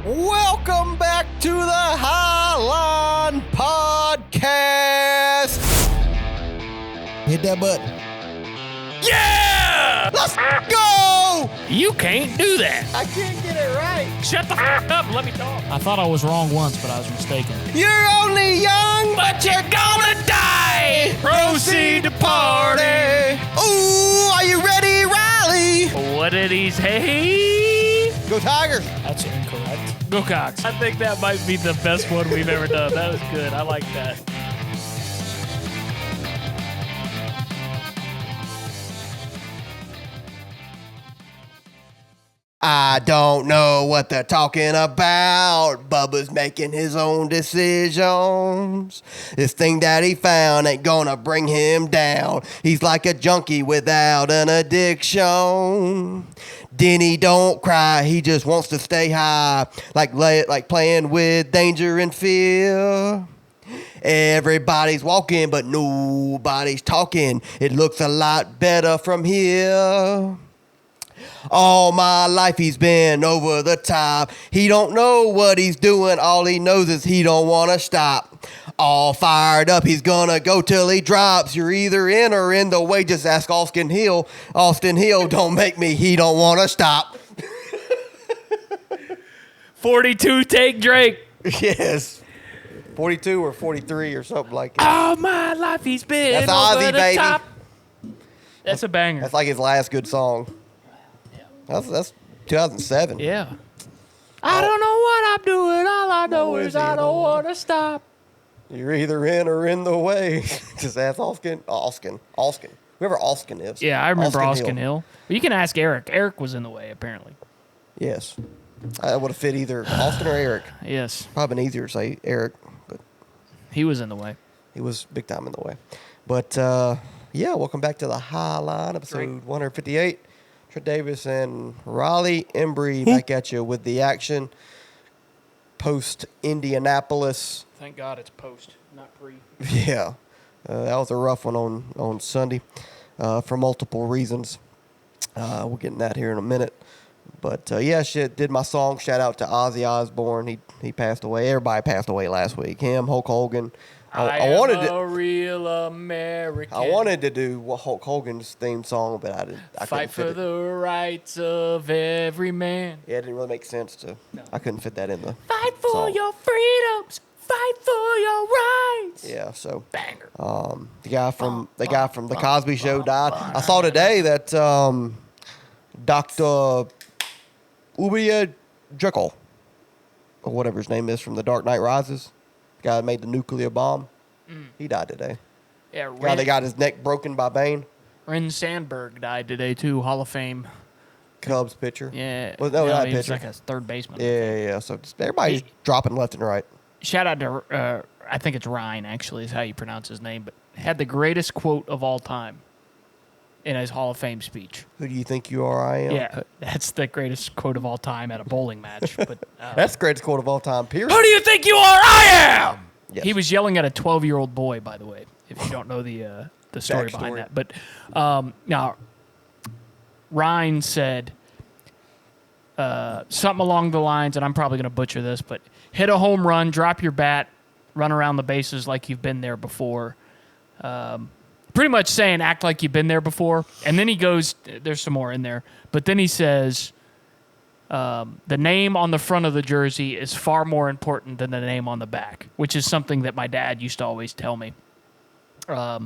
Welcome back to the Highline Podcast. Hit that button. Yeah! Let's go! You can't do that. I can't get it right. Shut the f*** up and let me talk. I thought I was wrong once, but I was mistaken. You're only young, But you're gonna die. Proceed to party. Ooh, are you ready, Riley? What did he say? Go Tigers. That's incorrect. Go Cox. I think that might be the best one we've ever done. That was good. I like that. I don't know what they're talking about. Bubba's making his own decisions. This thing that he found ain't gonna bring him down. He's like a junkie without an addiction. Denny don't cry, he just wants to stay high. Like playing with danger and fear. Everybody's walking, but nobody's talking. It looks a lot better from here. All my life he's been over the top. He don't know what he's doing. All he knows is he don't want to stop. All fired up, he's gonna go till he drops. You're either in or in the way. Just ask Austin Hill. Austin Hill, don't make me. He don't want to stop. 42 take Drake. Yes. 42 or 43 or something like that. All my life he's been That's over Ozzy, the baby. top. That's a banger. That's like his last good song. That's 2007. Yeah. I don't know what I'm doing. All I know is I don't want to stop. You're either in or in the way. Just ask Austin. Whoever Austin is. Yeah, I remember Austin Hill. You can ask Aric. Aric was in the way, apparently. Yes. I would have fit either Austin or Aric. Yes. Probably been easier to say Aric, but He was in the way. he was big time in the way. But, yeah, welcome back to the Highline, episode 158. Trent Davis and Riley Embree back at you with the action post Indianapolis. Thank God it's post, not pre. Yeah, that was a rough one on Sunday for multiple reasons. We'll get in that here in a minute. But, yeah, did my song. Shout out to Ozzy Osbourne. He passed away. Everybody passed away last week. Him, Hulk Hogan. I wanted a real American. I wanted to do Hulk Hogan's theme song, but I didn't. I Fight couldn't fit for the rights of every man. Yeah, it didn't really make sense to. No. I couldn't fit that in the. Fight for song. your freedoms. Fight for your rights. Yeah, so Banger. the guy from the Cosby Show died. I saw today that Dr. Ubia Jekyll, or whatever his name is, from The Dark Knight Rises, the guy that made the nuclear bomb, he died today. Yeah, The guy that got his neck broken by Bane, Ren Sandberg died today too. Hall of Fame. Cubs pitcher. Yeah. Well, no, not he was pitcher. like a third baseman. Yeah. So just everybody's dropping left and right. Shout out to I think it's Ryan actually is how you pronounce his name, but had the greatest quote of all time in his Hall of Fame speech. Who do you think you are? I am. Yeah, that's the greatest quote of all time at a bowling match. But That's the greatest quote of all time, period. who do you think you are? I am. Yes. He was yelling at a 12-year-old boy, by the way, if you don't know the story behind Backstory. that. But now, Ryan said something along the lines, and I'm probably going to butcher this, but hit a home run, drop your bat, run around the bases like you've been there before. Pretty much saying act like you've been there before. And then he goes, there's some more in there, but then he says, the name on the front of the jersey is far more important than the name on the back, which is something that my dad used to always tell me. How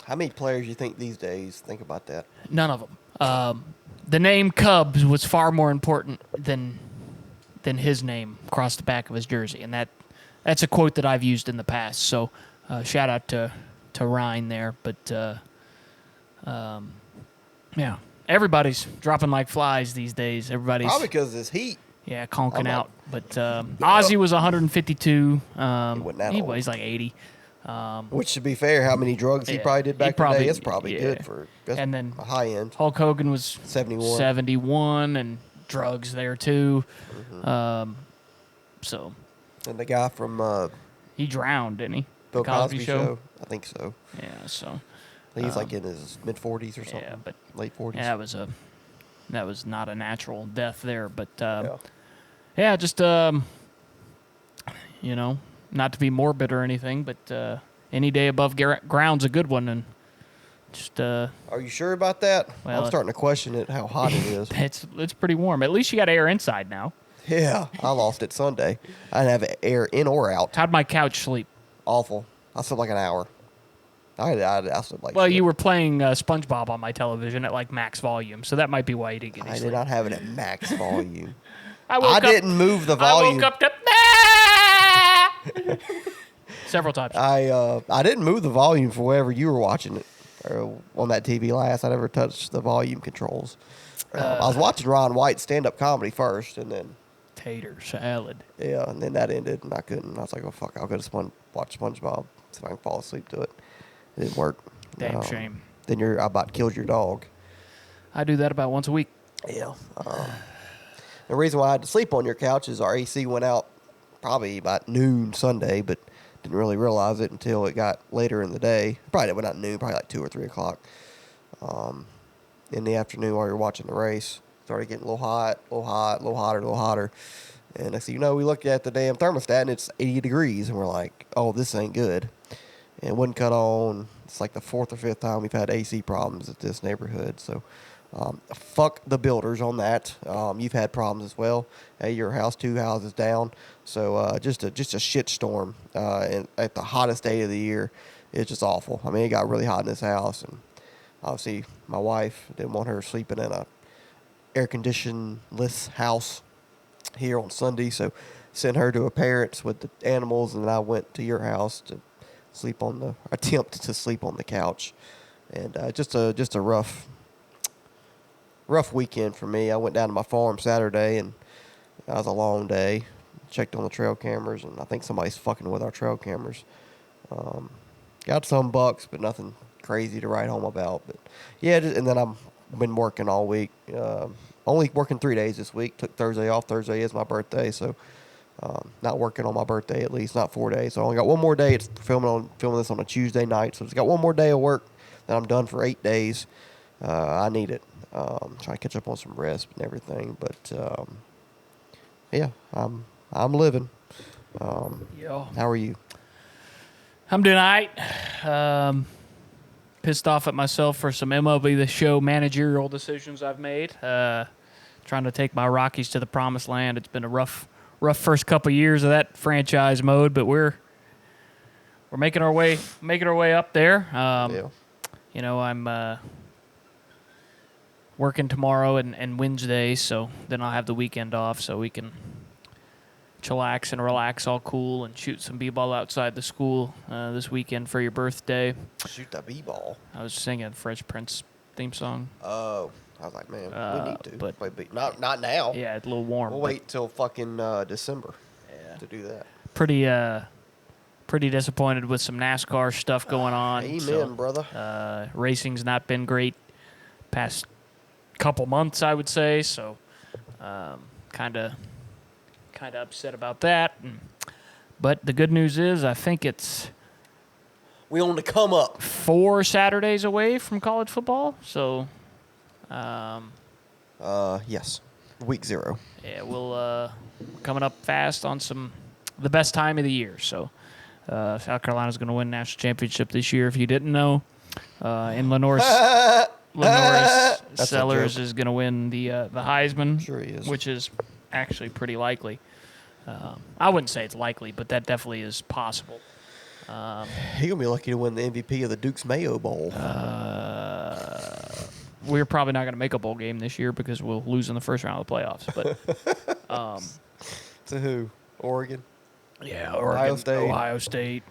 many players you think these days think about that? None of them. The name Cubs was far more important than his name across the back of his jersey, and that's a quote that I've used in the past. So shout out to Ryan there, but yeah. Everybody's dropping like flies these days. Everybody's Probably because of this heat. yeah conking I'm out. But Ozzy was 152. wasn't that He old. weighs like 80. Which, to be fair, how many drugs he Yeah, probably did he back in the probably- day, it's probably yeah. good for that's And then a high end. Hulk Hogan was 71. 71 and drugs there too. Mm-hmm. So And the guy from he drowned, didn't he? Bill The Cosby Show, I think so. Yeah. So I think he's like in his mid 40s or something. yeah, but late 40s. yeah, that was not a natural death there. But Yeah. Yeah, just not to be morbid or anything, but any day above ground's a good one, and just Are you sure about that? Well, I'm starting to question it, how hot it is. it's pretty warm. At least you got air inside now. Yeah, I lost it Sunday. I didn't have air in or out. How'd my couch sleep? Awful. I slept like an hour. I slept like Well, shit. you were playing SpongeBob on my television at like max volume, so that might be why you didn't get any I sleep. did not have it at max volume. I didn't move the volume. I woke up to several times. I didn't move the volume for wherever you were watching it on that TV last. I never touched the volume controls. I was watching Ron White's stand-up comedy first, and then Tater salad. yeah, and then that ended, and I couldn't. I was like, oh fuck, I'll go to watch SpongeBob see if I can fall asleep to it. It didn't work. Damn shame. Then I about killed your dog. I do that about once a week. Yeah. The reason why I had to sleep on your couch is our AC went out probably about noon Sunday, but didn't really realize it until it got later in the day. Probably not noon, probably like 2 or 3 o'clock. In the afternoon while you're watching the race, started getting a little hot, a little hotter. And next thing you know, we looked at the damn thermostat and it's 80 degrees, and we're like, oh, this ain't good. And it wouldn't cut on. It's like the 4th or 5th time we've had AC problems at this neighborhood. So, fuck the builders on that. You've had problems as well at your house, 2 houses down. So, just a shit storm. And at the hottest day of the year, it's just awful. I mean, it got really hot in this house, and obviously my wife didn't want her sleeping in a air-conditioned-less house here on Sunday. So, sent her to a parent's with the animals, and then I went to your house to attempt to sleep on the couch. And just a rough weekend for me. I went down to my farm Saturday, and that was a long day. Checked on the trail cameras, and I think somebody's fucking with our trail cameras. Got some bucks, but nothing crazy to write home about. But yeah, and then I've been working all week. Only working 3 days this week. Took Thursday off. Thursday is my birthday, so not working on my birthday, at least not 4 days. So I only got one more day. It's filming this on a Tuesday night, so it's got one more day of work. Then I'm done for 8 days. I need it. Trying to catch up on some rest and everything, but yeah, I'm living. Yo. How are you? I'm doing all right. Pissed off at myself for some MLB The Show managerial decisions I've made. Trying to take my Rockies to the promised land. It's been a rough first couple years of that franchise mode, but we're making our way up there. Yeah. You know, I'm working tomorrow and Wednesday, so then I'll have the weekend off, so we can chillax and relax all cool and shoot some b-ball outside the school this weekend for your birthday. Shoot the b-ball. I was singing Fresh Prince theme song. Oh, I was like, man, we need to. but- Wait, not now. Yeah, it's a little warm. We'll but wait till fucking December Yeah. to do that. Pretty disappointed with some NASCAR stuff going on. Amen, so, brother. Racing's not been great past couple months, I would say. So, kind of upset about that. But the good news is, I think it's We on the come up. 4 Saturdays away from college football. So, Yes. Week 0. yeah, we'll coming up fast on the best time of the year. So, South Carolina's going to win national championship this year. If you didn't know, in Lenore's That's a Sellers joke. is going to win the Heisman, Sure he is. which is actually pretty likely. I wouldn't say it's likely, but that definitely is possible. He gonna be lucky to win the MVP of the Duke's Mayo Bowl. We're probably not going to make a bowl game this year because we'll lose in the first round of the playoffs. But To who? Oregon? yeah, Ohio State,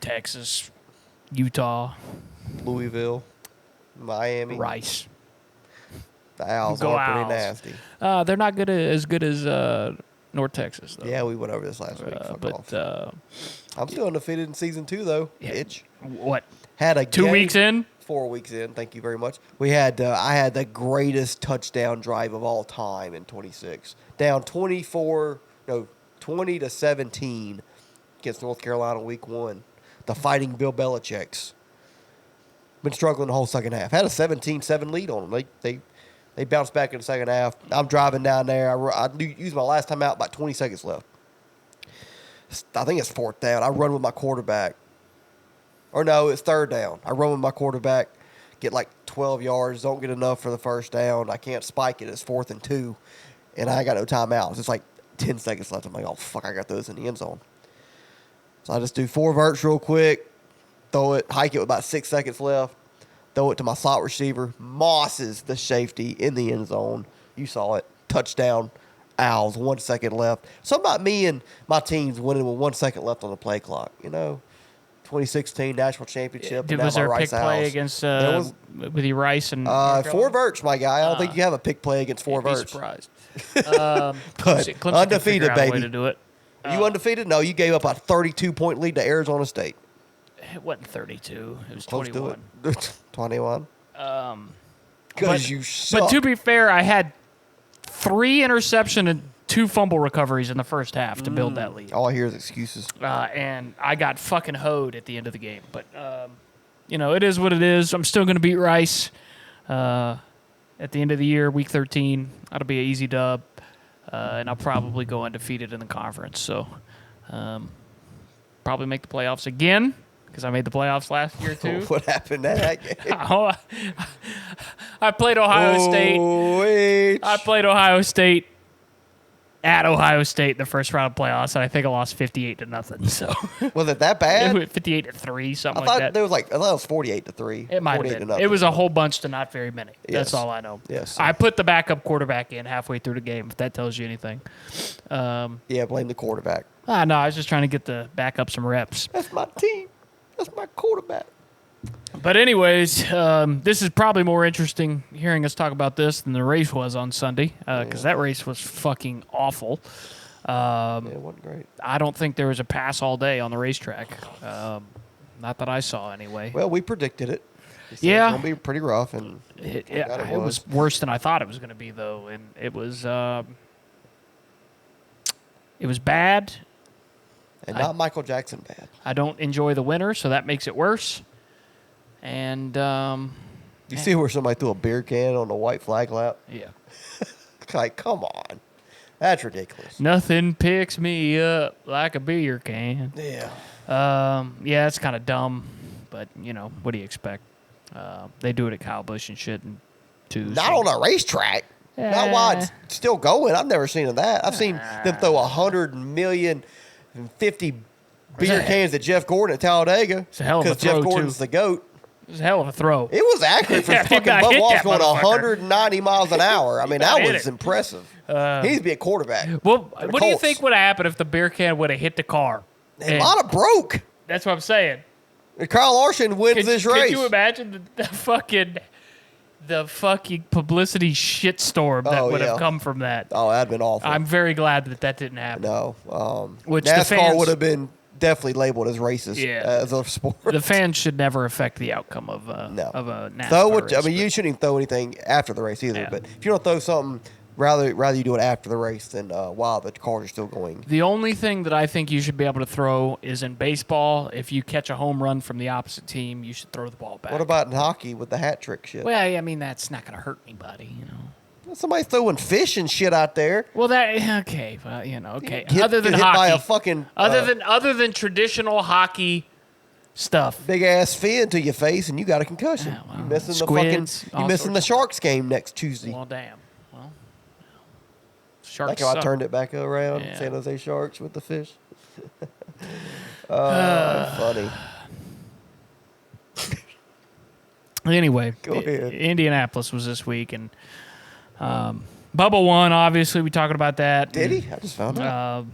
Texas, Utah, Louisville? Miami? Rice. The Owls Go are pretty Owls. nasty. They're not as good as North Texas, though. Yeah, we went over this last week. Fuck but off. I'm still undefeated in season 2, though. Yeah. Bitch. What? Had a 2 game- weeks in? 4 weeks in. Thank you very much. We had I had the greatest touchdown drive of all time in 26. Down 20 to 17 against North Carolina week 1. The Fighting Bill Belichick's. Been struggling the whole second half. Had a 17-7 lead on them. They They bounced back in the second half. I'm driving down there. I used my last time out, about 20 seconds left. I think it's fourth down. I run with my quarterback. Or no, it's third down. I run with my quarterback, get like 12 yards, don't get enough for the first down. I can't spike it. It's 4th and 2, and I got no timeouts. It's like 10 seconds left. I'm like, oh, fuck, I got those in the end zone. So I just do 4 verts real quick, throw it, hike it with about 6 seconds left, throw it to my slot receiver, mosses the safety in the end zone. You saw it. Touchdown. Owls, 1 second left. Something about me and my teams winning with 1 second left on the play clock. 2016 national championship. Was there a pick play against with you, Rice and 4 verts, my guy? I don't think you have a pick play against 4 verts. Surprised. But Clemson undefeated, baby. Way to do it. You undefeated? No, you gave up a 32-point lead to Arizona State. It wasn't 32. It was Close 21. to it. 21. Because you suck. But to be fair, I had 3 interception and 2 fumble recoveries in the first half to build that lead. All I hear is excuses. And I got fucking hoed at the end of the game. But, it is what it is. I'm still going to beat Rice at the end of the year, week 13. That'll be an easy dub. And I'll probably go undefeated in the conference. So, probably make the playoffs again because I made the playoffs last year, too. What happened to that game? I played Ohio State. I played Ohio State at Ohio State in the first round of playoffs, and I think I lost 58-0. So was it that bad? 58-3, something I like thought that. I thought it was 48-3. It might have been. It was a whole bunch to not very many. Yes. That's all I know. Yes. I put the backup quarterback in halfway through the game, if that tells you anything. Yeah, blame the quarterback. No, I was just trying to get the backup some reps. That's my team. That's my quarterback. But anyways, this is probably more interesting hearing us talk about this than the race was on Sunday, because that race was fucking awful. Yeah, it wasn't great. I don't think there was a pass all day on the racetrack. Not that I saw anyway. Well, we predicted it. Yeah. It's going to be pretty rough. And it was worse than I thought it was going to be, though. And it was bad. And not Michael Jackson bad. I don't enjoy the winter, so that makes it worse. And you see where somebody threw a beer can on the white flag lap? Yeah. Like, come on. That's ridiculous. Nothing picks me up like a beer can. Yeah. Yeah, it's kind of dumb, but, what do you expect? They do it at Kyle Busch and shit, too. Not on a racetrack. Not while it's still going. I've never seen that. I've seen them throw 100 million and 50 beer cans at Jeff Gordon at Talladega. It's a hell of a throw, Jeff Gordon's the GOAT. It was a hell of a throw. It was accurate for fucking Bubba Wallace going 190 miles an hour. I mean, that was impressive. He needs to be a quarterback. Well, what do you think would have happened if the beer can would have hit the car? It might have broke. That's what I'm saying. Kyle Larson wins this race. Could you imagine the fucking publicity shitstorm that would have come from that? Oh, that'd been awful. I'm very glad that didn't happen. No. Which NASCAR would have been definitely labeled as racist as a sport. The fans should never affect the outcome of a NASCAR race. I mean, you shouldn't even throw anything after the race either. Yeah. But if you don't throw something, rather you do it after the race than while the cars are still going. The only thing that I think you should be able to throw is in baseball. If you catch a home run from the opposite team, you should throw the ball back. What about in hockey with the hat trick shit? Well, I mean, that's not going to hurt anybody, Somebody's throwing fish and shit out there. Well, okay. Other than hockey, by a fucking other than traditional hockey stuff, big ass fin to your face, and you got a concussion. Yeah, well, you missing squids, you missing the Sharks game next Tuesday. Well, damn. Well, Sharks. Like how I turned it back around, San Jose Sharks with the fish. Funny. Anyway, go ahead. Indianapolis was this week, and Bubba won. Obviously, we talking about that. Did he? I just found out.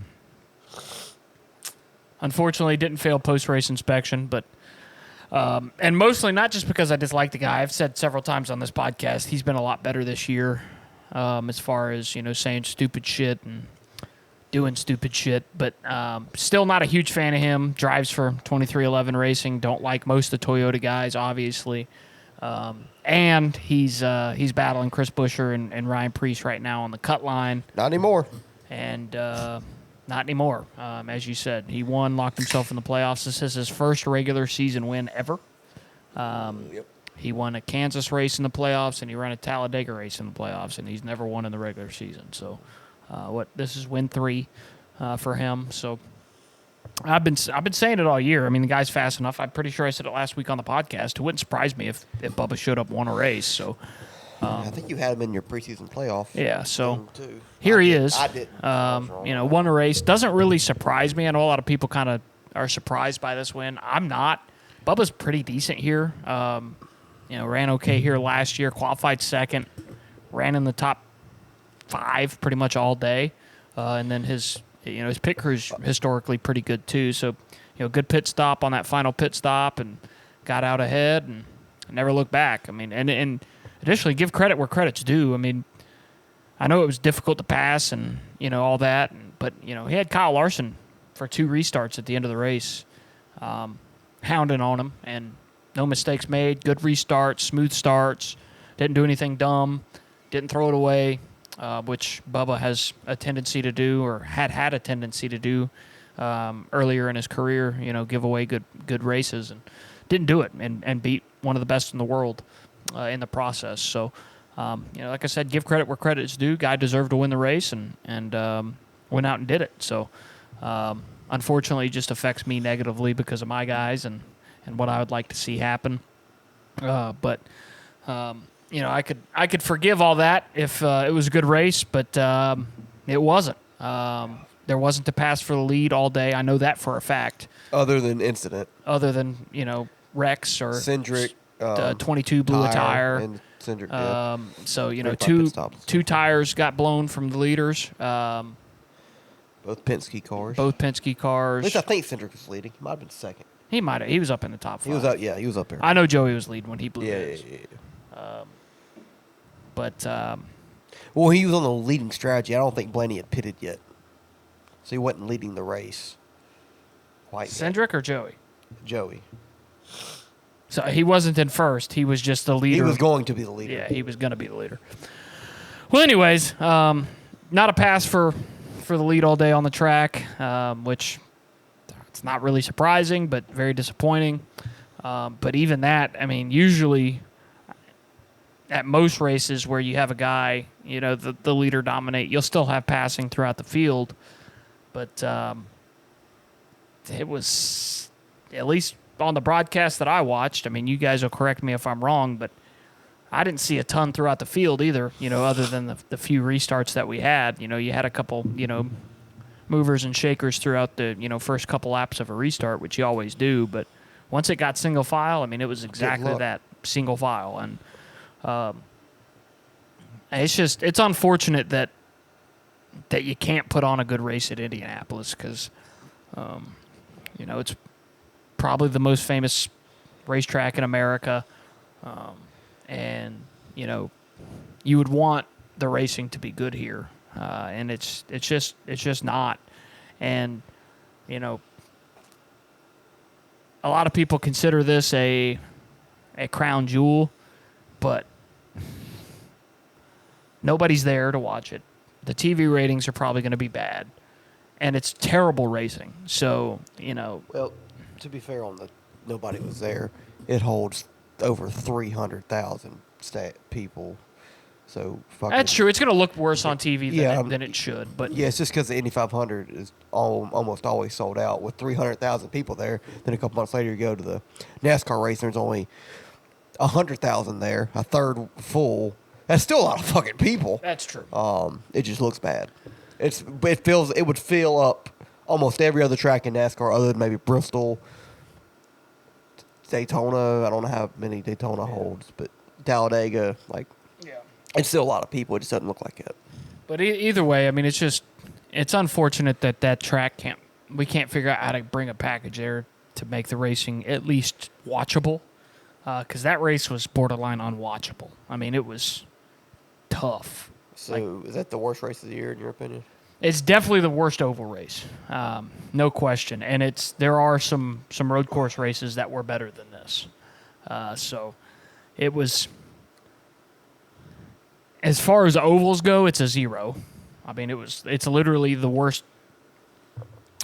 Unfortunately, didn't fail post-race inspection, but and mostly not just because I dislike the guy. I've said several times on this podcast he's been a lot better this year, as far as saying stupid shit and doing stupid shit. But still not a huge fan of him. Drives for 2311 Racing. Don't like most of the Toyota guys, obviously. And he's battling Chris Buescher and Ryan Preece right now on the cut line. Not anymore. And not anymore. As you said, he won, locked himself in the playoffs. This is his first regular season win ever. He won a Kansas race in the playoffs, and he ran a Talladega race in the playoffs, and he's never won in the regular season. So, this is win 3 for him. So, I've been saying it all year. I mean, the guy's fast enough. I'm pretty sure I said it last week on the podcast. It wouldn't surprise me if Bubba showed up, won a race. So, I think you had him in your preseason playoff. yeah. So too. here he is. I didn't. Won a race. Doesn't really surprise me. I know a lot of people kind of are surprised by this win. I'm not. Bubba's pretty decent here. Ran okay here last year. Qualified second. Ran in the top 5 pretty much all day. And then his pit crew's historically pretty good too. So, good pit stop on that final pit stop and got out ahead and never looked back. I mean, and additionally, give credit where credit's due. I mean, I know it was difficult to pass and, all that, but, he had Kyle Larson for 2 restarts at the end of the race, hounding on him, and no mistakes made, good restarts, smooth starts, didn't do anything dumb, didn't throw it away, which Bubba has a tendency to do or had a tendency to do earlier in his career, give away good races, and didn't do it and beat one of the best in the world in the process. So, like I said, give credit where credit is due. Guy deserved to win the race and went out and did it. So, unfortunately, it just affects me negatively because of my guys and what I would like to see happen. But I could forgive all that if it was a good race, but it wasn't. There wasn't a pass for the lead all day. I know that for a fact. Other than incident. Other than Rex or Cindric. 22 blew a tire. And Cindric did. So, two tires got blown from the leaders. Both Penske cars. At least I think Cindric was leading. He might have been second. He might have. He was up in the top 5. He was up. Yeah, he was up there. I know Joey was leading when he blew his. Yeah. Well, he was on the leading strategy. I don't think Blaney had pitted yet, so he wasn't leading the race. Quite Cindric or Joey? Joey. So he wasn't in first. He was just the leader. He was going to be the leader. Yeah, he was going to be the leader. Well, anyways, not a pass for the lead all day on the track, which it's not really surprising, but very disappointing. But even that, I mean, usually at most races where you have a guy, the leader dominate, you'll still have passing throughout the field. But it was, at least on the broadcast that I watched, I mean, you guys will correct me if I'm wrong, but I didn't see a ton throughout the field either, other than the few restarts that we had. You had a couple, movers and shakers throughout the, first couple laps of a restart, which you always do. But once it got single file, I mean, it was exactly that, single file. And it's unfortunate that you can't put on a good race at Indianapolis because, it's probably the most famous racetrack in America. And you would want the racing to be good here, and it's just not. And a lot of people consider this a crown jewel, but nobody's there to watch it. The TV ratings are probably going to be bad, and it's terrible racing. So Well, to be fair on nobody was there. It holds over 300,000 people. So that's true. It's going to look worse on TV than it should. But yeah, it's just because the Indy 500 is almost always sold out with 300,000 people there. Then a couple months later, you go to the NASCAR race, and there's only 100,000 there, a third full. That's still a lot of fucking people. That's true. It just looks bad. It would fill up almost every other track in NASCAR other than maybe Bristol, Daytona. I don't know how many Daytona holds, but Talladega, it's still a lot of people. It just doesn't look like it. But either way, I mean, it's unfortunate that track we can't figure out how to bring a package there to make the racing at least watchable, because that race was borderline unwatchable. I mean, it was tough. So is that the worst race of the year in your opinion? It's definitely the worst oval race, no question. And there are some road course races that were better than this. So it was, as far as ovals go, it's a 0. I mean, it's literally the worst.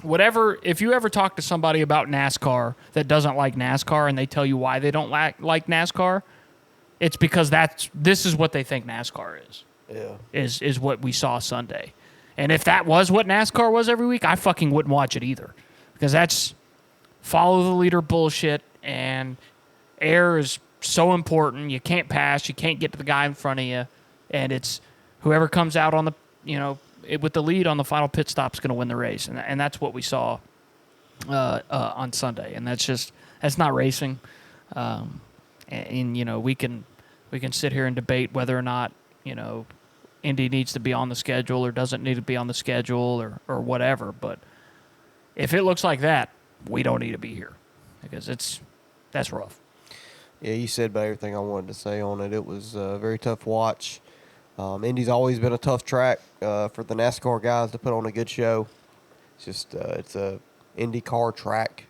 If you ever talk to somebody about NASCAR that doesn't like NASCAR and they tell you why they don't like NASCAR, it's because this is what they think NASCAR is. Yeah. Is what we saw Sunday. And if that was what NASCAR was every week, I fucking wouldn't watch it either. Because that's follow the leader bullshit, and air is so important. You can't pass. You can't get to the guy in front of you. And it's whoever comes out on the, with the lead on the final pit stop is going to win the race. And that's what we saw on Sunday. And that's not racing. And we can sit here and debate whether or not, Indy needs to be on the schedule or doesn't need to be on the schedule or whatever. But if it looks like that, we don't need to be here because that's rough. Yeah, you said about everything I wanted to say on it. It was a very tough watch. Indy's always been a tough track for the NASCAR guys to put on a good show. It's just it's a IndyCar track,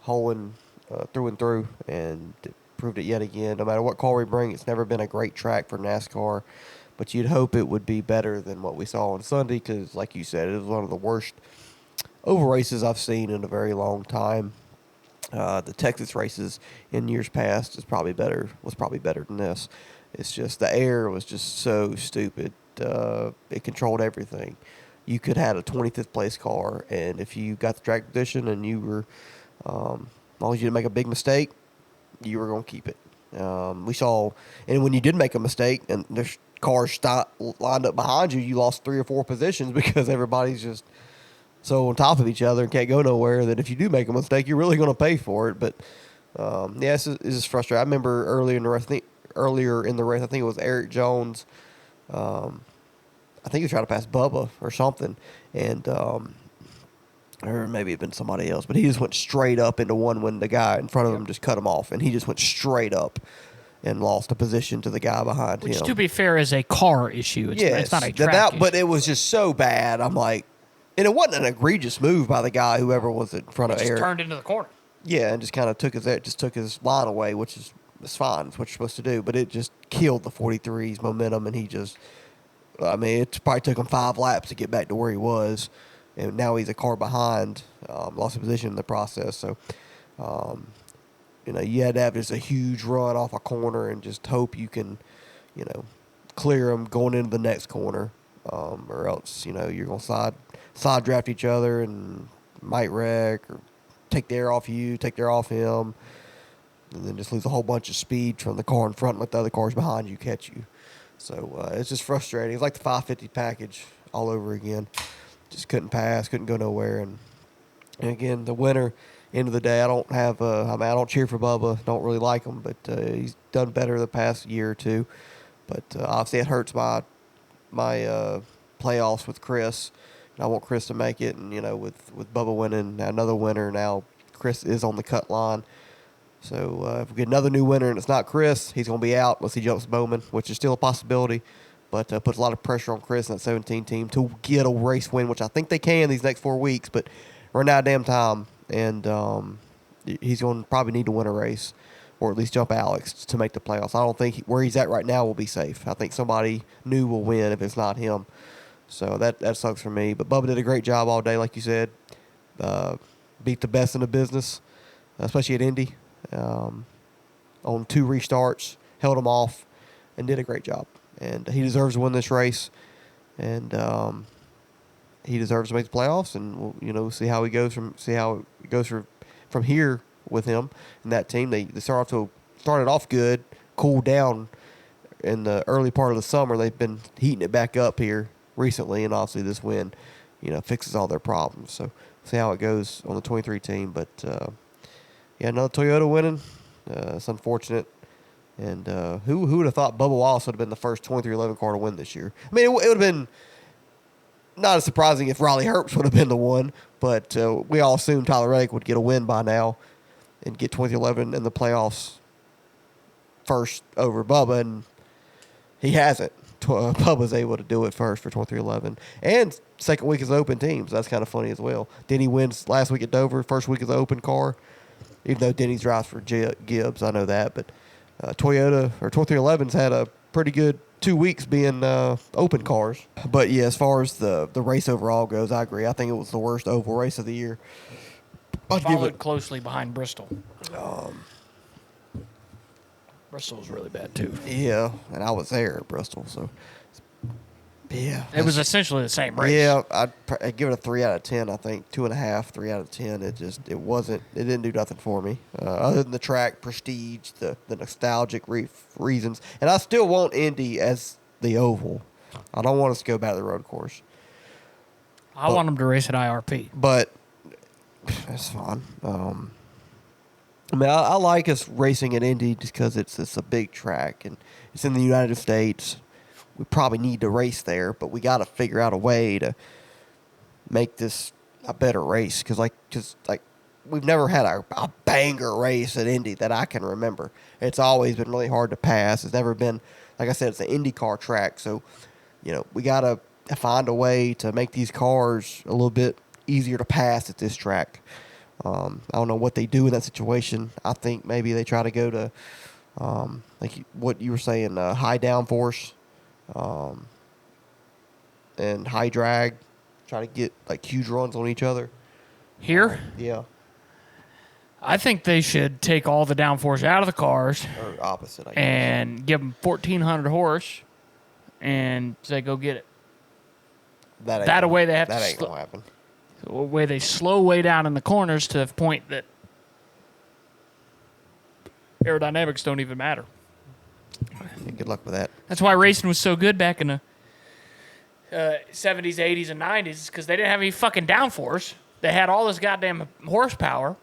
holing through and through, and it proved it yet again. No matter what car we bring, it's never been a great track for NASCAR. But you'd hope it would be better than what we saw on Sunday because, like you said, it was one of the worst oval races I've seen in a very long time. The Texas races in years past was probably better than this. It's just the air was just so stupid. It controlled everything. You could have a 25th place car, and if you got the track position and you were, as long as you didn't make a big mistake, you were going to keep it. We saw, and when you did make a mistake and there's cars lined up behind you, you lost 3 or 4 positions because everybody's just so on top of each other and can't go nowhere that if you do make a mistake, you're really going to pay for it. But it's just frustrating. I remember earlier in the race, I think it was Eric Jones. I think he was trying to pass Bubba or something, and or maybe it had been somebody else, but he just went straight up into one when the guy in front of him just cut him off, and he just went straight up and lost a position to the guy behind him. Which, to be fair, is a car issue. It's not a track issue. But it was just so bad. I'm like, and it wasn't an egregious move by the guy, whoever was in front of Eric. Just turned into the corner. Yeah, and just kind of took his line away, which is fine. It's what you're supposed to do. But it just killed the 43's momentum, and it probably took him 5 laps to get back to where he was. And now he's a car behind, lost a position in the process. So, you had to have just a huge run off a corner and just hope you can, clear them going into the next corner, or else, you're going to side draft each other and might wreck or take the air off you, take the air off him, and then just lose a whole bunch of speed from the car in front and let the other cars behind you catch you. So it's just frustrating. It's like the 550 package all over again. Just couldn't pass, couldn't go nowhere. And again, the winner, end of the day, I don't cheer for Bubba, don't really like him, but he's done better the past year or two. But obviously it hurts my playoffs with Chris. And I want Chris to make it. And, with Bubba winning, another winner, now Chris is on the cut line. So if we get another new winner and it's not Chris, he's going to be out unless he jumps Bowman, which is still a possibility. But puts a lot of pressure on Chris and that 17 team to get a race win, which I think they can these next 4 weeks. But we're running out of damn time, and he's going to probably need to win a race or at least jump Alex to make the playoffs. I don't think where he's at right now will be safe. I think somebody new will win if it's not him. So that sucks for me. But Bubba did a great job all day, like you said. Beat the best in the business, especially at Indy. On 2 restarts, held them off, and did a great job. And he deserves to win this race, and he deserves to make the playoffs. And we'll see how it goes from here with him and that team. They started off good, cooled down in the early part of the summer. They've been heating it back up here recently, and obviously this win, fixes all their problems. So see how it goes on the 23 team. But another Toyota winning. It's unfortunate. And who would have thought Bubba Wallace would have been the first 2311 car to win this year? I mean, it would have been not as surprising if Riley Herbst would have been the one, but we all assumed Tyler Reddick would get a win by now and get 2011 in the playoffs first over Bubba, and he hasn't. Bubba's able to do it first for 2311. And second week is open teams. That's kind of funny as well. Denny wins last week at Dover, first week is the open car, even though Denny's drives for Gibbs. I know that, but Toyota or 2311's had a pretty good 2 weeks being open cars. But yeah, as far as the race overall goes, I agree. I think it was the worst oval race of the year. Followed closely behind Bristol. Bristol was really bad too. Yeah, and I was there at Bristol, so yeah. It was essentially the same race. Yeah, I'd give it a 3 out of 10. I think 2.5, 3 out of 10. It didn't do nothing for me other than the track prestige, the nostalgic reasons, and I still want Indy as the oval. I don't want us to go back to the road course. I want them to race at IRP. But that's fine. I mean, I like us racing at Indy just because it's a big track and it's in the United States. We probably need to race there, but we got to figure out a way to make this a better race because we've never had a banger race at Indy that I can remember. It's always been really hard to pass. It's never been, like I said, it's an IndyCar track, so we got to find a way to make these cars a little bit easier to pass at this track. I don't know what they do in that situation. I think maybe they try to go to, like what you were saying, high downforce and high drag, try to get like huge runs on each other. Here? Yeah. I think they should take all the downforce out of the cars. Or opposite, I guess. And give them 1,400 horse and say, go get it. That way they have that to ain't going to happen. Way they slow way down in the corners to the point that aerodynamics don't even matter. Yeah, good luck with that. That's why racing was so good back in the 70s, 80s, and 90s, because they didn't have any fucking downforce. They had all this goddamn horsepower.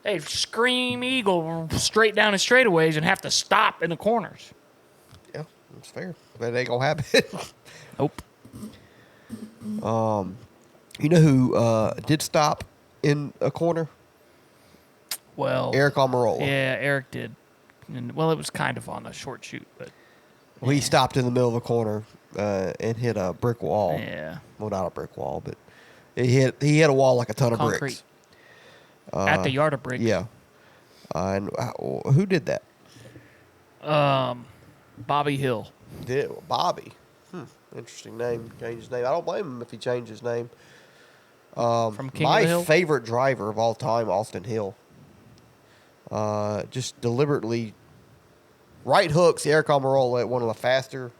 They'd scream eagle straight down the straightaways and have to stop in the corners. Yeah, that's fair. But it ain't going to happen. Nope. You know who did stop in a corner? Well, Aric Almirola. Yeah, Eric did. And, well, it was kind of on a short shoot, but Well, he stopped in the middle of a corner and hit a brick wall. yeah. Well, not a brick wall, but he hit a wall like a ton of Concrete. bricks. At the yard of bricks. Yeah. And who did that? Bobby Hill. Bobby. Interesting name. Changed his name. I don't blame him if he changed his name. From King my of the Hill? favorite driver of all time, Austin Hill. Just deliberately right hooks Aric Almirola at one of the faster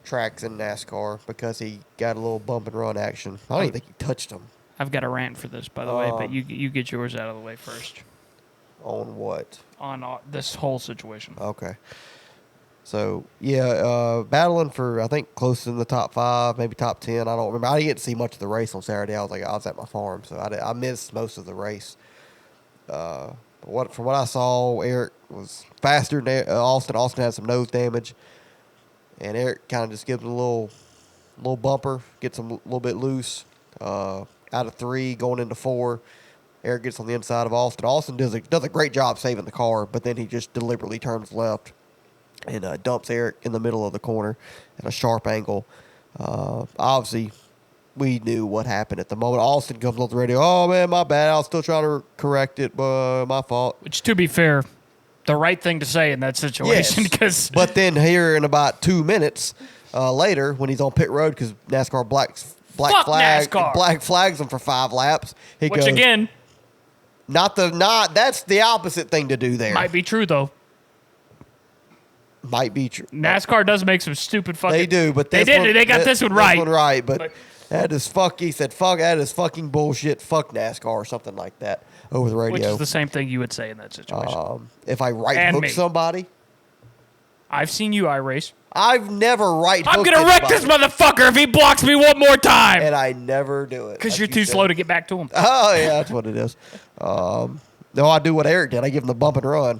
tracks in NASCAR because he got a little bump and run action. I don't even think he touched him. I've got a rant for this, by the way, but you get yours out of the way first. On what? On this whole situation. Okay. So, yeah, battling for, I think, close in the top 5, maybe top 10. I don't remember. I didn't get to see much of the race on Saturday. I was at my farm, so I missed most of the race. From what I saw, Aric was faster than Austin. Austin had some nose damage, and Aric kind of just gives him a little bumper, gets him a little bit loose. Out of 3, going into 4, Aric gets on the inside of Austin. Austin does a great job saving the car, but then he just deliberately turns left and dumps Aric in the middle of the corner at a sharp angle. Obviously, we knew what happened at the moment. Austin comes on the radio, "Oh, man, my bad. I was still trying to correct it, but my fault." Which, to be fair, the right thing to say in that situation. Yes. Because But then here in about 2 minutes later, when he's on pit road, because NASCAR Fuck NASCAR. black flags him for 5 laps, he which goes, again that's the opposite thing to do there. might be true though. Might be true. NASCAR does make some stupid fucking. They do, but they got this one right. This one right, but that is he said, "Fuck, that is fucking bullshit. Fuck NASCAR," or something like that over the radio. Which is the same thing you would say in that situation. If I And hook me. somebody, I've seen you iRace. I've never hooked I'm gonna wreck this motherfucker if he blocks me one more time. and I never do it Because like you're you too said. slow to get back to him. Oh yeah, that's what it is. No, I do what Aric did. I give him the bump and run,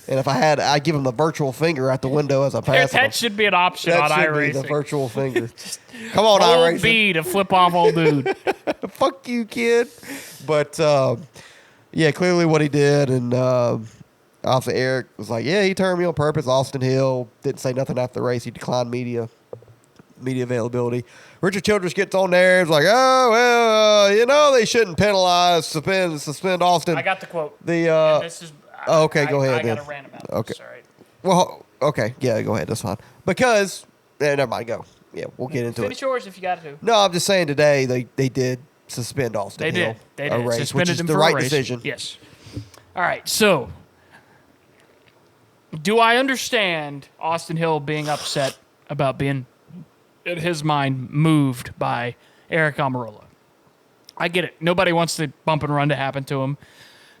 and if I give him the virtual finger out the window as I pass him. That should be an option That on should be the iRacing. virtual finger. Come on, Hold iRacing. B to flip off old dude. Fuck you, kid. But yeah, clearly what he did, and obviously Aric was like, "Yeah, he turned me on purpose." Austin Hill didn't say nothing after the race. He declined media availability. Richard Childress gets on there. It's like, "Oh well, they shouldn't penalize, suspend Austin." I got the quote. The This is. okay, go ahead I got then. a rant about Okay. this. All right. well, okay, yeah, go ahead. That's fine. Because never mind. Go. Yeah, we'll get into Finish it. yours if you got to. No, I'm just saying today they did suspend Austin They Hill. did. They a did. race, Suspended which is him the for right a race. decision. Yes. All right. So Do I understand Austin Hill being upset about being, in his mind, moved by Aric Almirola? I get it. Nobody wants the bump and run to happen to him.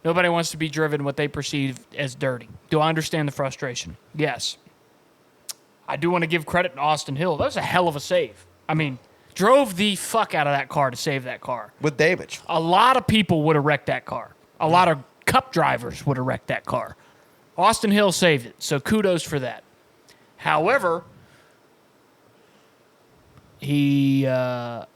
Nobody wants to be driven what they perceive as dirty. Do I understand the frustration? Yes. I do want to give credit to Austin Hill. That was a hell of a save. I mean, drove the fuck out of that car to save that car. With damage. A lot of people would have wrecked that car. A lot of Cup drivers would have wrecked that car. Austin Hill saved it, so kudos for that. However, he overreacted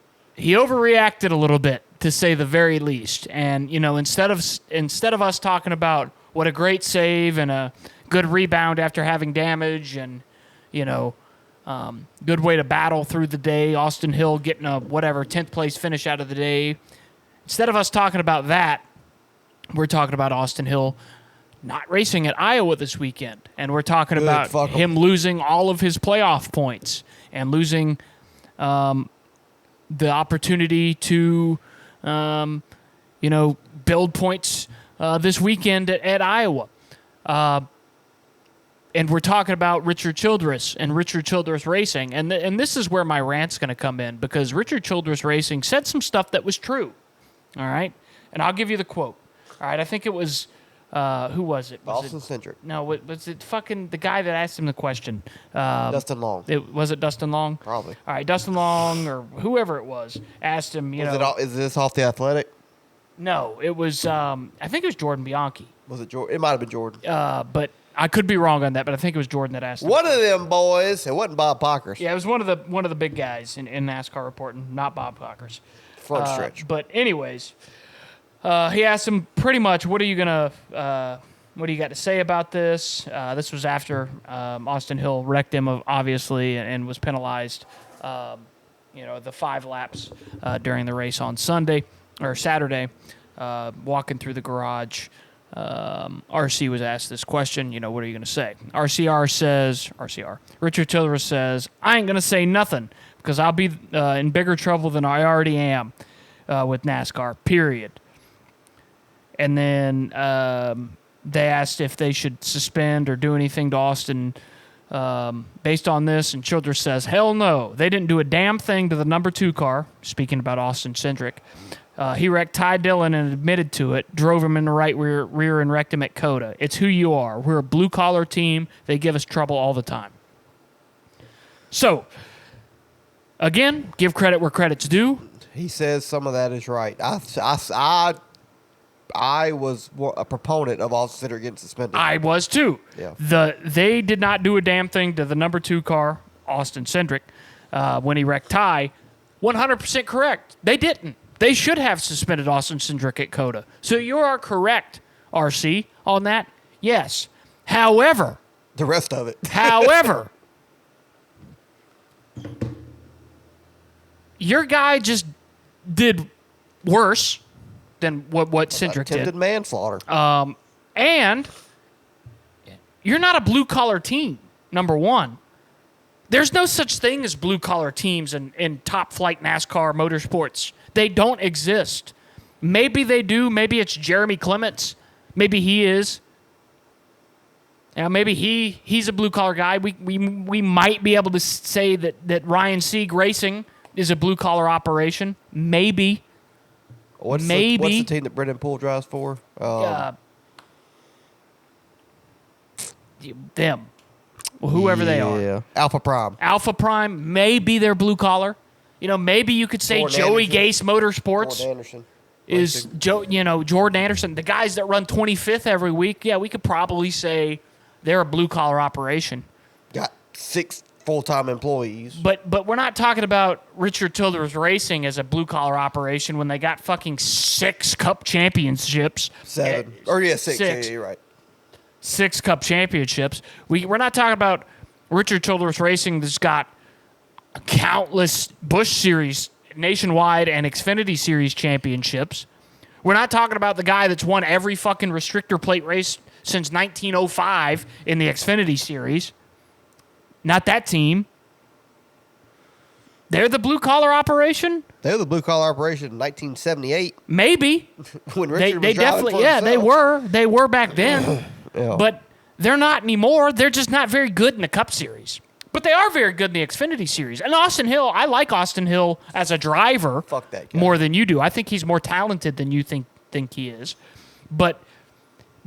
a little bit, to say the very least. And instead of us talking about what a great save and a good rebound after having damage, and good way to battle through the day, Austin Hill getting a 10th place finish out of the day. Instead of us talking about that, we're talking about Austin Hill not racing at Iowa this weekend. And we're talking about him losing all of his playoff points and losing the opportunity to, build points this weekend at Iowa. And we're talking about Richard Childress and Richard Childress Racing. And this is where my rant's going to come in, because Richard Childress Racing said some stuff that was true. All right? And I'll give you the quote. All right, I think it was... who was it? Austin Cindric. No, was it fucking the guy that asked him the question? Dustin Long. Was it Dustin Long? Probably. All right, Dustin Long or whoever it was asked him, Is this off The Athletic? No, it was, I think it was Jordan Bianchi. Was it Jordan? It might have been Jordan. But I could be wrong on that, but I think it was Jordan that asked him. One of them boys. It wasn't Bob Pockers. Yeah, it was one of the big guys in NASCAR reporting, not Bob Pockers. Front stretch. But anyways... he asked him pretty much, what do you got to say about this? This was after Austin Hill wrecked him, obviously, and was penalized, the 5 laps during the race on Saturday, walking through the garage. RC was asked this question, what are you going to say? Richard Childress says, I ain't going to say nothing, because I'll be in bigger trouble than I already am with NASCAR, period. And then they asked if they should suspend or do anything to Austin based on this, and Childress says, hell no. They didn't do a damn thing to the number 2 car, speaking about Austin Cindric. He wrecked Ty Dillon and admitted to it, drove him in the right rear and wrecked him at COTA. It's who you are. We're a blue-collar team. They give us trouble all the time. So, again, give credit where credit's due. He says some of that is right. I was a proponent of Austin Cindric getting suspended. I was too. Yeah. They did not do a damn thing to the number 2 car, Austin Cindric, when he wrecked Ty. 100% correct. They didn't. They should have suspended Austin Cindric at COTA. So you are correct, RC, on that. Yes. However. The rest of it. However. Your guy just did worse than what Cindric did. Attempted manslaughter. And you're not a blue-collar team, number one. There's no such thing as blue-collar teams in top-flight NASCAR motorsports. They don't exist. Maybe they do. Maybe it's Jeremy Clements. Maybe he is. Maybe he's a blue-collar guy. We might be able to say that Ryan Sieg Racing is a blue-collar operation. Maybe. What's the team that Brendan Poole drives for? Them. Well, whoever they are. Yeah. Alpha Prime. Maybe they're blue collar. Maybe you could say Jordan Joey Anderson. Gase Motorsports Jordan Anderson. is Jordan Anderson. The guys that run 25th every week, yeah, we could probably say they're a blue collar operation. Got 6 full-time employees. But we're not talking about Richard Childress Racing as a blue collar operation when they got fucking 6 Cup championships. 7. 6. Yeah, you're right. 6 Cup championships. We're not talking about Richard Childress Racing that's got countless Busch Series nationwide and Xfinity Series championships. We're not talking about the guy that's won every fucking restrictor plate race since 1905 in the Xfinity Series. Not that team. They're the blue-collar operation? They're the blue-collar operation in 1978. Maybe. When Richard they was driving definitely, for himself. they were. They were back then. Yeah. But They're not anymore. They're just not very good in the Cup Series. But they are very good in the Xfinity Series. And Austin Hill, I like Austin Hill as a driver Fuck that guy. more than you do. I think he's more talented than you think he is. But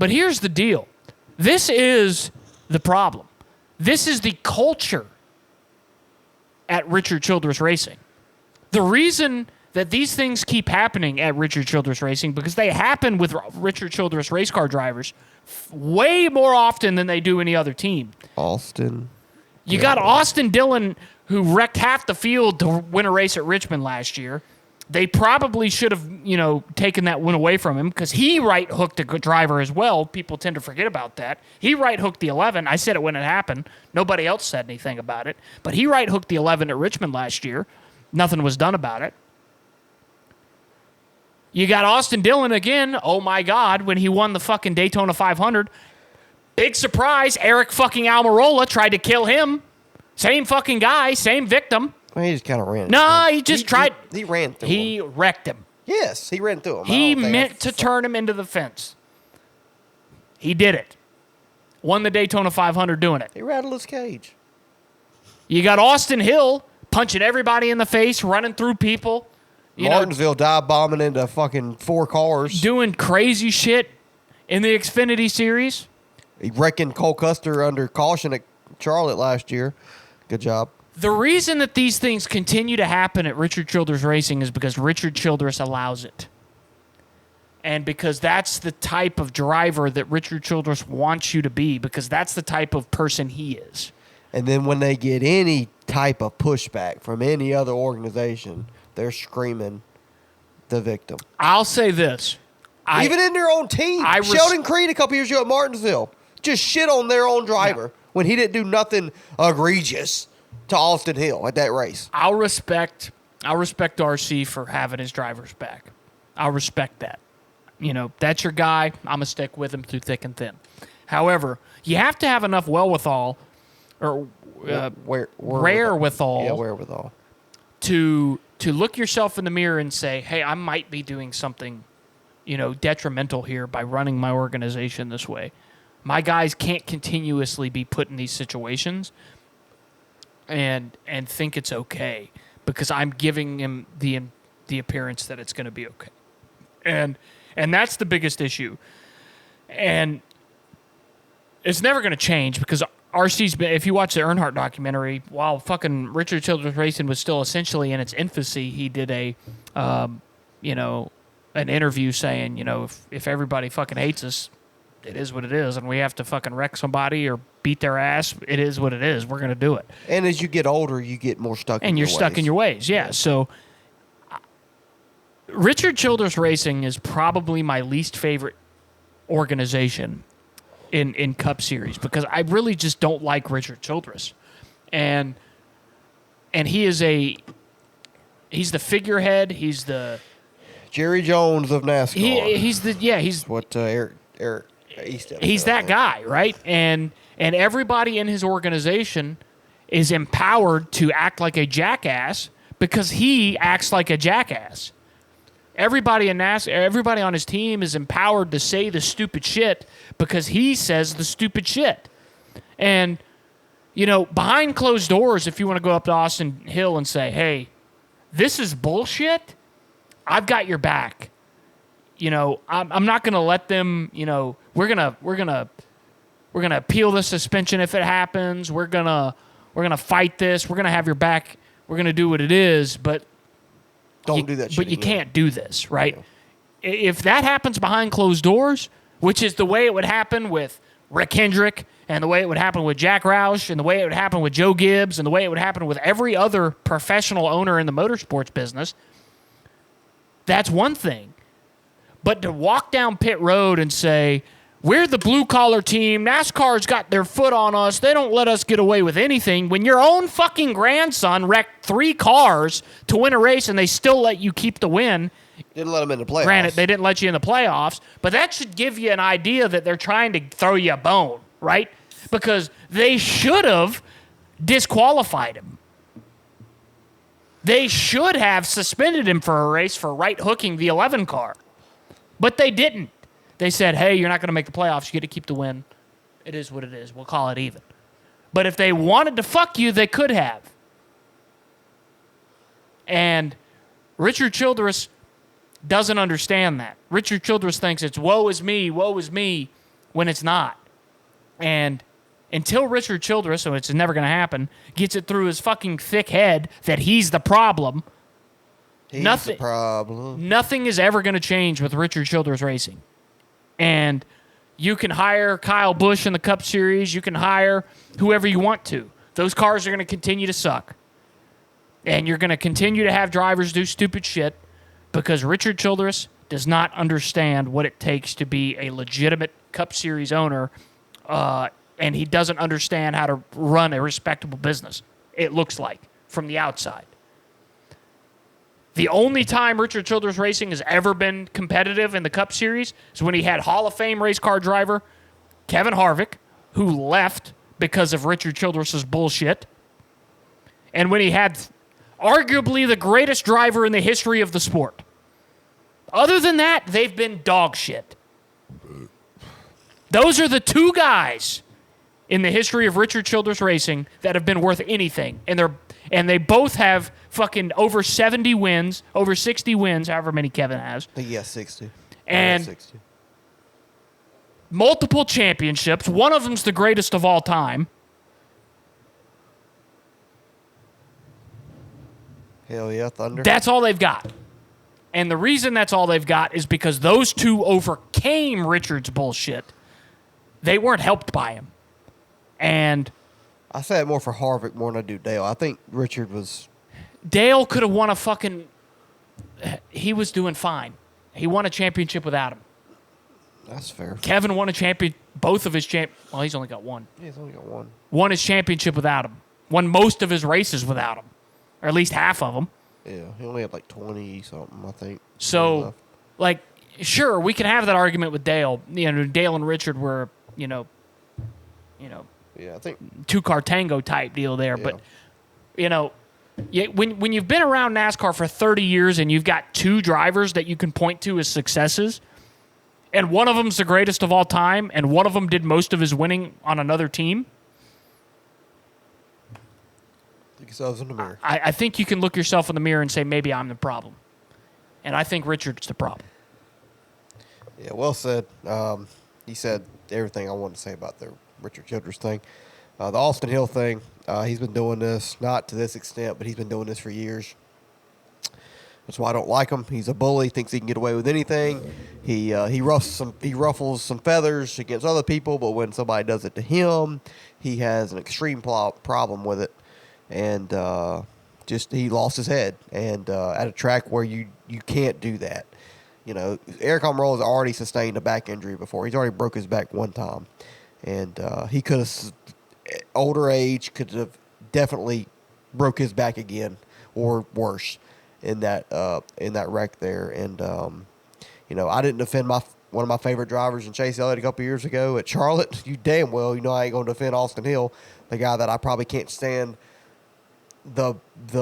here's the deal. This is the problem. This is the culture at Richard Childress Racing. The reason that these things keep happening at Richard Childress Racing, because they happen with Richard Childress race car drivers way more often than they do any other team. Austin. You got Austin Dillon, who wrecked half the field to win a race at Richmond last year. They probably should have, taken that win away from him because he right-hooked a good driver as well. People tend to forget about that. He right-hooked the 11. I said it when it happened. Nobody else said anything about it. But he right-hooked the 11 at Richmond last year. Nothing was done about it. You got Austin Dillon again. Oh, my God, when he won the fucking Daytona 500. Big surprise, Aric fucking Almirola tried to kill him. Same fucking guy, same victim. Well, he just kind of ran. No, he just tried. He ran through him. He wrecked him. Yes, he ran through him. He meant to turn him into the fence. He did it. Won the Daytona 500 doing it. He rattled his cage. You got Austin Hill punching everybody in the face, running through people. Martinsville dive bombing into fucking 4 cars. Doing crazy shit in the Xfinity Series. He wrecking Cole Custer under caution at Charlotte last year. Good job. The reason that these things continue to happen at Richard Childress Racing is because Richard Childress allows it. And because that's the type of driver that Richard Childress wants you to be, because that's the type of person he is. And then when they get any type of pushback from any other organization, they're screaming the victim. I'll say this. Even in their own team. Sheldon Creed a couple years ago at Martinsville just shit on their own driver when he didn't do nothing egregious to Austin Hill at that race. I'll respect RC for having his drivers back. I'll respect that. That's your guy. I'm going to stick with him through thick and thin. However, you have to have enough wherewithal or wherewithal. Yeah, wherewithal. To look yourself in the mirror and say, hey, I might be doing something, detrimental here by running my organization this way. My guys can't continuously be put in these situations and think it's okay because I'm giving him the appearance that it's going to be okay. And that's the biggest issue. And it's never going to change because RC's been, if you watch the Earnhardt documentary, while fucking Richard Childress Racing was still essentially in its infancy, he did an interview saying, if everybody fucking hates us, it is what it is, and we have to fucking wreck somebody or beat their ass, it is what it is. We're going to do it. And as you get older, you get more stuck in your ways. And you're stuck in your ways, yeah. So Richard Childress Racing is probably my least favorite organization in Cup Series because I really just don't like Richard Childress. And he's the figurehead, he's the Jerry Jones of NASCAR. He's what Eric he's that guy, right? And everybody in his organization is empowered to act like a jackass because he acts like a jackass. Everybody in NASCAR, everybody on his team is empowered to say the stupid shit because he says the stupid shit. And, behind closed doors, if you want to go up to Austin Hill and say, hey, this is bullshit, I've got your back. I'm not going to let them, we're going to appeal the suspension if it happens. We're going to fight this. We're going to have your back. We're going to do what it is, but don't do that shit. But you can't do this, right? Yeah. If that happens behind closed doors, which is the way it would happen with Rick Hendrick and the way it would happen with Jack Roush and the way it would happen with Joe Gibbs and the way it would happen with every other professional owner in the motorsports business, that's one thing. But to walk down pit road and say, we're the blue-collar team, NASCAR's got their foot on us, they don't let us get away with anything, when your own fucking grandson wrecked 3 cars to win a race and they still let you keep the win. Didn't let them in the playoffs. Granted, they didn't let you in the playoffs, but that should give you an idea that they're trying to throw you a bone, right? Because they should have disqualified him. They should have suspended him for a race for right-hooking the 11 car. But they didn't. They said, hey, you're not going to make the playoffs. You get to keep the win. It is what it is. We'll call it even. But if they wanted to fuck you, they could have. And Richard Childress doesn't understand that. Richard Childress thinks it's woe is me, when it's not. And until Richard Childress, so it's never going to happen, gets it through his fucking thick head that he's the problem, The problem. nothing is ever going to change with Richard Childress Racing. And you can hire Kyle Busch in the Cup Series. You can hire whoever you want to. Those cars are going to continue to suck. And you're going to continue to have drivers do stupid shit because Richard Childress does not understand what it takes to be a legitimate Cup Series owner, and he doesn't understand how to run a respectable business, it looks like, from the outside. The only time Richard Childress Racing has ever been competitive in the Cup Series is when he had Hall of Fame race car driver Kevin Harvick, who left because of Richard Childress's bullshit, and when he had arguably the greatest driver in the history of the sport. Other than that, they've been dog shit. Those are the two guys in the history of Richard Childress Racing that have been worth anything. And they both have fucking over 70 wins, over 60 wins, however many Kevin has. I think he has 60. And 60. Multiple championships. One of them's the greatest of all time. Hell yeah, Thunder. That's all they've got. And the reason that's all they've got is because those two overcame Richard's bullshit. They weren't helped by him. And I say it more for Harvick more than I do Dale. I think Richard was... Dale could have won a fucking... He was doing fine. He won a championship without him. That's fair. Kevin won a champion... Both of his champ... Well, he's only got one. Yeah, he's only got one. Won his championship without him. Won most of his races without him. Or at least half of them. Yeah, he only had like 20-something, I think. So, like, sure, we can have that argument with Dale. You know, Dale and Richard were, you know, Yeah, I think... two-car tango type deal there. Yeah. But, you know, when you've been around NASCAR for 30 years and you've got two drivers that you can point to as successes, and one of them's the greatest of all time, and one of them did most of his winning on another team, Look yourselves in the mirror. I think you can look yourself in the mirror and say, maybe I'm the problem. And I think Richard's the problem. Yeah, well said. He said everything I wanted to say about the Richard Childress thing. The Austin Hill thing, he's been doing this, not to this extent, but he's been doing this for years. That's why I don't like him. He's a bully, thinks he can get away with anything. He ruffles some feathers against other people, but when somebody does it to him, he has an extreme problem with it. And he lost his head. And at a track where you can't do that. You know, Aric Almirola has already sustained a back injury before. He's already broke his back one time. And he could have, older age, could have definitely broke his back again or worse in that wreck there. And, you know, I didn't defend one of my favorite drivers in Chase Elliott a couple years ago at Charlotte. You damn well, you know I ain't going to defend Austin Hill, the guy that I probably can't stand the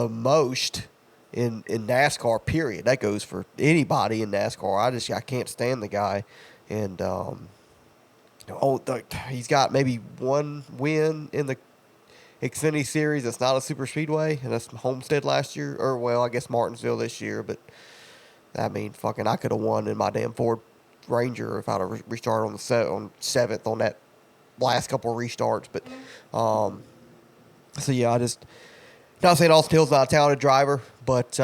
most in NASCAR, period. That goes for anybody in NASCAR. I can't stand the guy. And he's got maybe one win in the Xfinity Series that's not a super speedway, and that's Homestead last year, or well, I guess Martinsville this year. But I mean, fucking, I could have won in my damn Ford Ranger if I'd have restarted on the seventh on that last couple of restarts. But so yeah, not saying Austin Hill's not a talented driver, but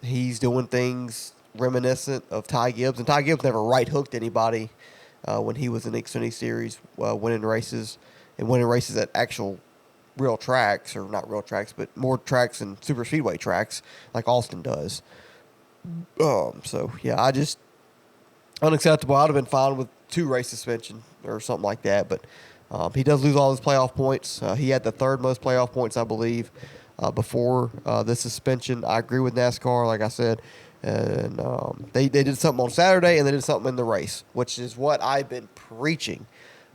he's doing things reminiscent of Ty Gibbs. And Ty Gibbs never right-hooked anybody when he was in the Xfinity Series, winning races at actual real tracks, or not real tracks, but more tracks than super speedway tracks like Austin does. So, yeah, unacceptable. I would have been fine with 2 race suspension or something like that, but he does lose all his playoff points. He had the third most playoff points, I believe, before the suspension. I agree with NASCAR, like I said. And they did something on Saturday, and they did something in the race, which is what I've been preaching.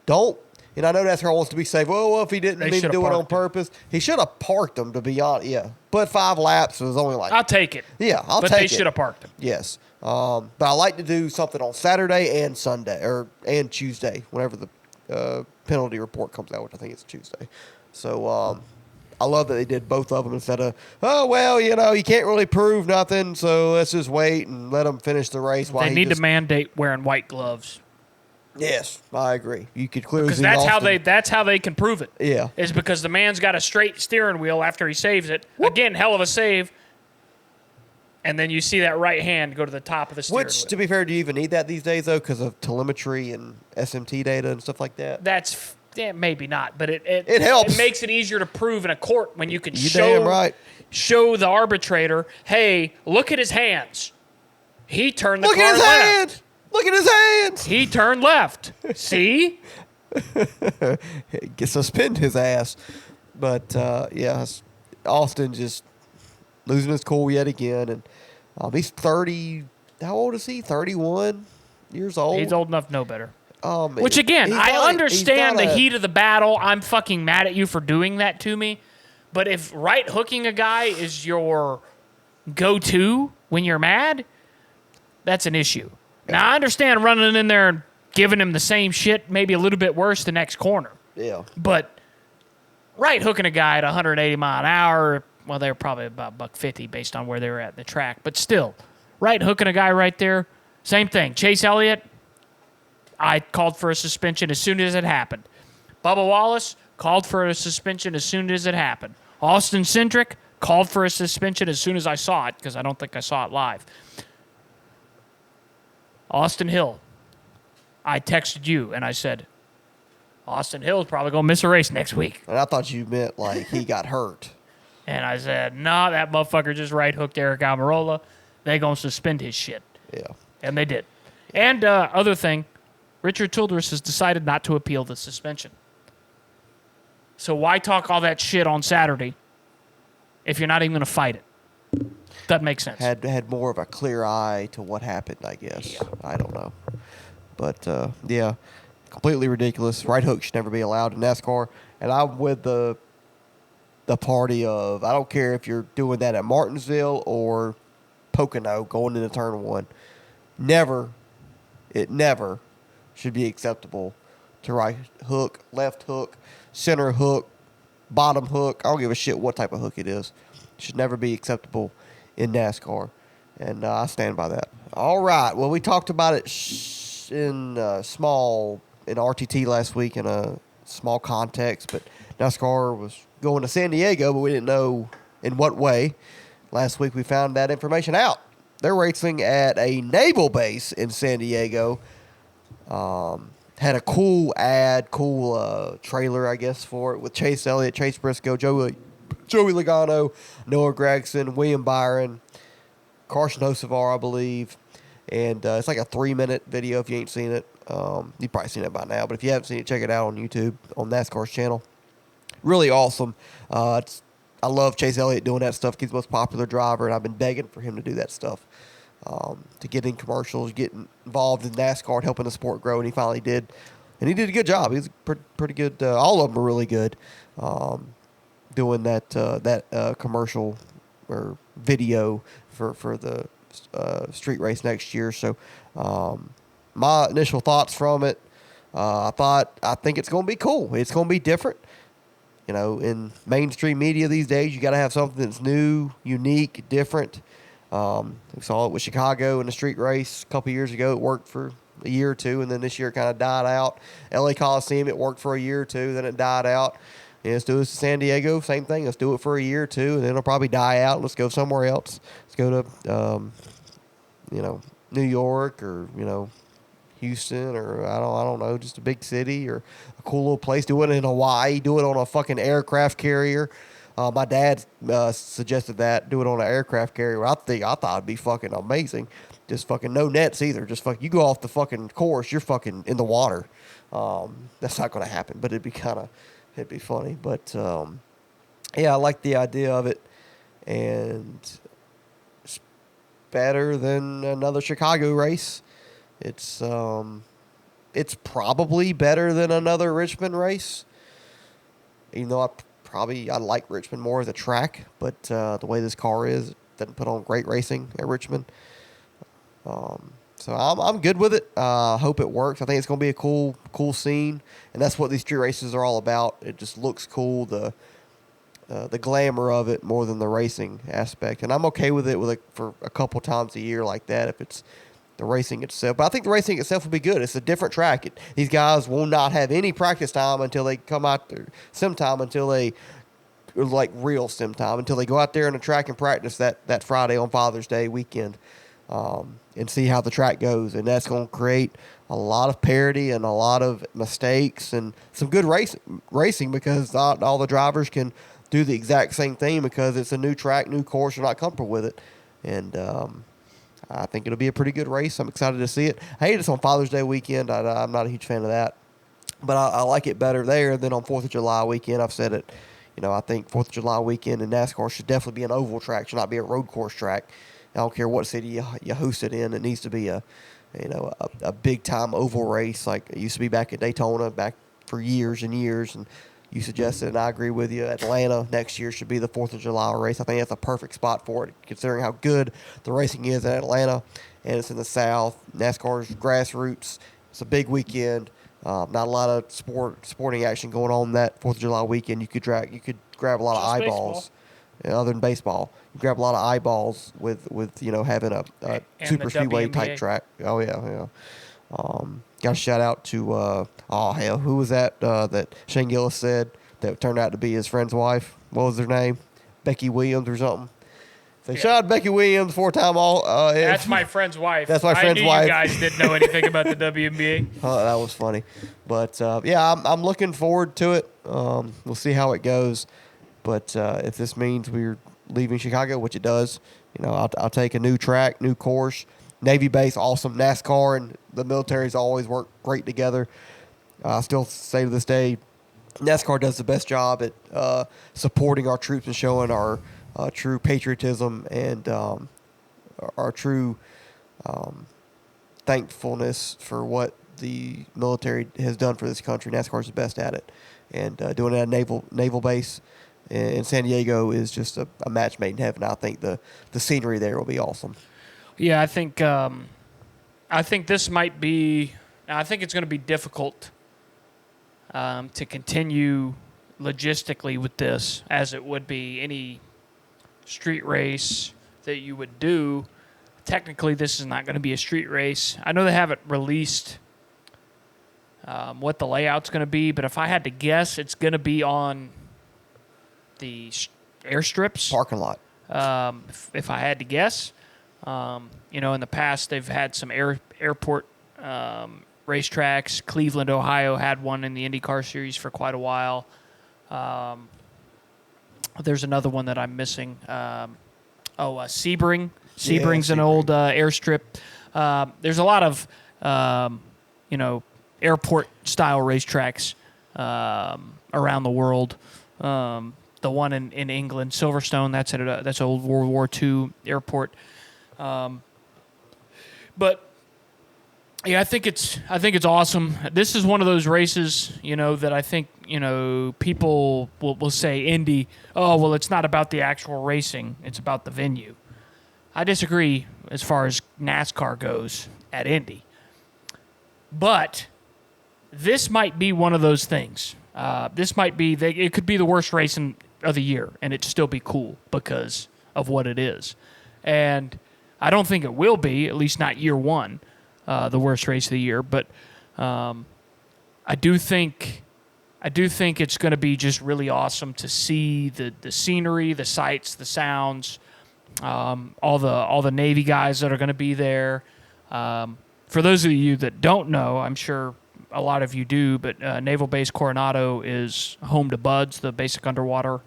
And I know NASCAR wants to be safe. Well, if he didn't mean to do it on purpose, he should have parked them, to be honest. Yeah. But 5 laps was only like... I'll take it. Yeah, I'll take it. But they should have parked them. Yes. But I like to do something on Saturday and Sunday, and Tuesday, whenever the penalty report comes out, which I think it's Tuesday. So I love that they did both of them instead of, oh, well, you can't really prove nothing, so let's just wait and let them finish the race. They need to mandate wearing white gloves. Yes, I agree. You could clearly because see that's how they can prove it. Yeah, is because the man's got a straight steering wheel after he saves it. Whoop. Again, hell of a save. And then you see that right hand go to the top of the steering wheel. Which, to be fair, do you even need that these days, though, because of telemetry and SMT data and stuff like that? That's maybe not, but it helps. It makes it easier to prove in a court when you can show the arbitrator, hey, look at his hands. He turned the car left. Hands. Look at his hands. He turned left. See? Suspend his ass. But, Austin just losing his cool yet again. And he's 30. How old is he? 31 years old? He's old enough to know better. Which, again, I understand the heat of the battle. I'm fucking mad at you for doing that to me. But if right hooking a guy is your go-to when you're mad, that's an issue. Now, I understand running in there and giving him the same shit, maybe a little bit worse the next corner. Yeah. But right hooking a guy at 180 mile an hour, well, they're probably about $150 based on where they were at in the track. But still, right hooking a guy right there, same thing. Chase Elliott, I called for a suspension as soon as it happened. Bubba Wallace called for a suspension as soon as it happened. Austin Cindric called for a suspension as soon as I saw it, because I don't think I saw it live. Austin Hill, I texted you and I said, Austin Hill is probably going to miss a race next week. And I thought you meant like he got hurt. And I said, no, that motherfucker just right hooked Aric Almirola. They going to suspend his shit. Yeah. And they did. And other thing, Richard Childress has decided not to appeal the suspension. So why talk all that shit on Saturday if you're not even going to fight it? That makes sense. Had more of a clear eye to what happened, I guess. Yeah. I don't know. But, completely ridiculous. Right hook should never be allowed in NASCAR. And I'm with the party of, I don't care if you're doing that at Martinsville or Pocono going into turn one. It never should be acceptable to right hook, left hook, center hook, bottom hook. I don't give a shit what type of hook it is. It should never be acceptable in NASCAR. And I stand by that. All right. Well, we talked about it in RTT last week in a small context, but NASCAR was going to San Diego, but we didn't know in what way. Last week we found that information out. They're racing at a Naval Base in San Diego. Had a cool trailer, I guess, for it with Chase Elliott, Chase Briscoe, Joey Logano, Noah Gragson, William Byron, Carson Hocevar, I believe. And it's like a 3-minute video if you ain't seen it. You've probably seen it by now, but if you haven't seen it, check it out on YouTube, on NASCAR's channel. Really awesome. I love Chase Elliott doing that stuff. He's the most popular driver, and I've been begging for him to do that stuff. To get in commercials, get involved in NASCAR, and helping the sport grow, and he finally did. And he did a good job. He's pretty good. All of them are really good doing that commercial or video for the street race next year. So my initial thoughts from it, I think it's going to be cool. It's going to be different. You know, in mainstream media these days, you got to have something that's new, unique, different. We saw it with Chicago in the street race a couple years ago. It worked for a year or two, and then this year it kind of died out. LA Coliseum, it worked for a year or two, then it died out. Yeah, let's do this to San Diego, same thing. Let's do it for a year or two, and then it'll probably die out. Let's go somewhere else. Let's go to, New York or, Houston or I don't know, just a big city or a cool little place. Do it in Hawaii. Do it on a fucking aircraft carrier. My dad suggested that. Do it on an aircraft carrier. I thought it'd be fucking amazing. Just fucking no nets either. Just you go off the fucking course, you're fucking in the water. That's not going to happen, but it'd be funny. But yeah, I like the idea of it, and it's better than another Chicago race. It's probably better than another Richmond race, even though I like Richmond more as a track, but the way this car is, it doesn't put on great racing at Richmond. So So I'm good with it. Hope it works. I think it's going to be a cool scene, and that's what these street races are all about. It just looks cool, the glamour of it more than the racing aspect, and I'm okay with it for a couple times a year like that if it's the racing itself. But I think the racing itself will be good. It's a different track. These guys will not have any practice time until they come out there, sim time until they like real sim time until they go out there on the track and practice that Friday on Father's Day weekend. And see how the track goes, and that's going to create a lot of parity and a lot of mistakes and some good racing because not all the drivers can do the exact same thing because it's a new track, new course, you're not comfortable with it. And I think it'll be a pretty good race. I'm excited to see it. I hate it's on Father's Day weekend. I'm not a huge fan of that, but I like it better there than on 4th of July weekend. I've said it. I think 4th of July weekend in NASCAR should definitely be an oval track, should not be a road course track. I don't care what city you host it in. It needs to be a big time oval race like it used to be back at Daytona back for years and years. And you suggested, and I agree with you, Atlanta next year should be the 4th of July race. I think that's a perfect spot for it, considering how good the racing is in Atlanta, and it's in the South. NASCAR's grassroots. It's a big weekend. Not a lot of sporting action going on that 4th of July weekend. You could grab a lot of eyeballs. Other than baseball, you grab a lot of eyeballs with having a super speedway type track. Oh yeah. Got a shout out to who was that that Shane Gillis said that turned out to be his friend's wife? What was her name? Becky Williams or something. So shout out Becky Williams, 4-time all. That's my friend's wife. That's my friend's wife. I knew you guys didn't know anything about the WNBA. That was funny, but I'm looking forward to it. We'll see how it goes. But if this means we're leaving Chicago, which it does, I'll take a new track, new course. Navy Base, awesome. NASCAR and the military's always work great together. I still say to this day, NASCAR does the best job at supporting our troops and showing our true patriotism and our true thankfulness for what the military has done for this country. NASCAR is the best at it. And doing it at Naval Base in San Diego is just a match made in heaven. I think the scenery there will be awesome. Yeah, I think this might be. I think it's going to be difficult to continue logistically with this, as it would be any street race that you would do. Technically, this is not going to be a street race. I know they haven't released what the layout's going to be, but if I had to guess, it's going to be on the airstrips. Parking lot. If I had to guess. In the past, they've had some airport racetracks. Cleveland, Ohio had one in the IndyCar Series for quite a while. There's another one that I'm missing. Sebring. Sebring's an old airstrip. There's a lot of, airport-style racetracks around the world. The one in England, Silverstone, that's an old World War II airport. But yeah, I think it's awesome. This is one of those races, that I think, people will say Indy, oh, well, it's not about the actual racing, it's about the venue. I disagree as far as NASCAR goes at Indy. But this might be one of those things. This might be, it could be the worst race of the year, and it'd still be cool because of what it is. And I don't think it will be, at least not year one, the worst race of the year. But I do think it's going to be just really awesome to see the scenery, the sights, the sounds, all the Navy guys that are going to be there. For those of you that don't know, I'm sure a lot of you do, but Naval Base Coronado is home to BUDS, the basic underwater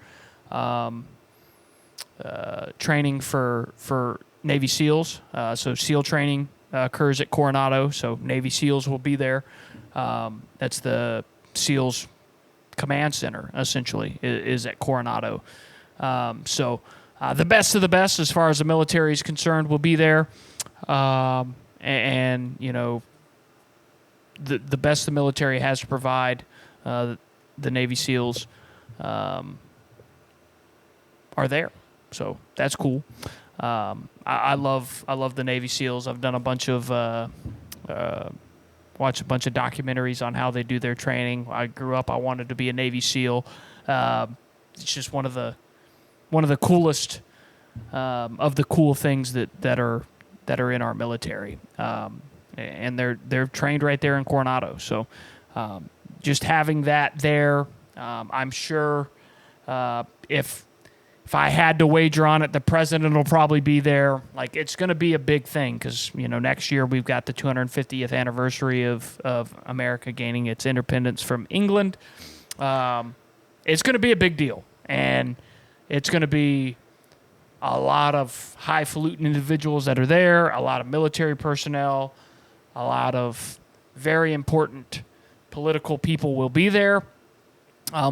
training for Navy SEALs. So SEAL training occurs at Coronado, so Navy SEALs will be there. That's the SEALs Command Center, essentially, is at Coronado. So the best of the best as far as the military is concerned will be there. And the best the military has to provide, the Navy SEALs are there. So that's cool. I love the Navy SEALs. I've done a bunch of watched a bunch of documentaries on how they do their training. I grew up. I wanted to be a Navy SEAL. It's just one of the coolest of the cool things that are in our military. And they're trained right there in Coronado. So just having that there, I'm sure if I had to wager on it, the president will probably be there. Like, it's going to be a big thing because, next year we've got the 250th anniversary of America gaining its independence from England. It's going to be a big deal, and it's going to be a lot of highfalutin individuals that are there, a lot of military personnel, a lot of very important political people will be there,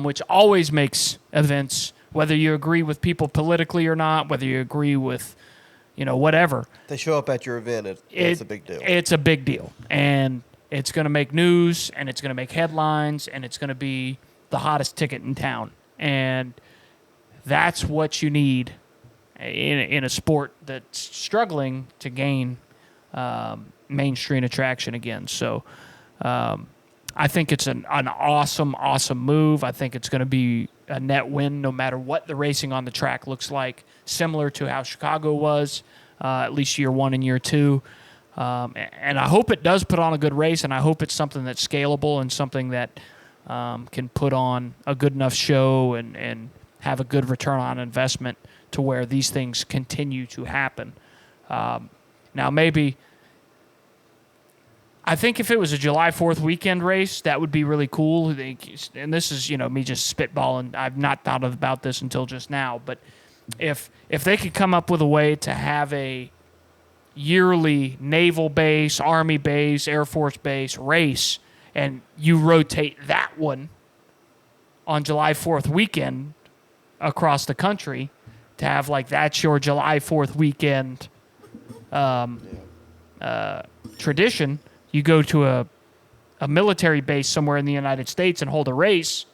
which always makes events, whether you agree with people politically or not, whether you agree with, whatever. They show up at your event, it's a big deal. It's a big deal. And it's going to make news, and it's going to make headlines, and it's going to be the hottest ticket in town. And that's what you need in a sport that's struggling to gain mainstream attraction again. So I think it's an awesome, awesome move. I think it's going to be a net win no matter what the racing on the track looks like, similar to how Chicago was, at least year 1 and year 2. And I hope it does put on a good race, and I hope it's something that's scalable and something that can put on a good enough show and have a good return on investment to where these things continue to happen. Now, maybe I think if it was a July 4th weekend race, that would be really cool. And this is, me just spitballing. I've not thought about this until just now. But if they could come up with a way to have a yearly Naval Base, Army Base, Air Force Base race, and you rotate that one on July 4th weekend across the country, to have that's your July 4th weekend tradition. You go to a military base somewhere in the United States and hold a race,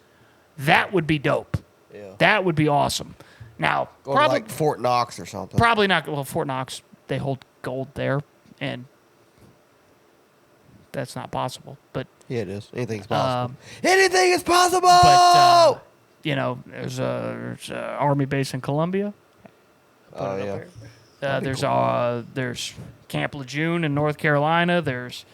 that would be dope. Yeah. That would be awesome. Now, Go to like Fort Knox or something. Probably not. Well, Fort Knox, they hold gold there, and that's not possible. But yeah, it is. Anything's possible. Anything is possible! But, there's a Army base in Columbia. Oh, yeah. There's Camp Lejeune in North Carolina. There's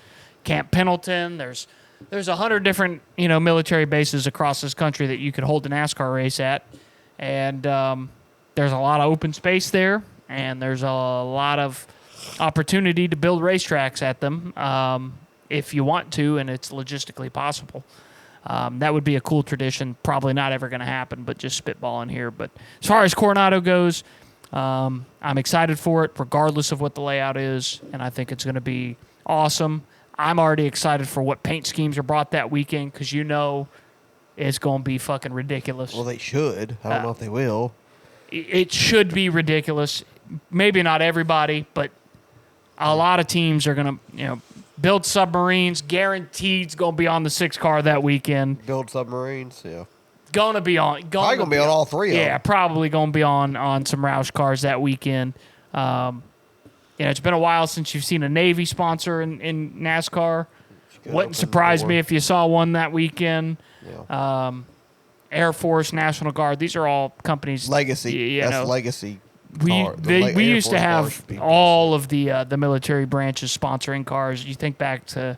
Camp Pendleton. There's 100 different military bases across this country that you could hold a NASCAR race at, and there's a lot of open space there, and there's a lot of opportunity to build racetracks at them if you want to, and it's logistically possible. That would be a cool tradition. Probably not ever going to happen, but just spitballing here. But as far as Coronado goes, I'm excited for it, regardless of what the layout is, and I think it's going to be awesome. I'm already excited for what paint schemes are brought that weekend because it's going to be fucking ridiculous. Well, they should. I don't know if they will. It should be ridiculous. Maybe not everybody, but a lot of teams are going to, build submarines. Guaranteed it's going to be on the 6 car that weekend. Build submarines, yeah. Going to be on. Probably going to be on all 3 of them. Yeah, probably going to be on some Roush cars that weekend. It's been a while since you've seen a Navy sponsor in NASCAR. Wouldn't surprise me if you saw one that weekend. Yeah. Air Force, National Guard, these are all companies. Legacy. That's legacy. We used to have all of the military branches sponsoring cars. You think back to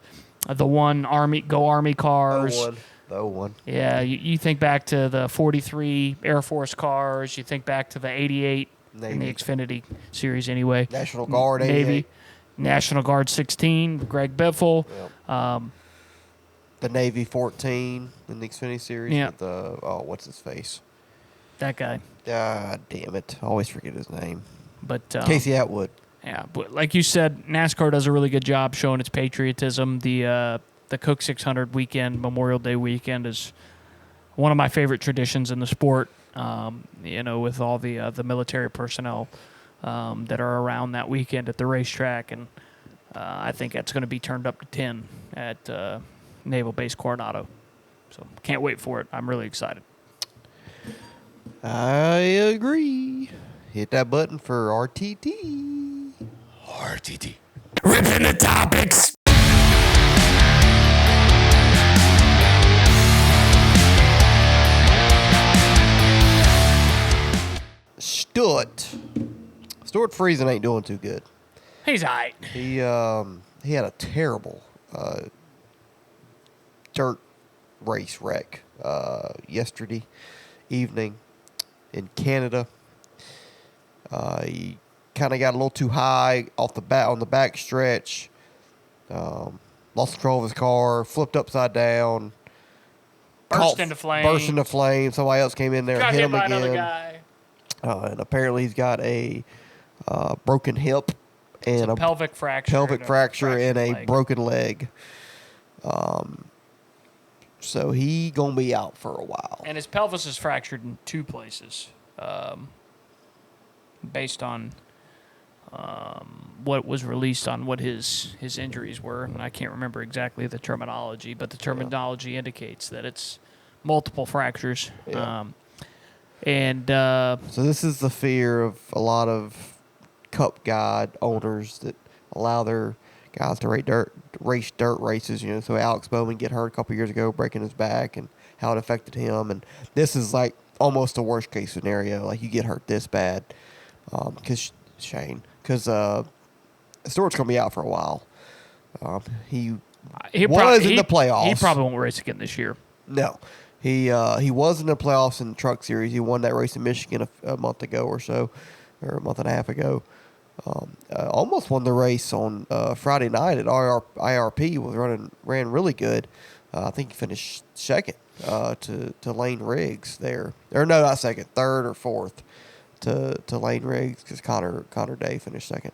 the one Army cars. The 01. Yeah, you think back to the 43 Air Force cars. You think back to the 88 Navy. in the Xfinity series anyway. National Guard 88. Navy. National Guard 16, Greg Biffle. Yep. The Navy 14 in the Xfinity series. Yeah. With what's his face? That guy. God damn it. I always forget his name. But Casey Atwood. Yeah, but like you said, NASCAR does a really good job showing its patriotism. The Cook 600 weekend, Memorial Day weekend, is one of my favorite traditions in the sport. With all the military personnel that are around that weekend at the racetrack, and I think that's going to be turned up to 10 at Naval Base Coronado. So can't wait for it. I'm really excited. I agree. hit that button for RTT. RTT. Ripping the topics. Stewart Friesen ain't doing too good. He's all right. He had a terrible dirt race wreck yesterday evening in Canada. He kind of got a little too high off the bat on the back stretch. Lost control of his car, flipped upside down, Burst into flame. Somebody else came in there Got and hit hit him by again. another guy. And apparently he's got a broken hip and a pelvic fracture and a leg. broken leg. So he gonna be out for a while. And his pelvis is fractured in two places, based on what was released on what his injuries were. And I can't remember exactly the terminology, but the terminology indicates that it's multiple fractures. Yeah. So this is the fear of a lot of Cup guide owners that allow their guys to race dirt races. So Alex Bowman get hurt a couple years ago, breaking his back, and how it affected him. And this is like almost the worst case scenario. Like you get hurt this bad, because Stewart's gonna be out for a while. He was in the playoffs. He probably won't race again this year. No. He was in the playoffs in the Truck Series. He won that race in Michigan a month ago or so, or a month and a half ago. Almost won the race on Friday night at IRP. Ran really good. I think he finished second to Lane Riggs there. Or no, not second, third or fourth to Lane Riggs, because Connor Day finished second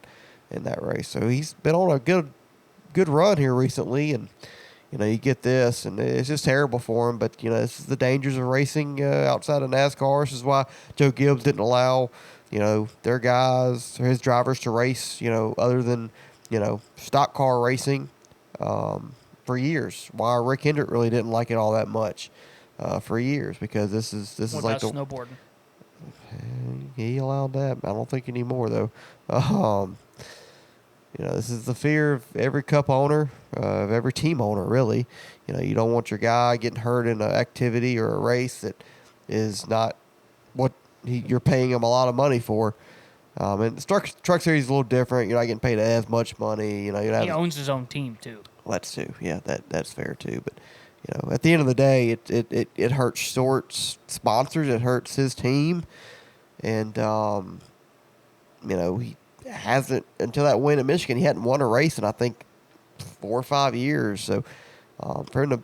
in that race. So he's been on a good run here recently, and you get this, and it's just terrible for him. But, this is the dangers of racing outside of NASCAR. This is why Joe Gibbs didn't allow, their guys or his drivers to race, other than, stock car racing for years. Why Rick Hendrick really didn't like it all that much for years, because this is like the snowboarding. He allowed that. I don't think anymore, though. This is the fear of every Cup owner, of every team owner, really. You don't want your guy getting hurt in an activity or a race that is not what you're paying him a lot of money for. And the truck Series is a little different. You're not getting paid as much money. He owns his own team, too. Well, that's too. Yeah, that's fair, too. But, at the end of the day, it hurts Stewart's sponsors. It hurts his team. And, he hasn't, until that win at Michigan, he hadn't won a race in, I think, 4 or 5 years. So for him to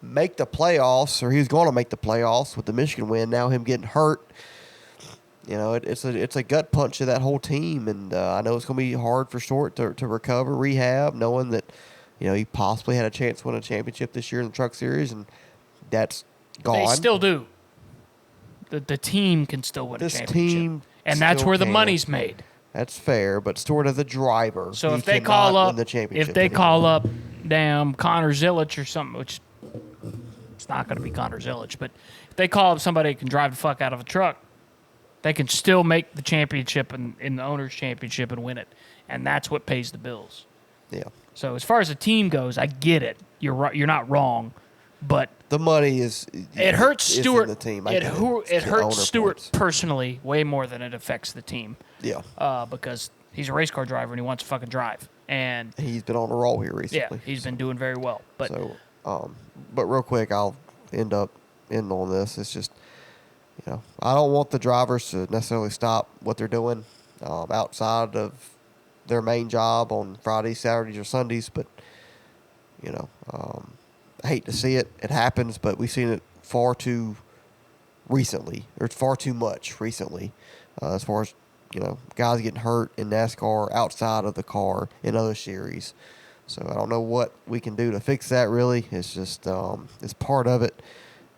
make the playoffs, or he was going to make the playoffs with the Michigan win, now him getting hurt, it's a gut punch to that whole team. And I know it's going to be hard for Stewart to recover, rehab, knowing that he possibly had a chance to win a championship this year in the Truck Series, and that's gone. They still do. The team can still win a championship. Team, and that's where the money's made. That's fair, but Stewart as a driver, so if they call up, anymore. damn Connor Zilic or something, which it's not going to be Connor Zilic, but if they call up somebody who can drive the fuck out of a truck, they can still make the championship in the owner's championship and win it, and that's what pays the bills. Yeah. So as far as the team goes, I get it. You're right. You're not wrong, but the money is. It hurts Stewart. The team. It hurts Stewart personally way more than it affects the team. Yeah. Because he's a race car driver and he wants to fucking drive, and he's been on a roll here recently. Yeah, he's been doing very well. But but real quick, I'll end on this. It's just, I don't want the drivers to necessarily stop what they're doing outside of their main job on Fridays, Saturdays, or Sundays. But I hate to see it. It happens, but we've seen it far too much recently, as far as guys getting hurt in NASCAR outside of the car in other series. So I don't know what we can do to fix that, really. It's just it's part of it.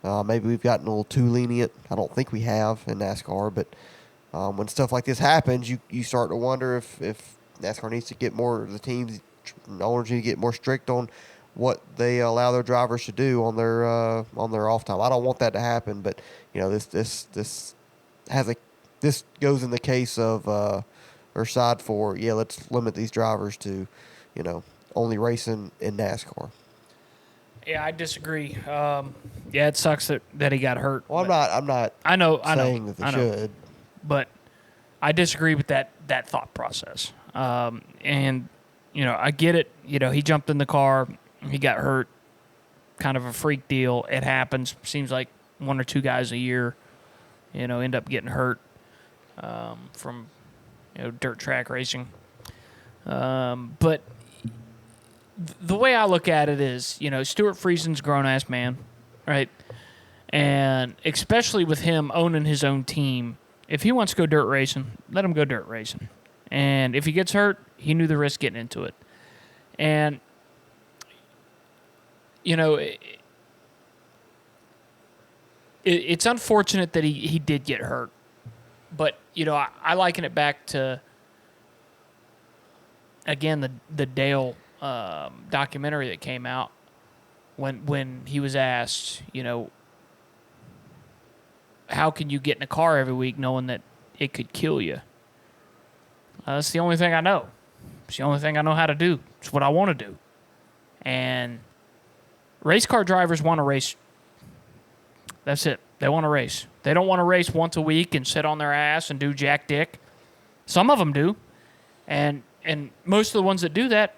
Maybe we've gotten a little too lenient. I don't think we have in NASCAR, but when stuff like this happens, you start to wonder if NASCAR needs to get more, the teams, owners need to get more strict on what they allow their drivers to do on their off time. I don't want that to happen, but this has a this goes in the case of or side for let's limit these drivers to, only racing in NASCAR. Yeah, I disagree. It sucks that he got hurt. Well, I'm not. I know. Saying that they should, but I disagree with that thought process. And I get it. He jumped in the car, he got hurt. Kind of a freak deal. It happens. Seems like one or two guys a year, end up getting hurt from, dirt track racing. But the way I look at it is, Stewart Friesen's a grown-ass man, right? And especially with him owning his own team, if he wants to go dirt racing, let him go dirt racing. And if he gets hurt, he knew the risk getting into it. And, it's unfortunate that he did get hurt. But, I liken it back to, again, the Dale documentary that came out when he was asked, how can you get in a car every week knowing that it could kill you? That's the only thing I know. It's the only thing I know how to do. It's what I want to do. And race car drivers want to race. That's it. They want to race. They don't want to race once a week and sit on their ass and do jack dick. Some of them do. And most of the ones that do that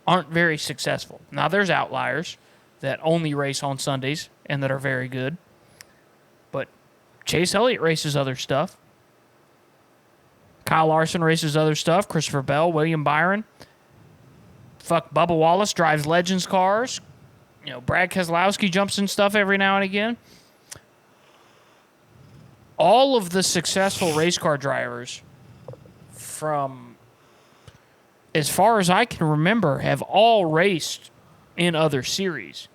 aren't very successful. Now, there's outliers that only race on Sundays and that are very good. But Chase Elliott races other stuff. Kyle Larson races other stuff. Christopher Bell, William Byron. Bubba Wallace drives Legends cars. Brad Keselowski jumps in stuff every now and again. All of the successful race car drivers from as far as I can remember, have all raced in other series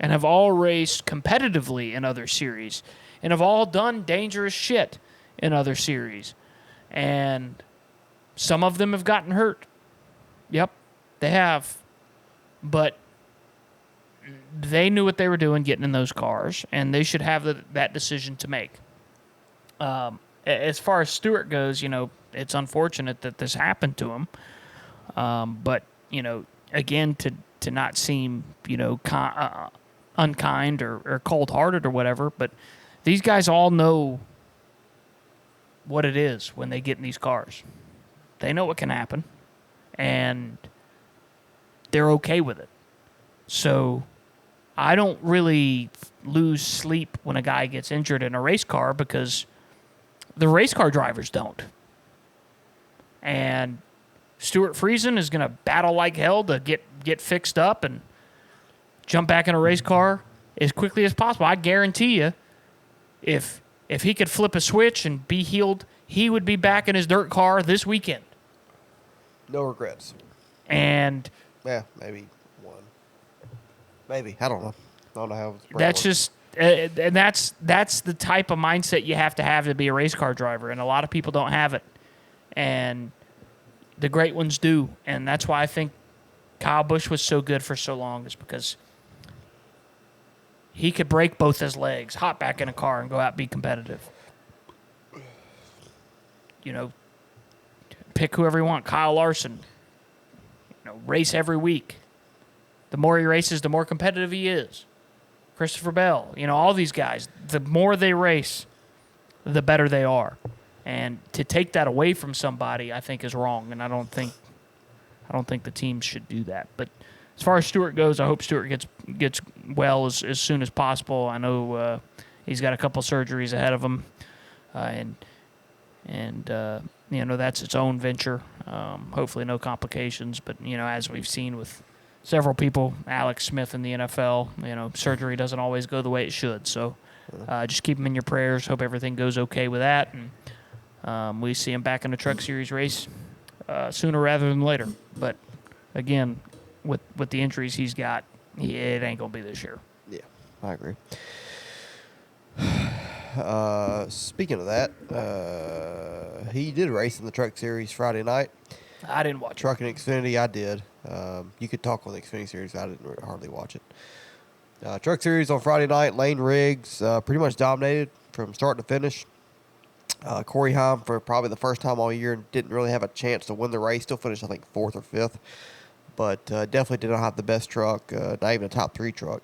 and have all raced competitively in other series and have all done dangerous shit in other series. And some of them have gotten hurt. Yep, they have. But they knew what they were doing getting in those cars, and they should have that decision to make. As far as Stewart goes, it's unfortunate that this happened to him. But, again, to not seem, unkind or cold-hearted or whatever, but these guys all know what it is when they get in these cars. They know what can happen, and they're okay with it. So I don't really lose sleep when a guy gets injured in a race car because the race car drivers don't. And Stewart Friesen is going to battle like hell to get fixed up and jump back in a race car as quickly as possible. I guarantee you, if he could flip a switch and be healed, he would be back in his dirt car this weekend. No regrets. And yeah, maybe one. Maybe. I don't know. I don't know how it's that's just and that's the type of mindset you have to be a race car driver, and a lot of people don't have it. And the great ones do, and that's why I think Kyle Busch was so good for so long, is because he could break both his legs, hop back in a car, and go out and be competitive. Pick whoever you want. Kyle Larson, race every week. The more he races, the more competitive he is. Christopher Bell, all these guys, the more they race, the better they are. And to take that away from somebody, I think, is wrong, and I don't think the team should do that. But as far as Stewart goes, I hope Stewart gets well as soon as possible. I know he's got a couple surgeries ahead of him, and that's its own venture. Hopefully, no complications. But as we've seen with several people, Alex Smith in the NFL, surgery doesn't always go the way it should. So just keep him in your prayers. Hope everything goes okay with that, and we see him back in the Truck Series race sooner rather than later. But again, with the injuries he's got, it ain't gonna be this year. Yeah, I agree. Speaking of that, he did race in the Truck Series Friday night. I didn't watch Truck and Xfinity, I did. You could talk on the Xfinity Series. I didn't hardly watch it. Truck Series on Friday night, Lane Riggs pretty much dominated from start to finish. Corey Haim, for probably the first time all year, didn't really have a chance to win the race. Still finished, I think, 4th or 5th. But definitely did not have the best truck, not even a top 3 truck.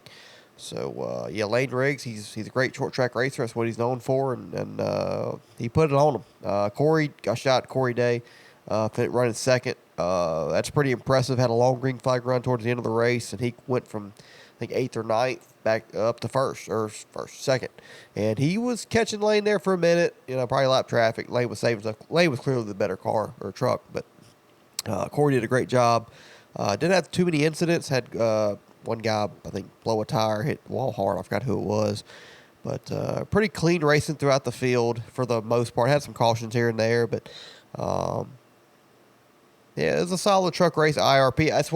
So, Lane Riggs, he's a great short track racer. That's what he's known for, and he put it on him. Corey, I shot Corey Day, running second. That's pretty impressive. Had a long green flag run towards the end of the race, and he went from, I think, 8th or 9th back up to second. And he was catching Lane there for a minute, probably lap traffic. Lane was saving stuff. Lane was clearly the better car or truck, but Corey did a great job. Didn't have too many incidents. Had one guy, I think, blow a tire, hit the wall hard. I forgot who it was. But pretty clean racing throughout the field for the most part. Had some cautions here and there, but it was a solid truck race. IRP. That's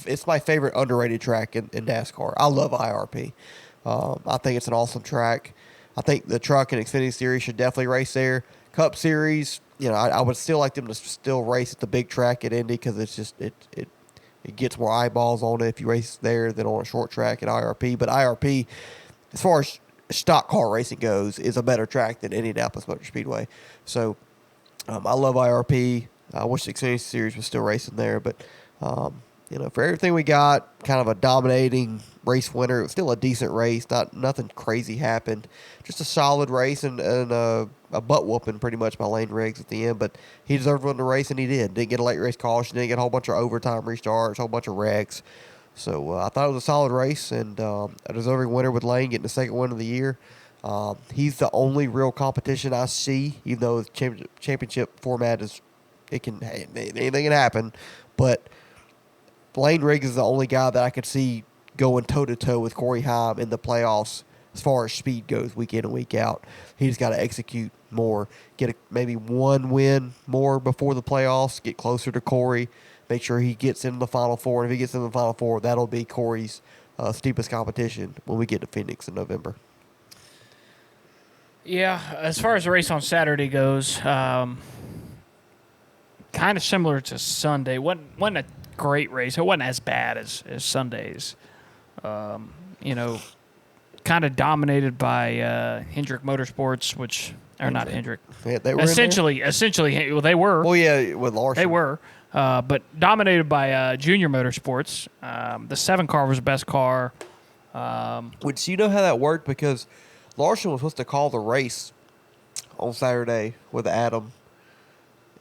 it's my favorite underrated track in NASCAR. I love IRP. I think it's an awesome track. I think the truck and Xfinity Series should definitely race there. Cup Series, I would still like them to still race at the big track at Indy because it's just it gets more eyeballs on it if you race there than on a short track at IRP. But IRP, as far as stock car racing goes, is a better track than Indianapolis Motor Speedway. So I love IRP. I wish the Xfinity Series was still racing there, but for everything we got, kind of a dominating race winner. It was still a decent race. Nothing crazy happened. Just a solid race and a butt whooping pretty much by Lane Riggs at the end. But he deserved to win the race, and he did. Didn't get a late race caution. Didn't get a whole bunch of overtime restarts, a whole bunch of wrecks. So I thought it was a solid race, and a deserving winner with Lane getting the second win of the year. He's the only real competition I see, even though the championship format anything can happen. But Lane Riggs is the only guy that I could see going toe-to-toe with Corey Haim in the playoffs as far as speed goes week in and week out. He just got to execute more, get maybe one win more before the playoffs, get closer to Corey, make sure he gets into the Final Four. And if he gets into the Final Four, that'll be Corey's steepest competition when we get to Phoenix in November. Yeah, as far as the race on Saturday goes, kind of similar to Sunday. Wasn't a great race. It wasn't as bad as Sunday's. Kind of dominated by Hendrick Motorsports, which are not Hendrick. Yeah, they were essentially, well, they were. Well, yeah, with Larson. They were, but dominated by Junior Motorsports. The 7 car was the best car. Which, you know how that worked? Because Larson was supposed to call the race on Saturday with Adam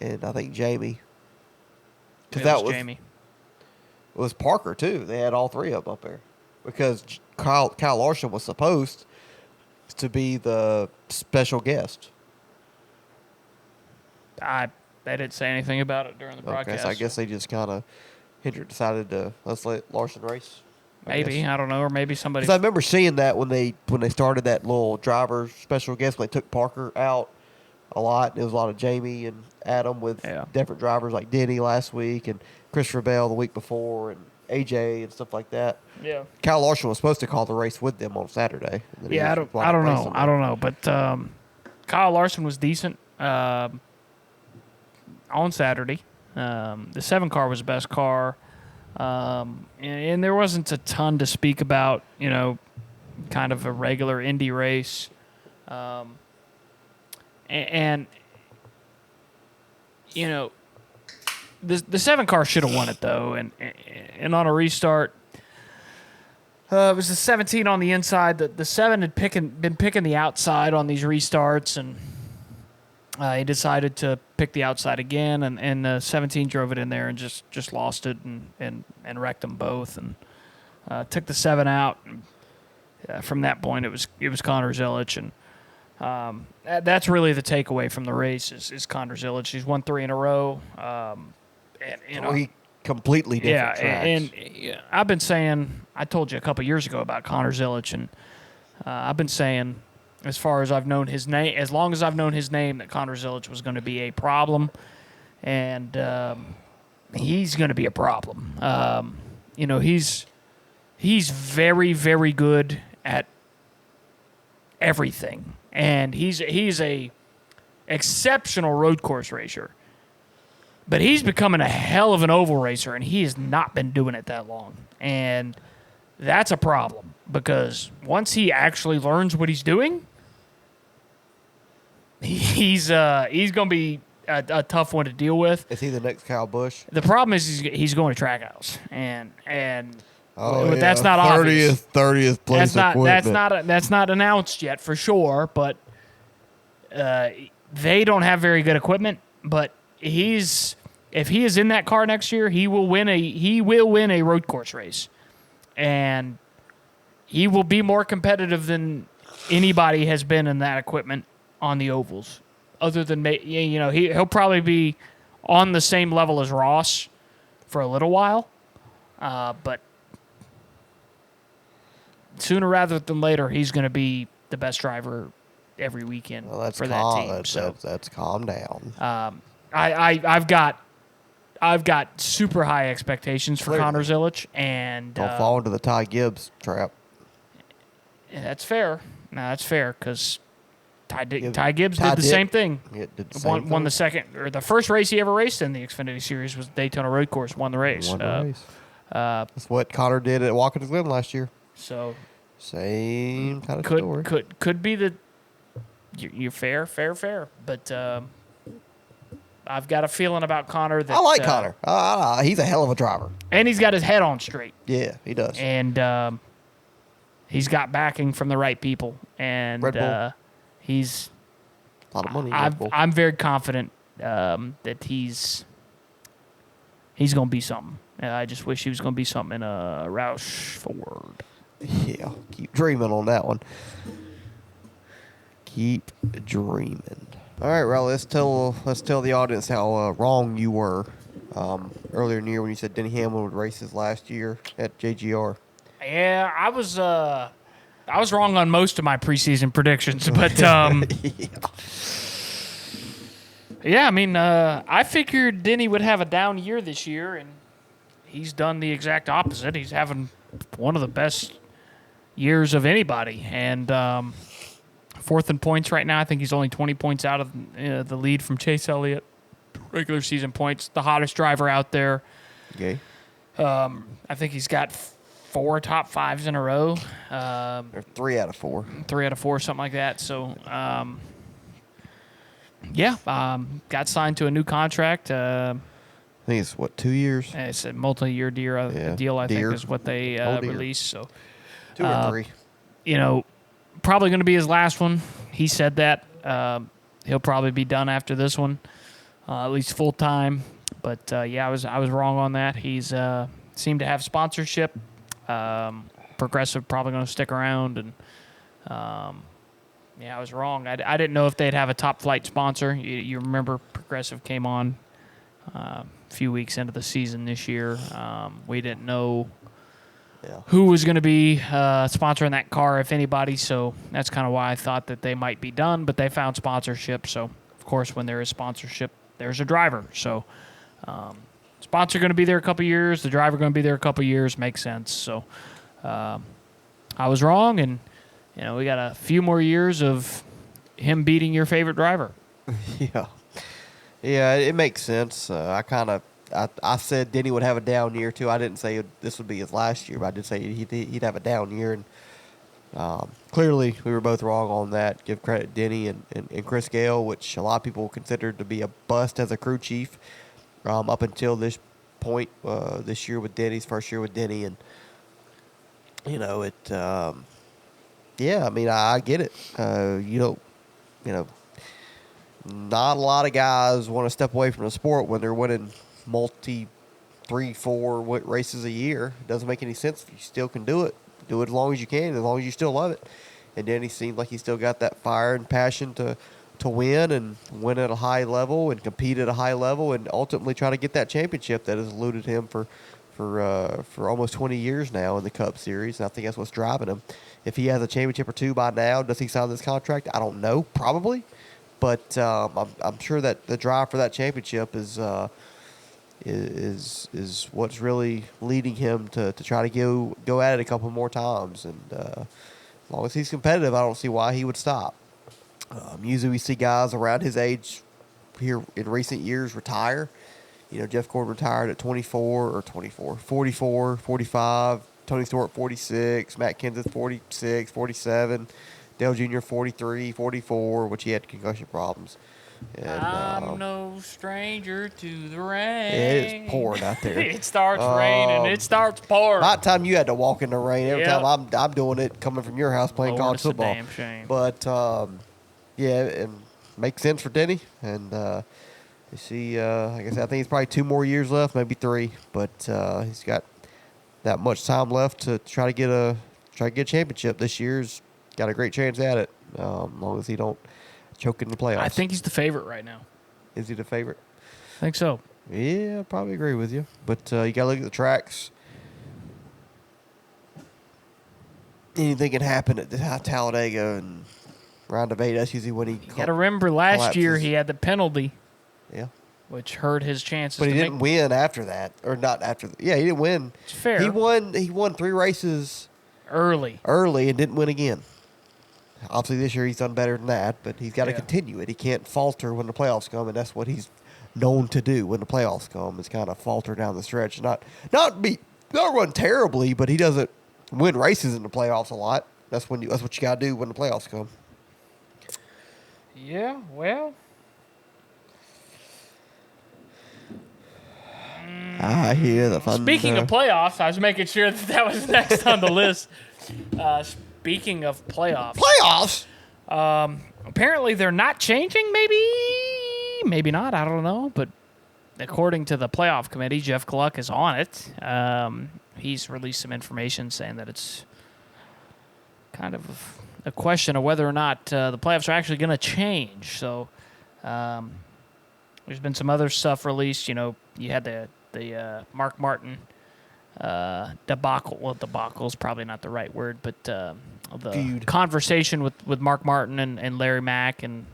and I think Jamie. That was Jamie. It was Parker, too. They had all 3 of them up there. Because Kyle Larson was supposed to be the special guest. They didn't say anything about it during the broadcast. Okay, so I guess they just kind of Hendrick decided to let's let Larson race. Maybe, I don't know, or maybe somebody. Because I remember seeing that when they started that little driver special guest, when they took Parker out a lot. There was a lot of Jamie and Adam with different drivers like Denny last week and Christopher Bell the week before and AJ and stuff like that. Yeah. Cal Larson was supposed to call the race with them on Saturday. Yeah, I don't know. But Kyle Larson was decent on Saturday. The 7 car was the best car. And there wasn't a ton to speak about, kind of a regular Indy race. The 7 car should have won it though, and on a restart, it was the 17 on the inside. The 7 had been picking the outside on these restarts, and he decided to pick the outside again, and the 17 drove it in there and just lost it and wrecked them both, and took the 7 out. And, from that point, it was Connor Zilic, and that's really the takeaway from the race is Connor Zilic. He's won 3 in a row. He completely different tracks. And I've been saying, I told you a couple years ago about Connor Zilic, and I've been saying, as far as I've known his name, as long as I've known his name, that Connor Zilic was going to be a problem, and he's going to be a problem. He's very, very good at everything, and he's a exceptional road course racer. But he's becoming a hell of an oval racer, and he has not been doing it that long. And that's a problem, because once he actually learns what he's doing, he's going to be a tough one to deal with. Is he the next Kyle Busch? The problem is he's going to Trackhouse, and Oh, that's not obvious. 30th place That's not announced yet for sure, but they don't have very good equipment. But if he is in that car next year, he will win a road course race, and he will be more competitive than anybody has been in that equipment on the ovals. Other than he'll probably be on the same level as Ross for a little while, but sooner rather than later, he's going to be the best driver every weekend for that team. That's calm down. I've got super high expectations for Connor Zilisch, and don't fall into the Ty Gibbs trap. Yeah, that's fair. No, that's fair because Ty Gibbs did the same thing. Won the second or the first race he ever raced in the Xfinity Series was Daytona Road Course. Won the race. That's what Connor did at Watkins Glen last year. So same kind of story. Could be the you're fair, but I've got a feeling about Connor that I like Connor. He's a hell of a driver, and he's got his head on straight. Yeah, he does, and he's got backing from the right people, and Red Bull. He's a lot of money. I'm very confident that he's going to be something. I just wish he was going to be something in a Roush Ford. Yeah, keep dreaming on that one. Keep dreaming. All right, Ral, let's tell the audience how wrong you were earlier in the year when you said Denny Hamlin would race his last year at JGR. Yeah, I was wrong on most of my preseason predictions, but yeah, I mean, I figured Denny would have a down year this year, and he's done the exact opposite. He's having one of the best years of anybody, and fourth in points right now. I think he's only 20 points out of the lead from Chase Elliott. Regular season points, the hottest driver out there. Okay. I think he's got 4 top 5s in a row. Or 3 out of 4. 3 out of 4, something like that. So, got signed to a new contract. I think it's, 2 years? It's a multi-year deal, I think, is what they released. So, 2 or 3. Probably going to be his last one. He said that. He'll probably be done after this one, at least full-time. But, I was wrong on that. He's seemed to have sponsorship. Progressive probably going to stick around. And, I was wrong. I didn't know if they'd have a top-flight sponsor. You remember Progressive came on a few weeks into the season this year. We didn't know who was going to be sponsoring that car, if anybody. So that's kind of why I thought that they might be done. But they found sponsorship. So, of course, when there is sponsorship, there's a driver. So sponsor going to be there a couple years. The driver going to be there a couple years. Makes sense. So I was wrong. And, we got a few more years of him beating your favorite driver. Yeah. Yeah, it makes sense. I said Denny would have a down year, too. I didn't say this would be his last year, but I did say he'd have a down year. And clearly, we were both wrong on that. Give credit to Denny and Chris Gale, which a lot of people considered to be a bust as a crew chief up until this point this year with Denny's first year with Denny. And, I get it. Not a lot of guys want to step away from the sport when they're winning 3-4 races a year. It doesn't make any sense if you still can do it. Do it as long as you can, as long as you still love it. And Denny seemed like he still got that fire and passion to win and win at a high level and compete at a high level and ultimately try to get that championship that has eluded him for almost 20 years now in the Cup Series. And I think that's what's driving him. If he has a championship or 2 by now, does he sign this contract? I don't know, probably. But I'm sure that the drive for that championship is what's really leading him to try to go at it a couple more times. And as long as he's competitive, I don't see why he would stop. Usually we see guys around his age here in recent years retire. Jeff Gordon retired at 44, 45. Tony Stewart, 46. Matt Kenseth, 46, 47. Dale Jr. 43, 44, which he had concussion problems. And, I'm no stranger to the rain. yeah, it's pouring out there. It starts raining. It starts pouring. About time you had to walk in the rain. Every Yep. time I'm doing it coming from your house playing Lord, college it's a football. damn shame. But yeah, it makes sense for Denny. And you see, like I said, I think he's probably 2 more years left, maybe 3. But he's got that much time left to try to get a championship. This year's got a great chance at it, as long as he don't choke in the playoffs. I think he's the favorite right now. Is he the favorite? I think so. Yeah, I probably agree with you. But you got to look at the tracks. Anything can happen at Talladega and round of 8. That's usually when he You got to remember last year he had the penalty, Yeah. which hurt his chances. But he didn't win after that. Or not after. Yeah, he didn't win. It's fair. He won 3 races early and didn't win again. Obviously, this year he's done better than that, but he's got to Yeah. continue it. He can't falter when the playoffs come, and that's what he's known to do when the playoffs come, is kind of falter down the stretch. Not run terribly, but he doesn't win races in the playoffs a lot. That's what you got to do when the playoffs come. Yeah, well. I hear the thunder. Speaking of playoffs, I was making sure that was next on the list. Speaking of playoffs. Playoffs? Apparently they're not changing, maybe not, I don't know. But according to the playoff committee, Jeff Gluck is on it. He's released some information saying that it's kind of a question of whether or not the playoffs are actually going to change. So there's been some other stuff released. You know, you had the Mark Martin debacle. Well, debacle is probably not the right word, but the feud. Conversation with Mark Martin and Larry Mack and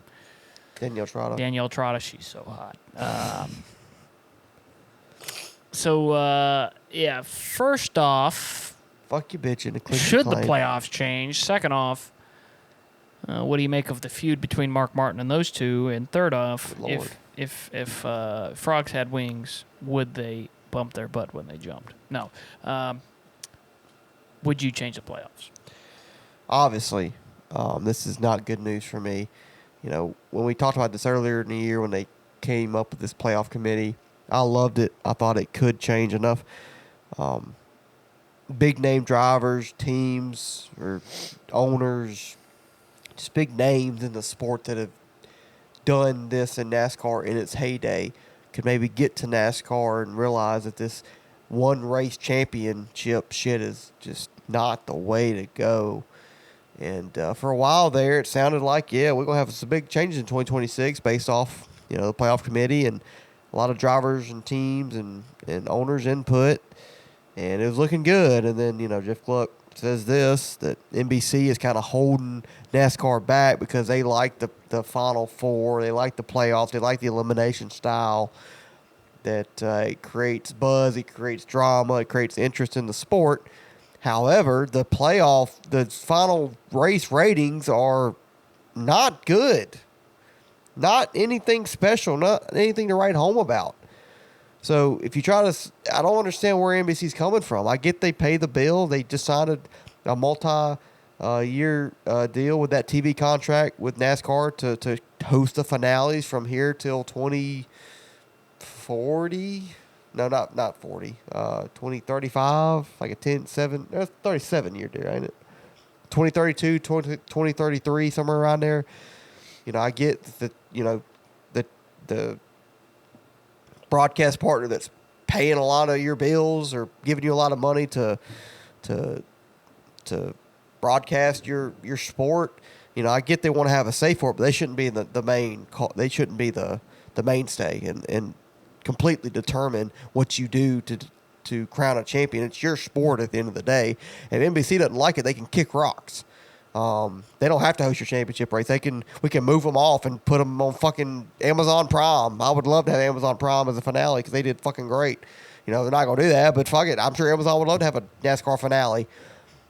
Danielle Trotta. She's so hot. Yeah, first off, fuck you, bitch, and a should the playoffs change? Second off, what do you make of the feud between Mark Martin and those two? And third off, if frogs had wings, would they bump their butt when they jumped? No. Would you change the playoffs? Obviously, this is not good news for me. You know, when we talked about this earlier in the year when they came up with this playoff committee, I loved it. I thought it could change enough. Big name drivers, teams, or owners, just big names in the sport that have done this in NASCAR in its heyday could maybe get to NASCAR and realize that this one race championship shit is just not the way to go. And for a while there, it sounded like, yeah, we're going to have some big changes in 2026 based off, you know, the playoff committee and a lot of drivers and teams and owners' input. And it was looking good. And then, you know, Jeff Gluck says that NBC is kind of holding NASCAR back because they like the Final Four. They like the playoffs. They like the elimination style. That it creates buzz. It creates drama. It creates interest in the sport. However, the final race ratings are not good. Not anything special. Not anything to write home about. So if you try to, I don't understand where NBC's coming from. I get they pay the bill. They just signed a multi-year deal with that TV contract with NASCAR to host the finales from here till 2040. No, not 40. 2035, like a 37-year deal, ain't it? 2032, 2033, somewhere around there. You know, I get that, you know, the broadcast partner that's paying a lot of your bills or giving you a lot of money to broadcast your sport. You know, I get they want to have a say for it, but they shouldn't be the main. They shouldn't be the mainstay and completely determine what you do to crown a champion. It's your sport at the end of the day. And if NBC doesn't like it, they can kick rocks. They don't have to host your championship race. We can move them off and put them on fucking Amazon Prime. I would love to have Amazon Prime as a finale because they did fucking great. You know, they're not going to do that, but fuck it. I'm sure Amazon would love to have a NASCAR finale,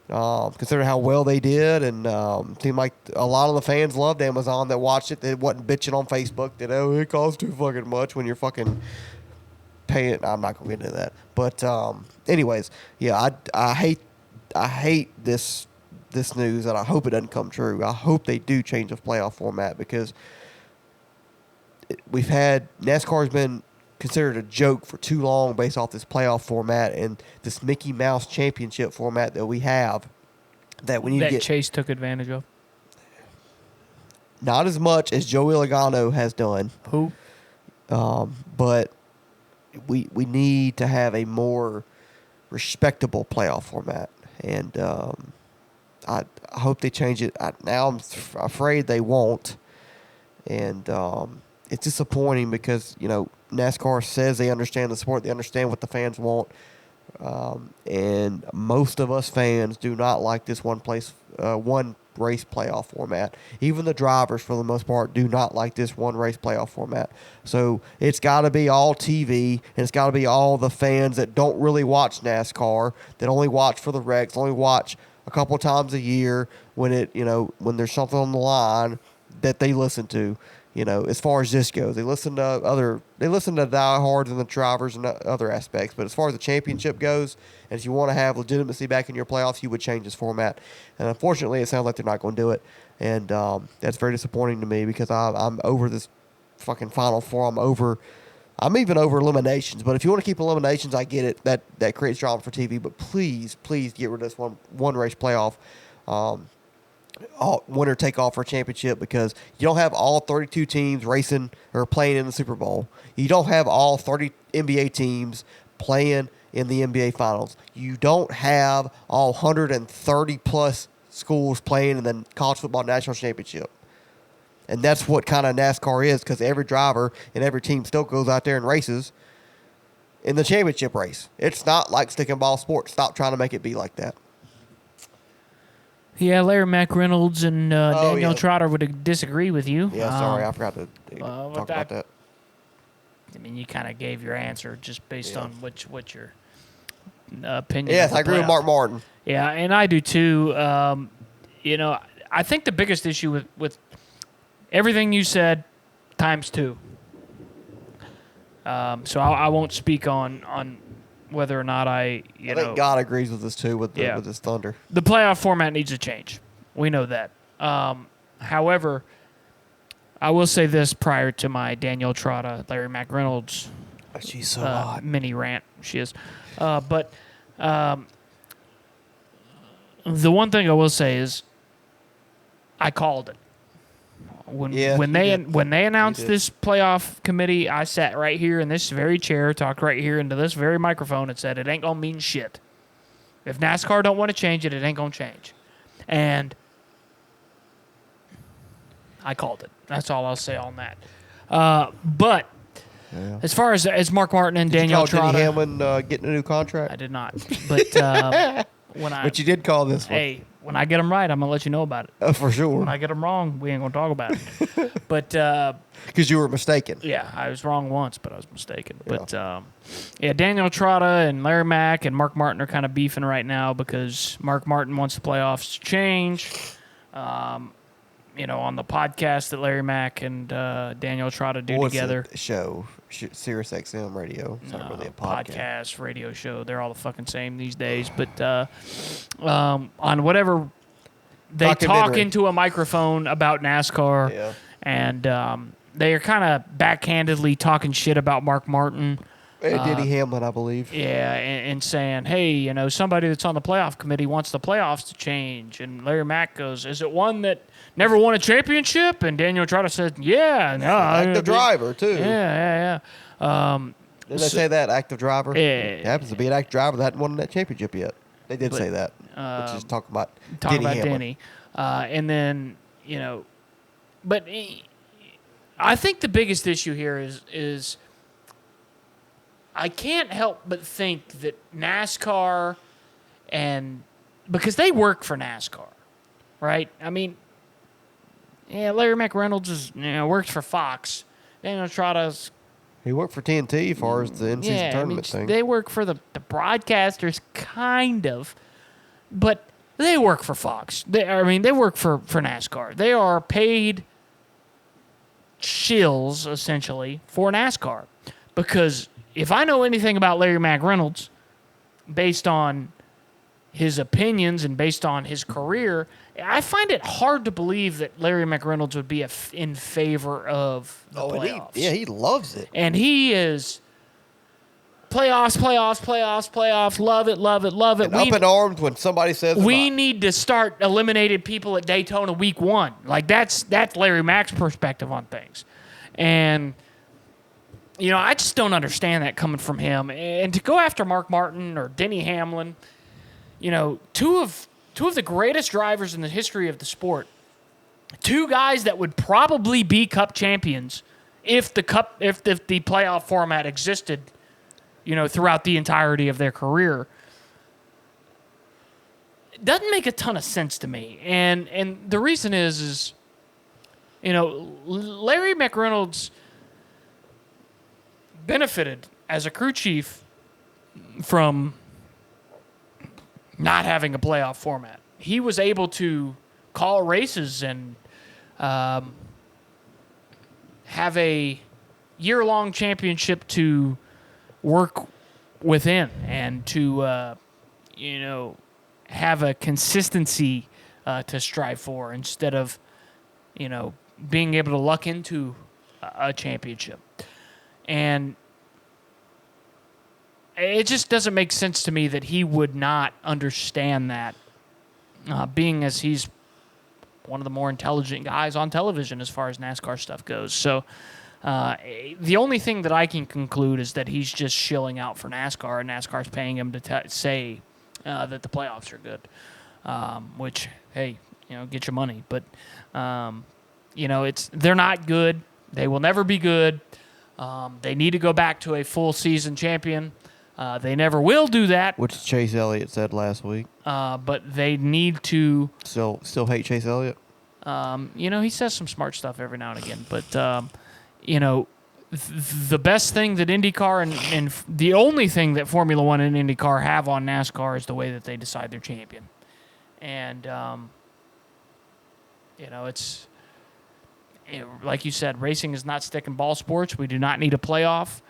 considering how well they did. And seemed like a lot of the fans loved Amazon that watched it. They wasn't bitching on Facebook that, oh, it costs too fucking much when you're fucking paying. I'm not going to get into that. But anyways, yeah, I hate this this news, and I hope it doesn't come true. I hope they do change the playoff format because we've had NASCAR has been considered a joke for too long based off this playoff format and this Mickey Mouse Championship format that we have. That we need to get Chase took advantage of. Not as much as Joey Logano has done. Who? But we need to have a more respectable playoff format, and I hope they change it. Now I'm afraid they won't, and it's disappointing because NASCAR says they understand the sport, they understand what the fans want, and most of us fans do not like this one race playoff format. Even the drivers, for the most part, do not like this one race playoff format. So it's got to be all TV, and it's got to be all the fans that don't really watch NASCAR, that only watch for the wrecks, only watch a couple times a year when when there's something on the line that they listen to. As far as this goes, they listen to diehards and the drivers and other aspects. But as far as the championship goes, and if you want to have legitimacy back in your playoffs, you would change this format. And unfortunately, it sounds like they're not going to do it. And that's very disappointing to me because I'm over this fucking Final Four. I'm even over eliminations. But if you want to keep eliminations, I get it. That creates drama for TV. But please get rid of this one race playoff. Winner take all for a championship because you don't have all 32 teams racing or playing in the Super Bowl. You don't have all 30 NBA teams playing in the NBA Finals. You don't have all 130 plus schools playing in the College Football National Championship. And that's what kind of NASCAR is because every driver and every team still goes out there and races in the championship race. It's not like stick and ball sports. Stop trying to make it be like that. Yeah, Larry McReynolds and Daniel Trotter would disagree with you. Yeah, sorry, I forgot to talk about that. I mean, you kind of gave your answer just based on what your opinion. Yes, I agree with Mark Martin. Yeah, and I do too. I think the biggest issue with everything you said times two. So I won't speak on whether or not I think God agrees with us too with this Thunder. The playoff format needs to change. We know that. However, I will say this prior to my Daniel Trotta, Larry McReynolds She's so hot. mini rant. She is. But the one thing I will say is I called it. When they announced this playoff committee, I sat right here in this very chair, talked right here into this very microphone, and said it ain't gonna mean shit. If NASCAR don't want to change it, it ain't gonna change. And I called it. That's all I'll say on that. But as far as Mark Martin and Daniel Trotta, Denny Hamlin getting a new contract? I did not. But but you did call this one. Hey, when I get them right, I'm going to let you know about it. For sure. When I get them wrong, we ain't going to talk about it. But because you were mistaken. Yeah, I was wrong once, but I was mistaken. Yeah. But Daniel Trotta and Larry Mack and Mark Martin are kind of beefing right now because Mark Martin wants the playoffs to change. On the podcast that Larry Mack and Daniel Trotta do together. What's the show? Sirius XM radio. It's not really a podcast. Radio show. They're all the fucking same these days. But on whatever they talk into a microphone about NASCAR, and they are kind of backhandedly talking shit about Mark Martin. Denny Hamlin, I believe. Yeah, and saying, hey, somebody that's on the playoff committee wants the playoffs to change. And Larry Mack goes, is it one that never won a championship? And Daniel Trotta said, yeah. No, active driver, too. Yeah. Did they say that, active driver? It happens to be an active driver that hadn't won that championship yet. They did say that. Which is talking about Denny. And then, but I think the biggest issue here is I can't help but think that NASCAR because they work for NASCAR, right? I mean, Larry McReynolds works for Fox. Daniel Trotta's. He worked for TNT as far as the in-season tournament thing. They work for the broadcasters, kind of, but they work for Fox. They work for NASCAR. They are paid shills, essentially, for NASCAR. Because if I know anything about Larry McReynolds, based on his opinions and based on his career, I find it hard to believe that Larry McReynolds would be in favor of the playoffs. He loves it. And he is playoffs, love it. And up in arms when somebody says we need to start eliminating people at Daytona week 1. Like that's Larry Mack's perspective on things. And I just don't understand that coming from him. And to go after Mark Martin or Denny Hamlin, two of the greatest drivers in the history of the sport, two guys that would probably be Cup champions if the playoff format existed, throughout the entirety of their career. It doesn't make a ton of sense to me. And the reason is Larry McReynolds benefited as a crew chief from not having a playoff format. He was able to call races and have a year-long championship to work within and to, have a consistency to strive for instead of, being able to luck into a championship. And it just doesn't make sense to me that he would not understand that, being as he's one of the more intelligent guys on television as far as NASCAR stuff goes. So the only thing that I can conclude is that he's just shilling out for NASCAR, and NASCAR's paying him to say that the playoffs are good, which, hey, get your money. But, they're not good. They will never be good. They need to go back to a full season champion. They never will do that. Which Chase Elliott said last week. But they need to... Still hate Chase Elliott? He says some smart stuff every now and again. But, the best thing that IndyCar and the only thing that Formula One and IndyCar have on NASCAR is the way that they decide their champion. And, it's... like you said, racing is not stick and ball sports. We do not need a playoff.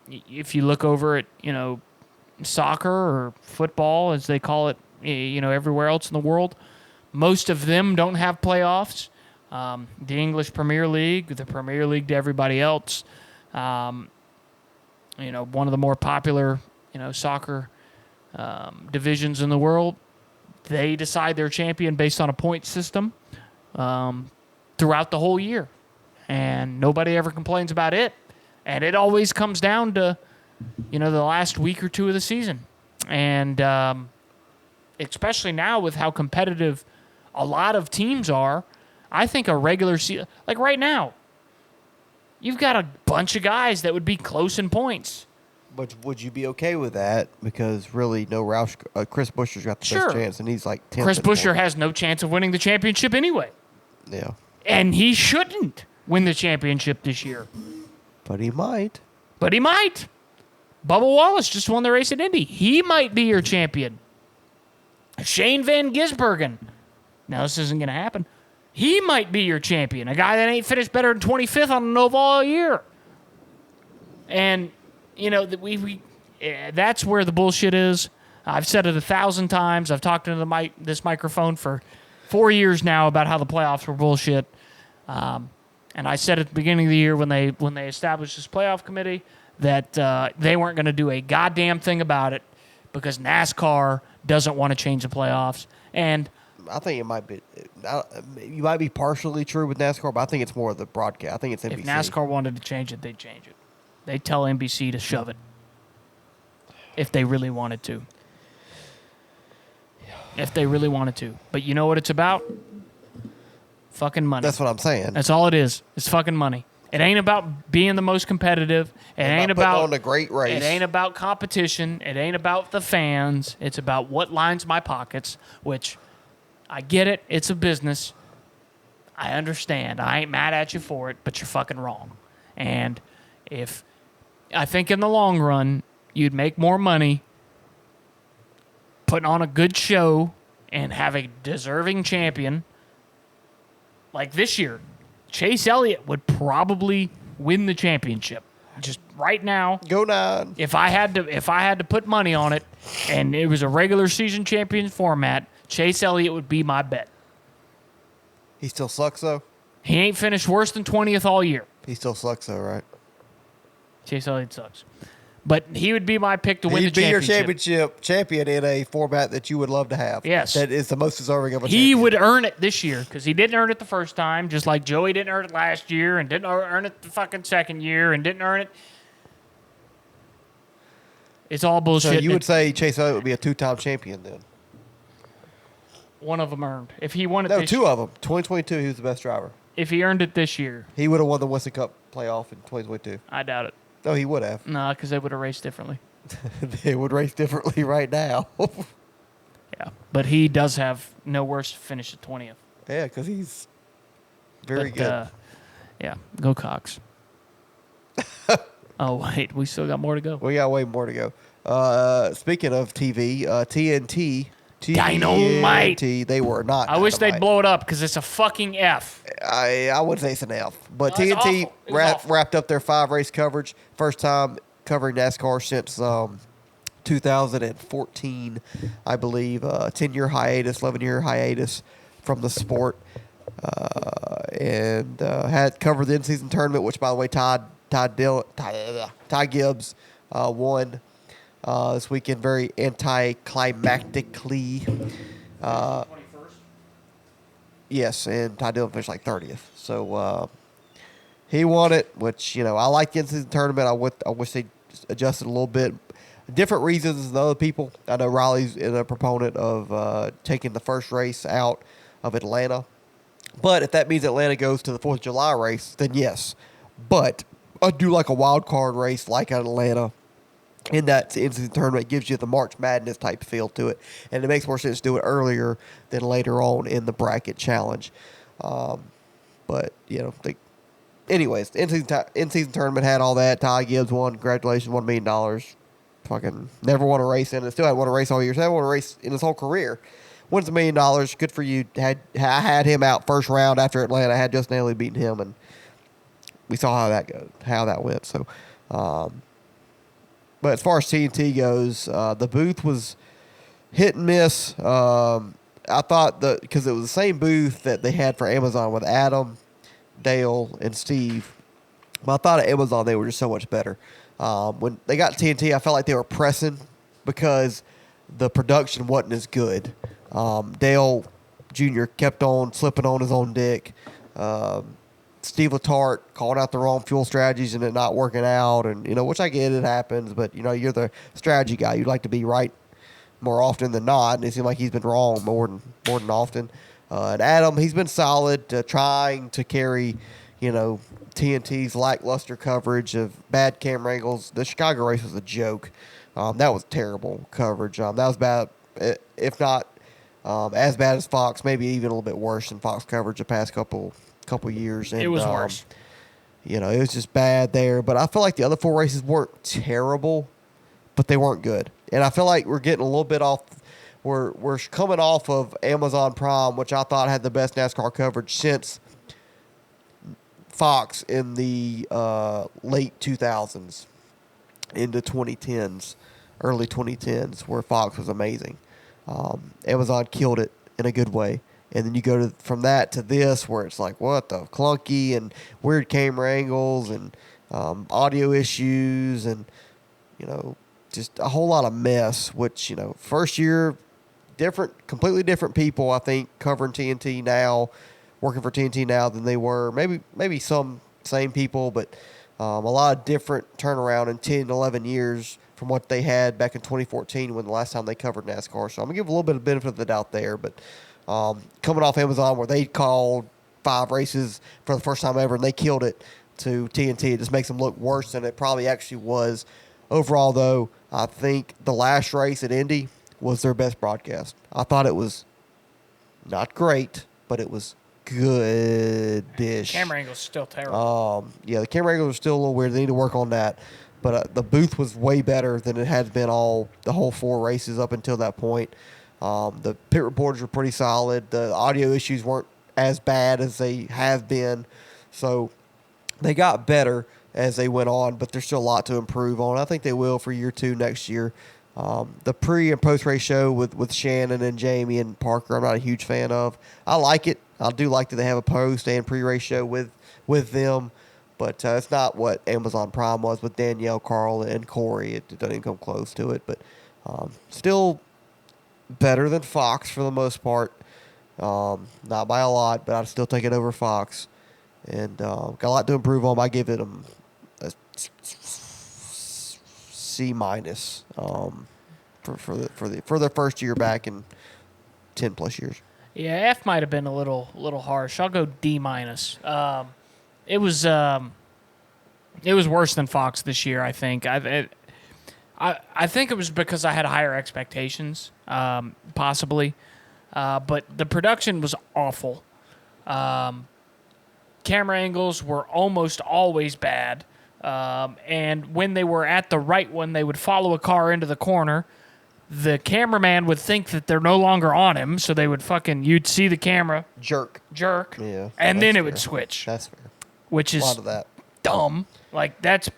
If you look over at, soccer or football, as they call it, everywhere else in the world, most of them don't have playoffs. The English Premier League, the Premier League to everybody else, one of the more popular, soccer divisions in the world, they decide their champion based on a point system throughout the whole year. And nobody ever complains about it. And it always comes down to, the last week or two of the season. And especially now with how competitive a lot of teams are, I think a regular season, like right now, you've got a bunch of guys that would be close in points. But would you be okay with that? Because really, no Roush, Chris Buescher's got the best chance, and he's like 10th. Chris Buescher has no chance of winning the championship anyway. Yeah. And he shouldn't win the championship this year. But he might. Bubba Wallace just won the race at Indy. He might be your champion. Shane Van Gisbergen. Now, this isn't going to happen. He might be your champion. A guy that ain't finished better than 25th on a Nova all year. And, that's where the bullshit is. I've said it 1,000 times. I've talked into this microphone for 4 years now about how the playoffs were bullshit. And I said at the beginning of the year when they established this playoff committee that they weren't going to do a goddamn thing about it because NASCAR doesn't want to change the playoffs. And I think it might be. You might be partially true with NASCAR, but I think it's more of the broadcast. I think it's NBC. If NASCAR wanted to change it, they'd change it. They'd tell NBC to shove it if they really wanted to. If they really wanted to. But you know what it's about? Fucking money. That's what I'm saying. That's all it is. It's fucking money. It ain't about being the most competitive. It ain't about on a great race. It ain't about competition. It ain't about the fans. It's about what lines my pockets, which I get it. It's a business. I understand. I ain't mad at you for it, but you're fucking wrong. And if I think in the long run, you'd make more money putting on a good show and have a deserving champion. Like this year, Chase Elliott would probably win the championship. just right now, Go 9. if I had to put money on it, and it was a regular season champion format, Chase Elliott would be my bet. He still sucks, though? He ain't finished worse than 20th all year. He still sucks, though, right? Chase Elliott sucks. But he would be my pick to win the He'd be your championship. championship champion in a format that you would love to have. Yes. That is the most deserving of a He champion. would earn it this year because he didn't earn it the first time, just like Joey didn't earn it last year and didn't earn it the fucking second year and didn't earn it. It's all bullshit. So you would say Chase Elliott would be a 2-time champion then? One of them earned. If he won it No, this 2 of them. 2022, he was the best driver. If he earned it this year, He would have won the Winston Cup playoff in 2022. I doubt it. No, he would have. No, because they would have raced differently. They would race differently right now. Yeah. But he does have no worse finish at 20th. Yeah, because he's very But, good. Yeah, go Cox. Oh, wait, we still got more to go. We got way more to go. Speaking of TV, TNT. Dynamite. They were not. I wish they'd dynamite. blow it up because it's a fucking F. I would say it's an F. But No, it's TNT awful. It's awful. wrapped up their 5-race coverage. First time covering NASCAR since 2014, I believe. 10-year hiatus, 11-year hiatus from the sport. And had covered the in-season tournament, which, by the way, Ty Gibbs won this weekend very anticlimactically. 21st. Yes, and Ty Dillon finished like 30th. So he won it, which, I like the in-season tournament. I wish they adjusted a little bit. Different reasons than other people. I know Riley's a proponent of taking the first race out of Atlanta. But if that means Atlanta goes to the 4th of July race, then yes. But I do like a wild card race like Atlanta. In that in-season tournament, it gives you the March Madness type feel to it. And it makes more sense to do it earlier than later on in the bracket challenge. But, anyways, the in-season tournament had all that. Ty Gibbs won. Congratulations, $1 million. Fucking never won a race in it. Still hadn't won a race all year. Still hadn't won a race in his whole career. Wins $1 million. Good for you. I had him out first round after Atlanta. I had Justin Haley beating him, and we saw how that went. So, but as far as TNT goes, the booth was hit and miss. I thought because it was the same booth that they had for Amazon with Adam, Dale, and Steve. But I thought at Amazon they were just so much better. When they got TNT, I felt like they were pressing because the production wasn't as good. Dale Jr. kept on slipping on his own dick. Steve Letarte calling out the wrong fuel strategies and it not working out, and which I get, it happens. But you're the strategy guy. You'd like to be right more often than not, and it seemed like he's been wrong more than often. And Adam, he's been solid, trying to carry TNT's lackluster coverage of bad camera angles. The Chicago race was a joke. That was terrible coverage. That was bad, if not as bad as Fox, maybe even a little bit worse than Fox coverage the past couple years. And, It was worse. It was just bad there. But I feel like the other 4 races weren't terrible, but they weren't good. And I feel like we're getting a little bit off. We're coming off of Amazon Prime, which I thought had the best NASCAR coverage since Fox in the late 2000s into 2010s, early 2010s, where Fox was amazing. Amazon killed it in a good way. And then you go from that to this, where it's like, what the clunky and weird camera angles and audio issues and, just a whole lot of mess, which, first year, completely different people, I think, covering TNT now, working for TNT now than they were. Maybe some same people, but a lot of different turnaround in 10, 11 years from what they had back in 2014 when the last time they covered NASCAR. So I'm going to give a little bit of benefit of the doubt there, but coming off Amazon where they called 5 races for the first time ever and they killed it, to TNT, it just makes them look worse than it probably actually was. Overall, though, I think the last race at Indy was their best broadcast. I thought it was not great, but it was good-ish. Camera angle's still terrible. The camera angles are still a little weird. They need to work on that. But the booth was way better than it had been the whole 4 races up until that point. The pit reporters were pretty solid. The audio issues weren't as bad as they have been. So they got better. as they went on, but there's still a lot to improve on. I think they will for year 2 next year. The pre and post race show with Shannon and Jamie and Parker, I'm not a huge fan of. I like it. I do like that they have a post and pre race show with them, but it's not what Amazon Prime was with Danielle, Carl, and Corey. It doesn't even come close to it, but still better than Fox for the most part. Not by a lot, but I'd still take it over Fox. And got a lot to improve on. I give it a C minus for their first year back in 10 plus years. Yeah, F might have been a little harsh. I'll go D minus. It was worse than Fox this year. I think. I think it was because I had higher expectations, possibly, but the production was awful. Camera angles were almost always bad. And when they were at the right one, they would follow a car into the corner. The cameraman would think that they're no longer on him, so they would you'd see the camera jerk, yeah, and then it would switch. That's fair. Which is a lot of that dumb. Like that's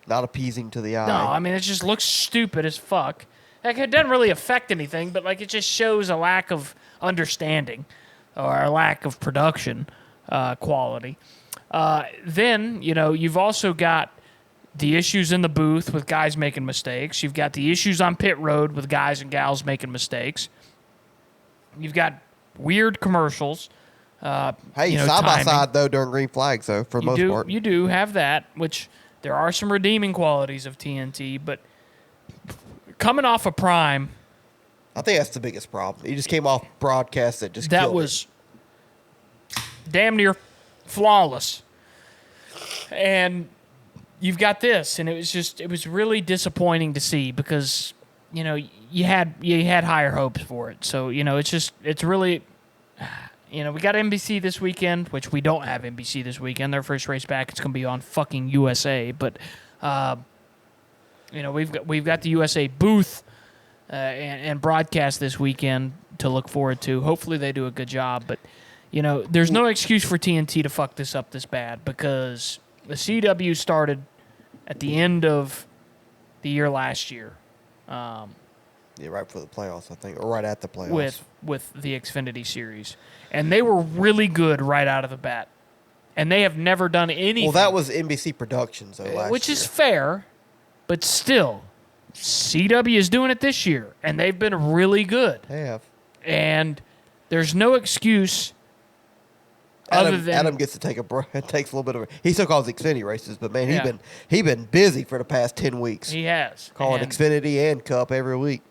not appeasing to the eye. No, I mean it just looks stupid as fuck. Like it doesn't really affect anything, but like it just shows a lack of understanding or a lack of production quality. Then, you've also got the issues in the booth with guys making mistakes. You've got the issues on pit road with guys and gals making mistakes. You've got weird commercials. Hey, side by side, though, during green flags, though, for the most part. You do have that, which there are some redeeming qualities of TNT, but coming off of Prime. I think that's the biggest problem. He just came off broadcast that just that killed was damn near flawless. And you've got this, and it was really disappointing to see because, you had higher hopes for it. So, it's really, we got NBC this weekend, which we don't have NBC this weekend. Their first race back, it's going to be on fucking USA. But, we've got the USA booth and broadcast this weekend to look forward to. Hopefully they do a good job, but there's no excuse for TNT to fuck this up this bad because the CW started at the end of the year last year. Yeah, right before the playoffs, I think, or right at the playoffs. With the Xfinity series. And they were really good right out of the bat. And they have never done anything. Well, that was NBC Productions, though, last year. Which is fair, but still, CW is doing it this year, and they've been really good. They have. And there's no excuse Adam gets to take a break. It takes a little bit of he still calls Xfinity races, but man, he been busy for the past 10 weeks. He has. Calling Xfinity and Cup every week.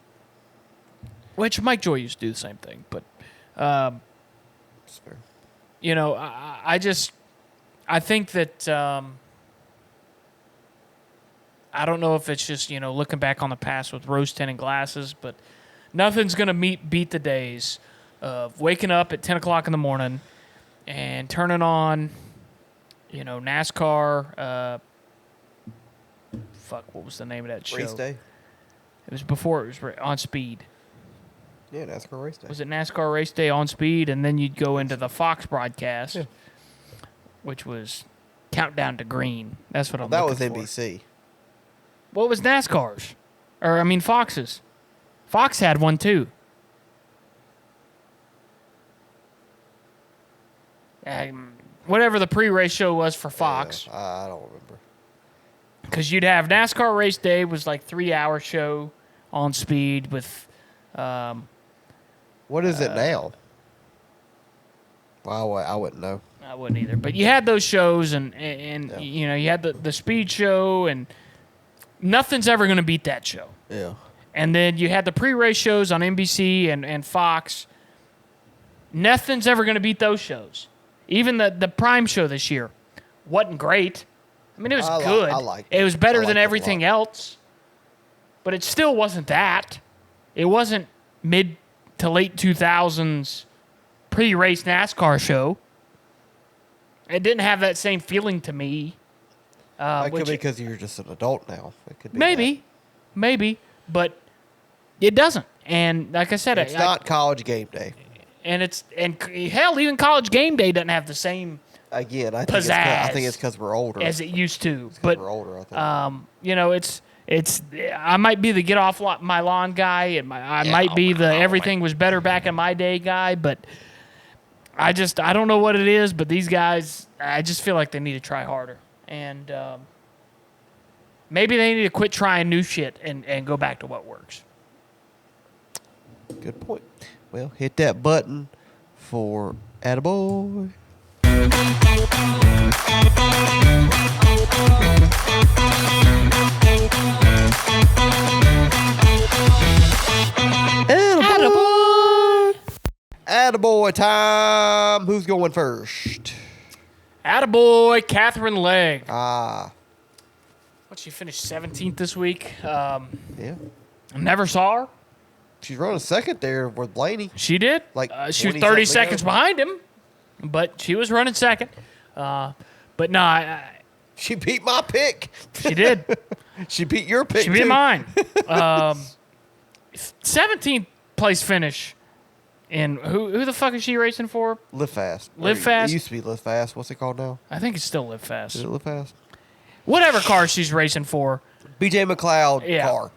Which Mike Joy used to do the same thing, but That's fair. I think that I don't know if it's just, looking back on the past with rose tinted glasses, but nothing's going to beat the days of waking up at 10 o'clock in the morning and turning on, NASCAR. What was the name of that show? Race Day? It was before it was on Speed. Yeah, NASCAR Race Day. Was it NASCAR Race Day on Speed? And then you'd go into the Fox broadcast, which was Countdown to Green. That's what I'm looking for. That was NBC. What was NASCAR's? Fox's. Fox had one, too. Whatever the pre-race show was for Fox. Yeah, I don't remember. Because you'd have NASCAR Race Day was like 3-hour show on Speed with... what is it now? Well, I wouldn't know. I wouldn't either. But you had those shows, and you had the Speed show, and nothing's ever going to beat that show. Yeah. And then you had the pre-race shows on NBC and Fox. Nothing's ever going to beat those shows. Even the Prime show this year wasn't great. I mean, it was good. I liked it. It was better than everything else. But it still wasn't that. It wasn't mid to late 2000s pre-race NASCAR show. It didn't have that same feeling to me. It could be because you're just an adult now. It could be maybe, but it doesn't. And like I said, it's not College Game Day. And hell, even College Game Day doesn't have the same Again, I pizzazz. think it's because we're older. As it used to. But we're older, I think. you know, it's I might be the get off my lawn guy, and I might be the everything was better back in my day guy, but I don't know what it is, but these guys, I just feel like they need to try harder. And maybe they need to quit trying new shit and go back to what works. Good point. Well, hit that button for Attaboy. Attaboy. Attaboy time. Who's going first? Attaboy, Catherine Legg. Ah. What, she finished 17th this week? Yeah. Never saw her. She's running second there with Blaney. She did. Like she was 30 seconds behind him, but she was running second. But no, she beat my pick. She did. She beat your pick. She beat too. mine. 17th place finish. And who the fuck is she racing for? Live Fast. Live Fast? It used to be Live Fast. What's it called now? I think it's still Live Fast. Is it Live Fast? Whatever car she's racing for. BJ McLeod car.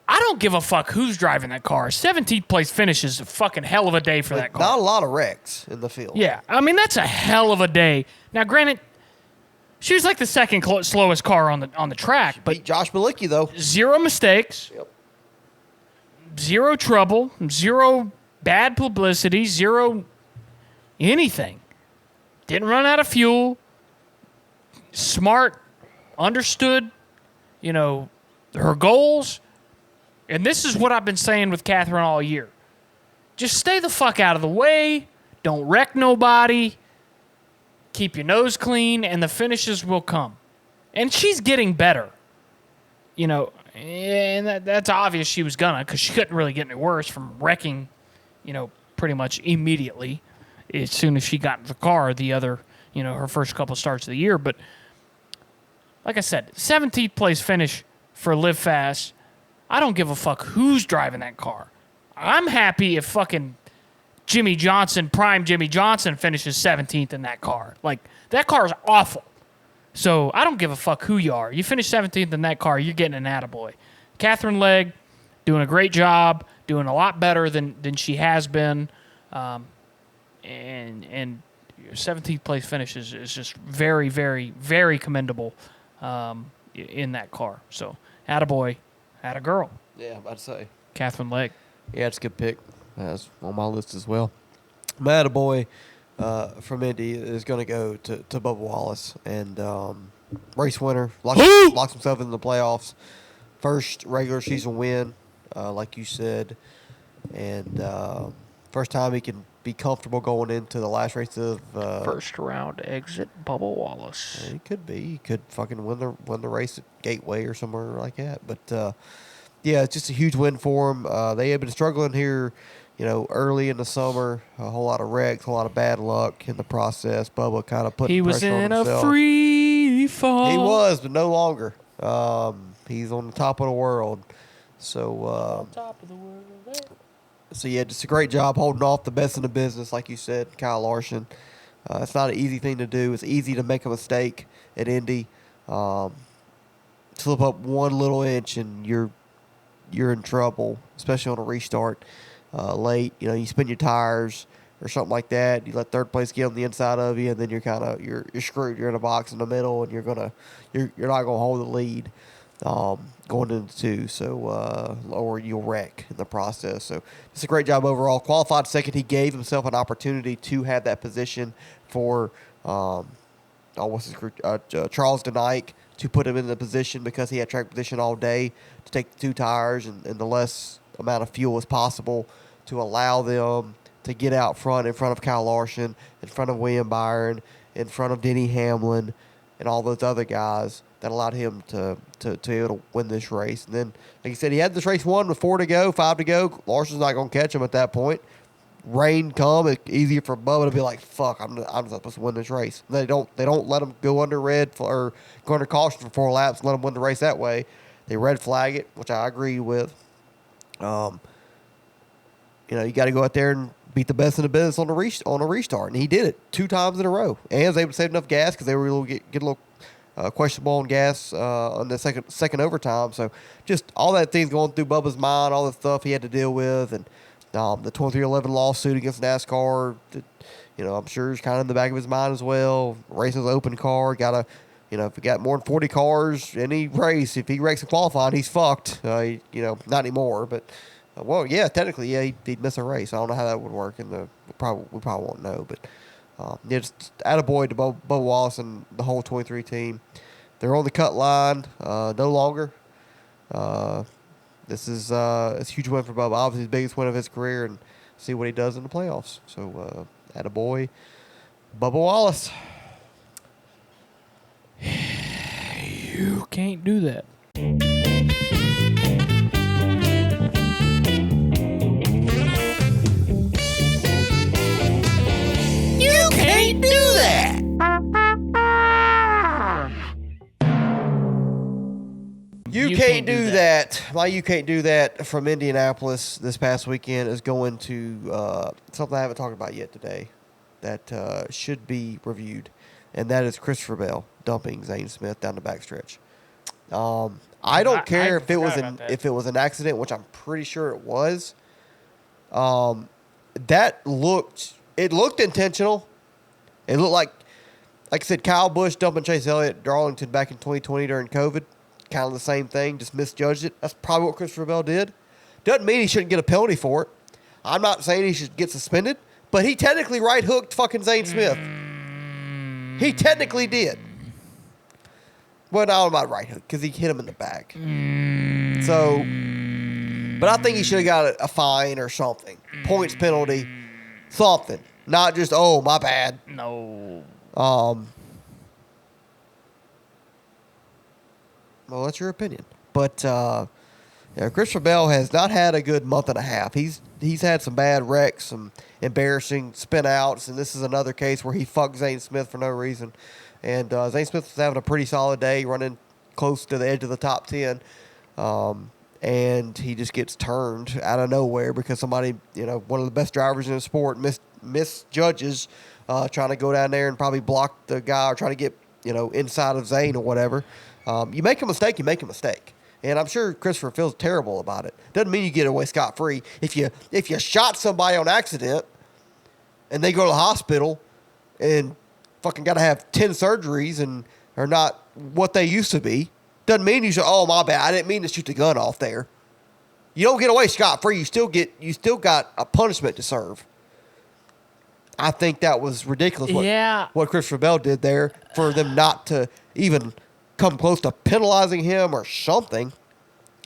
I don't give a fuck who's driving that car. 17th place finish is a fucking hell of a day for that car. Not a lot of wrecks in the field. Yeah. I mean, that's a hell of a day. Now, granted, she was like the second slowest car on the track. But beat Josh Malicki, though. 0 mistakes. Yep. 0 trouble. 0 bad publicity. 0 anything. Didn't run out of fuel. Smart. Understood, her goals. And this is what I've been saying with Catherine all year. Just stay the fuck out of the way. Don't wreck nobody. Keep your nose clean, and the finishes will come. And she's getting better. And that's obvious she was gonna, because she couldn't really get any worse from wrecking, pretty much immediately as soon as she got in the car her first couple starts of the year. But like I said, 17th place finish for Live Fast. I don't give a fuck who's driving that car. I'm happy if fucking prime Jimmy Johnson finishes 17th in that car. Like, that car is awful. So I don't give a fuck who you are. You finish 17th in that car, you're getting an attaboy. Catherine Legg, doing a great job, doing a lot better than she has been. And your 17th place finish is just very, very, very commendable in that car. So, attaboy. Had a girl. Yeah, I'm about to say. Catherine Legg. Yeah, it's a good pick. That's on my list as well. My attaboy from Indy is going to go to Bubba Wallace. And race winner. Locks himself in the playoffs. First regular season win, like you said. And first time he can be comfortable going into the last race of... first round exit, Bubba Wallace. He could be. He could fucking win the race at Gateway or somewhere like that. But, yeah, it's just a huge win for him. They have been struggling here, early in the summer. A whole lot of wrecks, a whole lot of bad luck in the process. Bubba kind of putting pressure on himself. He was in a free fall. He was, but no longer. He's on the top of the world. So, on top of the world. So, yeah, just a great job holding off the best in the business, like you said, Kyle Larson. It's not an easy thing to do. It's easy to make a mistake at Indy. Slip up one little inch and you're in trouble, especially on a restart late. You spin your tires or something like that. You let third place get on the inside of you, and then you're screwed. You're in a box in the middle, and you're not gonna hold the lead going into two. So or you'll wreck in the process. So it's a great job overall. Qualified second. He gave himself an opportunity to have that position for Charles Denny to put him in the position because he had track position all day to take the two tires and the less amount of fuel as possible to allow them to get out front in front of Kyle Larson, in front of William Byron, in front of Denny Hamlin, and all those other guys that allowed him to be able to win this race. And then, like you said, he had this race won with 4 to go, 5 to go. Larson's not going to catch him at that point. Rain come, it's easier for Bubba to be like, fuck, I'm not supposed to win this race. They don't let him go under red or go under caution for 4 laps and let him win the race that way. They red flag it, which I agree with. you got to go out there and beat the best in the business on a restart, and he did it 2 times in a row, and was able to save enough gas because they were able to get a little questionable on gas on the second overtime. So just all that things going through Bubba's mind, all the stuff he had to deal with, and the 2311 lawsuit against NASCAR. I'm sure it's kind of in the back of his mind as well. Racing an open car, gotta. If he got more than 40 cars in any race, if he wrecks a qualifying, he's fucked. Not anymore, but technically, he'd miss a race. I don't know how that would work, and we probably won't know. But just attaboy to Bubba Wallace and the whole 23 team. They're on the cut line, no longer. This is a huge win for Bubba. Obviously, his biggest win of his career, and see what he does in the playoffs. So, attaboy, Bubba Wallace. You can't do that. You can't do that. You can't do that. My You Can't Do That from Indianapolis this past weekend is going to something I haven't talked about yet today that should be reviewed, and that is Christopher Bell dumping Zane Smith down the backstretch. I don't care if it was an accident, which I'm pretty sure it was. That looked intentional. It looked like I said, Kyle Busch dumping Chase Elliott at Darlington back in 2020 during COVID. Kind of the same thing, just misjudged it. That's probably what Christopher Bell did. Doesn't mean he shouldn't get a penalty for it. I'm not saying he should get suspended, but he technically right hooked fucking Zane Smith. He technically did. Well, no, I'm not right hook because he hit him in the back. So, but I think he should have got a fine or something, points penalty, something, not just my bad. No. Well, that's your opinion, but Christopher Bell has not had a good month and a half. He's had some bad wrecks, some embarrassing spin outs, and this is another case where he fucked Zane Smith for no reason. And Zane Smith was having a pretty solid day, running close to the edge of the top 10, and he just gets turned out of nowhere because somebody, one of the best drivers in the sport, misjudges trying to go down there and probably block the guy or try to get inside of Zane or whatever. You make a mistake, you make a mistake. And I'm sure Christopher feels terrible about it. Doesn't mean you get away scot-free. If you shot somebody on accident and they go to the hospital and fucking got to have 10 surgeries and are not what they used to be, doesn't mean you should, my bad, I didn't mean to shoot the gun off there. You don't get away scot-free. You still got a punishment to serve. I think that was ridiculous what Christopher Bell did there for them not to even come close to penalizing him or something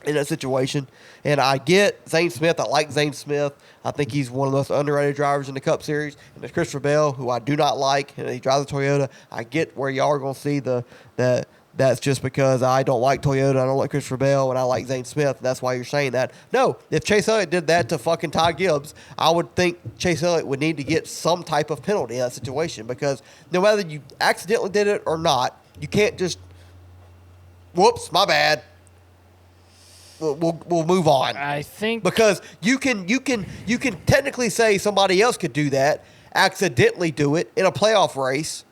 in that situation. And I get Zane Smith. I like Zane Smith. I think he's one of the most underrated drivers in the Cup Series. And there's Christopher Bell, who I do not like, and he drives a Toyota. I get where y'all are going to see that's just because I don't like Toyota, I don't like Christopher Bell, and I like Zane Smith. And that's why you're saying that. No, if Chase Elliott did that to fucking Ty Gibbs, I would think Chase Elliott would need to get some type of penalty in that situation, because no matter you accidentally did it or not, you can't just, whoops, my bad. We'll move on. I think because you can technically say somebody else could do that, accidentally do it in a playoff race,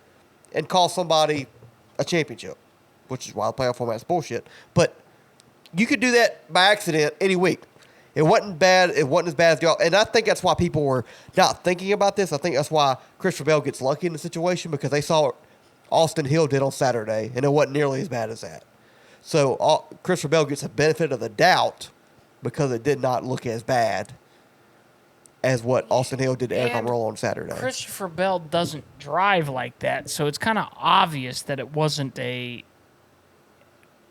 and call somebody a championship, which is why the playoff format's bullshit. But you could do that by accident any week. It wasn't bad. It wasn't as bad as y'all. And I think that's why people were not thinking about this. I think that's why Christopher Bell gets lucky in the situation, because they saw what Austin Hill did on Saturday, and it wasn't nearly as bad as that. So Christopher Bell gets a benefit of the doubt because it did not look as bad as what Austin Hill did to Aric Almirola on Saturday. Christopher Bell doesn't drive like that, so it's kind of obvious that it wasn't a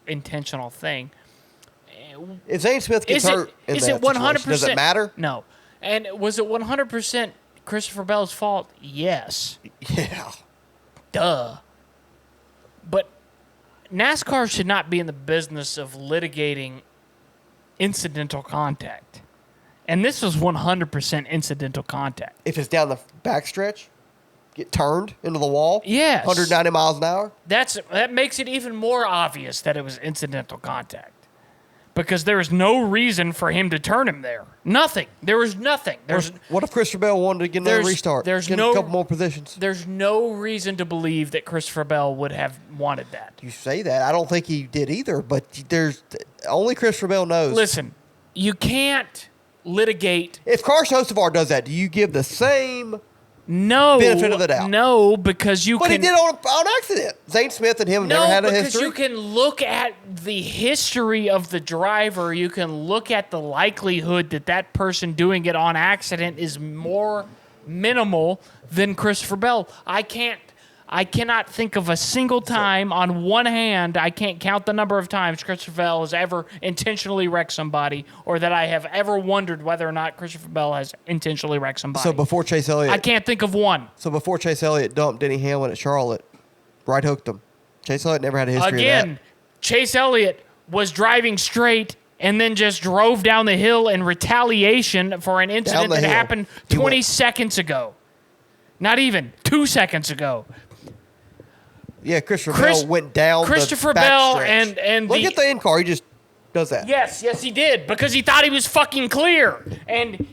intentional thing. If Zane Smith gets hurt in that situation, does it matter? No. And was it 100% Christopher Bell's fault? Yes. Yeah. Duh. But NASCAR should not be in the business of litigating incidental contact. And this was 100% incidental contact. If it's down the backstretch, get turned into the wall? Yes. 190 miles an hour? That makes it even more obvious that it was incidental contact. because there is no reason for him to turn him there. Nothing. There was nothing. What if Christopher Bell wanted to get another restart? Get a couple more positions. There's no reason to believe that Christopher Bell would have wanted that. You say that. I don't think he did either, but there's only Christopher Bell knows. Listen, you can't litigate. If Carson Hocevar does that, do you give the same benefit of the doubt? No, because But he did on accident. Zane Smith and him have never had a history. No, because you can look at the history of the driver. You can look at the likelihood that person doing it on accident is more minimal than Christopher Bell. I cannot think of a single time on one hand. I can't count the number of times Christopher Bell has ever intentionally wrecked somebody, or that I have ever wondered whether or not Christopher Bell has intentionally wrecked somebody. So before Chase Elliott, I can't think of one. So before Chase Elliott dumped Denny Hamlin at Charlotte, right hooked him. Chase Elliott never had a history of that. Chase Elliott was driving straight and then just drove down the hill in retaliation for an incident that happened 20 seconds ago. Not even 2 seconds ago. Yeah, Christopher Bell went down Christopher the back Bell stretch. and look at the in car. He just does that. Yes, he did, because he thought he was fucking clear. And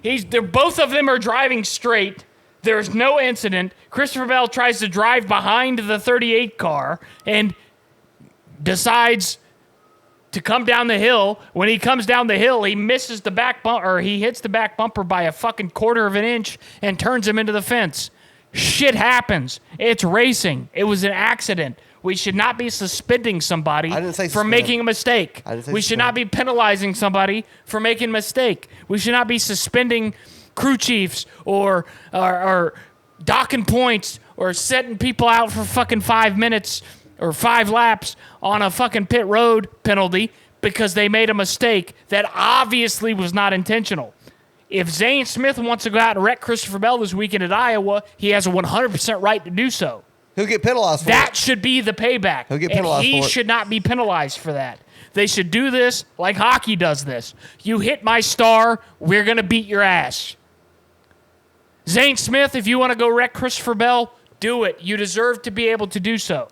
both of them are driving straight. There's no incident. Christopher Bell tries to drive behind the 38 car and decides to come down the hill. When he comes down the hill, he misses the back bumper, or he hits the back bumper by a fucking quarter of an inch and turns him into the fence. Shit happens. It's racing. It was an accident. We should not be suspending somebody for making a mistake. We should not be penalizing somebody for making a mistake. We should not be suspending crew chiefs or docking points or setting people out for fucking 5 minutes or 5 laps on a fucking pit road penalty because they made a mistake that obviously was not intentional. If Zane Smith wants to go out and wreck Christopher Bell this weekend at Iowa, he has a 100% right to do so. He'll get penalized for that. Should be the payback. He'll get penalized and for it. He should not be penalized for that. They should do this like hockey does this. You hit my star, we're going to beat your ass. Zane Smith, if you want to go wreck Christopher Bell, do it. You deserve to be able to do so.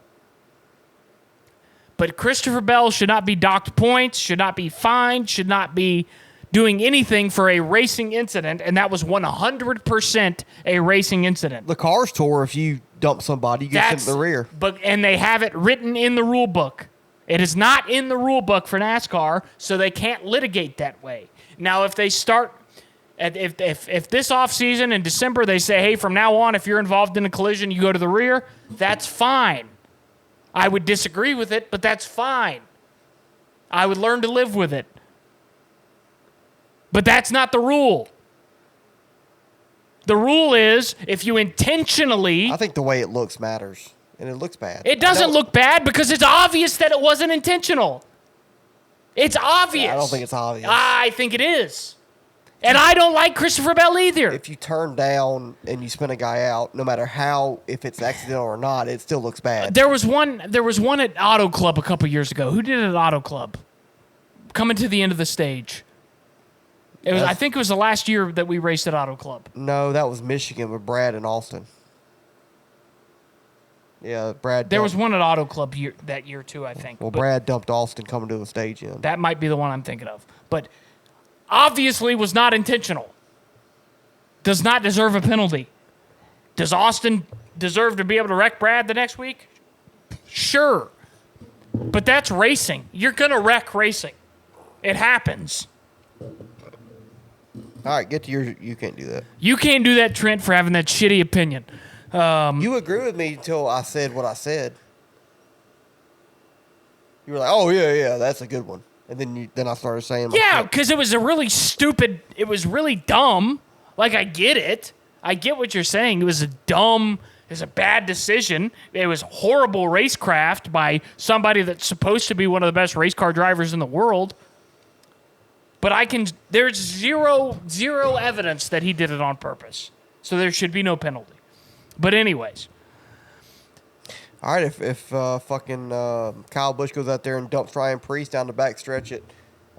But Christopher Bell should not be docked points, should not be fined, should not be doing anything for a racing incident, and that was 100% a racing incident. The cars tore if you dump somebody, you get sent to the rear. And they have it written in the rule book. It is not in the rule book for NASCAR, so they can't litigate that way. Now, if they start, if this offseason in December they say, hey, from now on, if you're involved in a collision, you go to the rear, that's fine. I would disagree with it, but that's fine. I would learn to live with it. But that's not the rule. The rule is if you intentionally... I think the way it looks matters, and it looks bad. It doesn't look bad because it's obvious that it wasn't intentional. It's obvious. Yeah, I don't think it's obvious. I think it is. And I don't like Christopher Bell either. If you turn down and you spin a guy out, no matter how, if it's accidental or not, it still looks bad. There was one at Auto Club a couple years ago. Who did it at Auto Club? Coming to the end of the stage. I think it was the last year that we raced at Auto Club. No, that was Michigan with Brad and Austin. Yeah, Brad. There was one at Auto Club that year too, I think. Well, Brad dumped Austin coming to the stage in. That might be the one I'm thinking of. But obviously was not intentional. Does not deserve a penalty. Does Austin deserve to be able to wreck Brad the next week? Sure. But that's racing. You're going to wreck racing. It happens. All right, get to your... You can't do that. You can't do that, Trent, for having that shitty opinion. You agree with me until I said what I said. You were like, oh, yeah, that's a good one. And then I started saying... Yeah, because it was a really stupid... It was really dumb. Like, I get it. I get what you're saying. It was a dumb... It was a bad decision. It was horrible racecraft by somebody that's supposed to be one of the best race car drivers in the world. But there's zero evidence that he did it on purpose. So there should be no penalty. But anyways. All right, if fucking Kyle Busch goes out there and dumps Ryan Preece down the backstretch at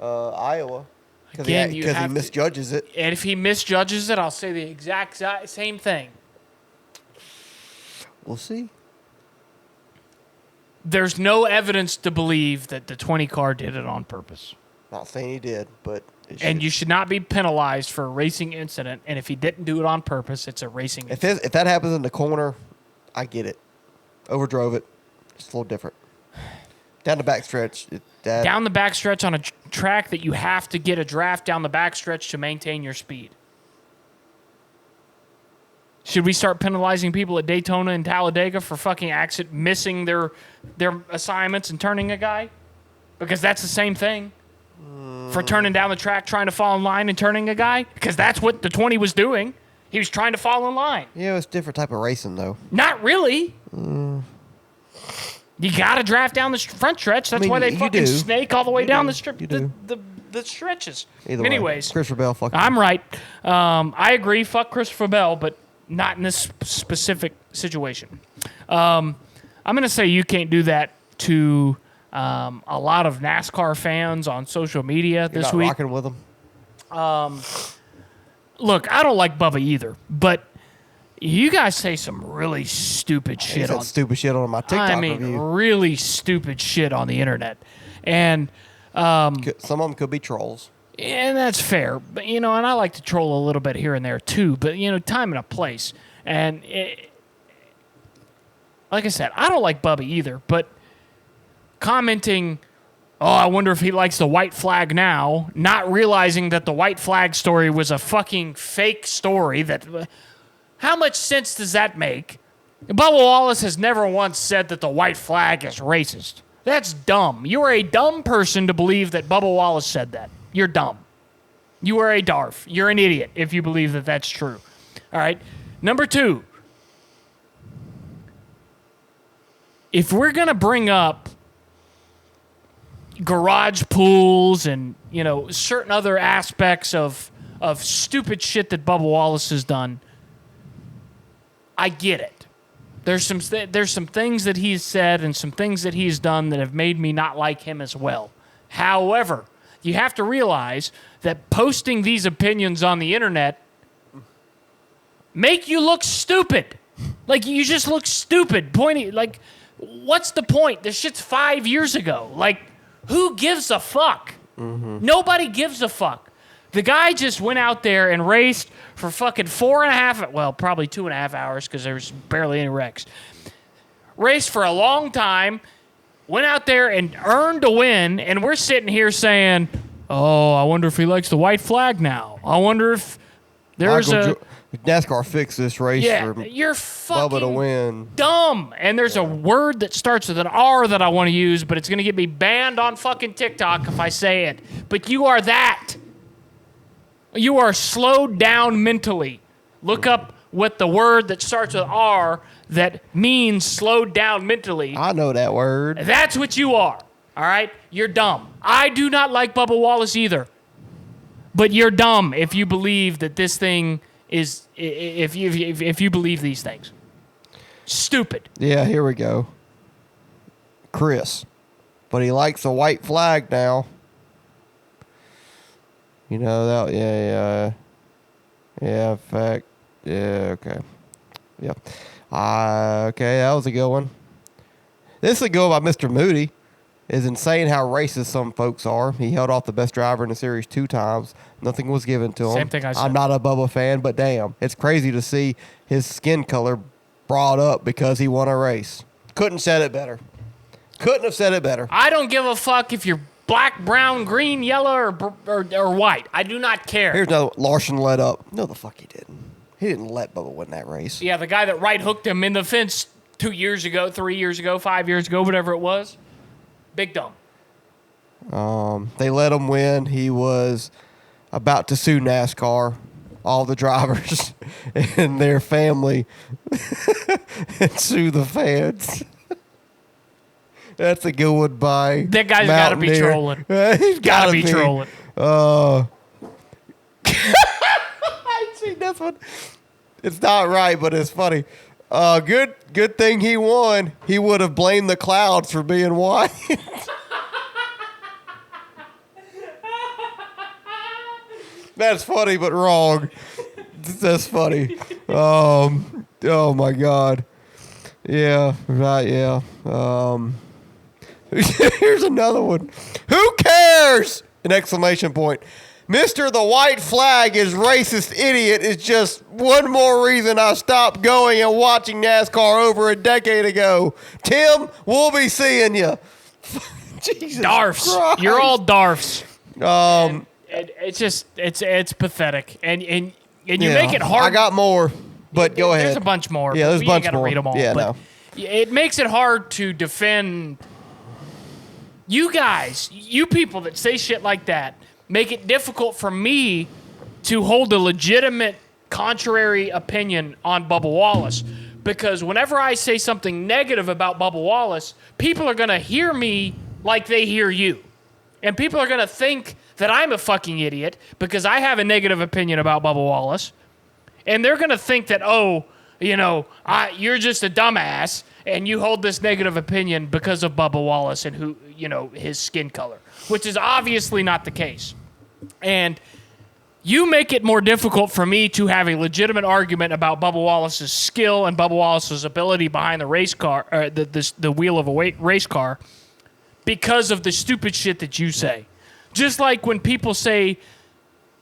Iowa because he misjudges it. And if he misjudges it, I'll say the exact same thing. We'll see. There's no evidence to believe that the 20 car did it on purpose. Not saying he did, but And you should not be penalized for a racing incident. And if he didn't do it on purpose, it's a racing incident. If that happens in the corner, I get it. Overdrove it. It's a little different. Down the backstretch. Down the backstretch on a track that you have to get a draft down the backstretch to maintain your speed. Should we start penalizing people at Daytona and Talladega for fucking missing their assignments and turning a guy? Because that's the same thing. For turning down the track, trying to fall in line and turning a guy? Because that's what the 20 was doing. He was trying to fall in line. Yeah, it's a different type of racing, though. Not really. You got to draft down the front stretch. That's why they fucking snake all the way down the strip. The stretches. Anyways. Christopher Bell, fuck I'm right. I agree. Fuck Christopher Bell, but not in this specific situation. I'm going to say you can't do that to a lot of NASCAR fans on social media this week. Rocking with them. Look, I don't like Bubba either, but you guys say some really stupid shit on stupid shit on my TikTok review. Really stupid shit on the internet, and some of them could be trolls. And that's fair, but and I like to troll a little bit here and there too. But time and a place, and like I said, I don't like Bubba either, but commenting, oh, I wonder if he likes the white flag now, not realizing that the white flag story was a fucking fake story. How much sense does that make? Bubba Wallace has never once said that the white flag is racist. That's dumb. You are a dumb person to believe that Bubba Wallace said that. You're dumb. You are a darf. You're an idiot if you believe that that's true. All right. Number 2. If we're going to bring up garage pools and, certain other aspects of stupid shit that Bubba Wallace has done, I get it. There's some things that he's said and some things that he's done that have made me not like him as well. However, you have to realize that posting these opinions on the internet make you look stupid. Like, you just look stupid. What's the point? This shit's 5 years ago. Like, who gives a fuck? Mm-hmm. Nobody gives a fuck. The guy just went out there and raced for fucking 4.5, well, probably 2.5 hours because there was barely any wrecks. Raced for a long time, went out there and earned a win, and we're sitting here saying, oh, I wonder if he likes the white flag now. I wonder if there's NASCAR fixed this race for you're fucking Bubba to win. Dumb. And there's a word that starts with an R that I want to use, but it's going to get me banned on fucking TikTok if I say it. But you are that. You are slowed down mentally. Look up what the word that starts with R that means slowed down mentally. I know that word. That's what you are. All right? You're dumb. I do not like Bubba Wallace either. But you're dumb if you believe that this thing is, if you believe these things. Stupid. Yeah, here we go. Chris. But he likes a white flag now. In fact, okay. Yeah. Okay, that was a good one. This is a good one by Mr. Moody. It's insane how racist some folks are. He held off the best driver in the series 2 times. Nothing was given to him. Same thing I said. I'm not a Bubba fan, but damn. It's crazy to see his skin color brought up because he won a race. Couldn't have said it better. I don't give a fuck if you're black, brown, green, yellow, or white. I do not care. Here's another. Larson let up. No, the fuck he didn't. He didn't let Bubba win that race. Yeah, the guy that right hooked him in the fence 2 years ago, 3 years ago, 5 years ago, whatever it was. Big dumb. They let him win. He was about to sue NASCAR, all the drivers and their family, and sue the fans. That's a good one by that guy's got to be trolling. He's got to be trolling. I ain't seen this one. It's not right, but it's funny. Good thing he won. He would have blamed the clouds for being white. That's funny, but wrong. That's funny. Oh my God. Yeah, right, yeah. Here's another one. Who cares? an exclamation point. Mr. The White Flag is racist idiot is just one more reason I stopped going and watching NASCAR over a decade ago. Tim, we'll be seeing you. Jesus Darfs. Christ. You're all Darfs. It's just it's pathetic, and you make it hard. I got more, but go ahead. There's a bunch more. Yeah, there's a bunch gotta more. Read them all. Yeah, but it makes it hard to defend. You guys, you people that say shit like that, make it difficult for me to hold a legitimate contrary opinion on Bubba Wallace. Because whenever I say something negative about Bubba Wallace, people are going to hear me like they hear you. And people are going to think that I'm a fucking idiot because I have a negative opinion about Bubba Wallace. And they're going to think that, you're just a dumbass and you hold this negative opinion because of Bubba Wallace and who, his skin color, which is obviously not the case. And you make it more difficult for me to have a legitimate argument about Bubba Wallace's skill and Bubba Wallace's ability behind the race car, or the wheel of a race car, because of the stupid shit that you say. Just like when people say,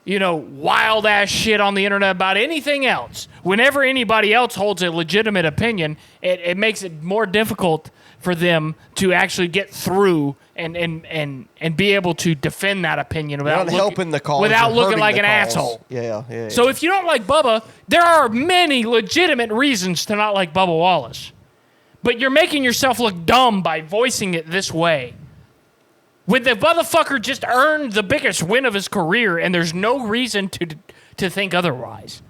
wild ass shit on the internet about anything else. Whenever anybody else holds a legitimate opinion, it makes it more difficult for them to actually get through and be able to defend that opinion without helping the cause, without looking hurting like the an cause. asshole. Yeah. So if you don't like Bubba, there are many legitimate reasons to not like Bubba Wallace. But you're making yourself look dumb by voicing it this way. When the motherfucker just earned the biggest win of his career, and there's no reason to think otherwise.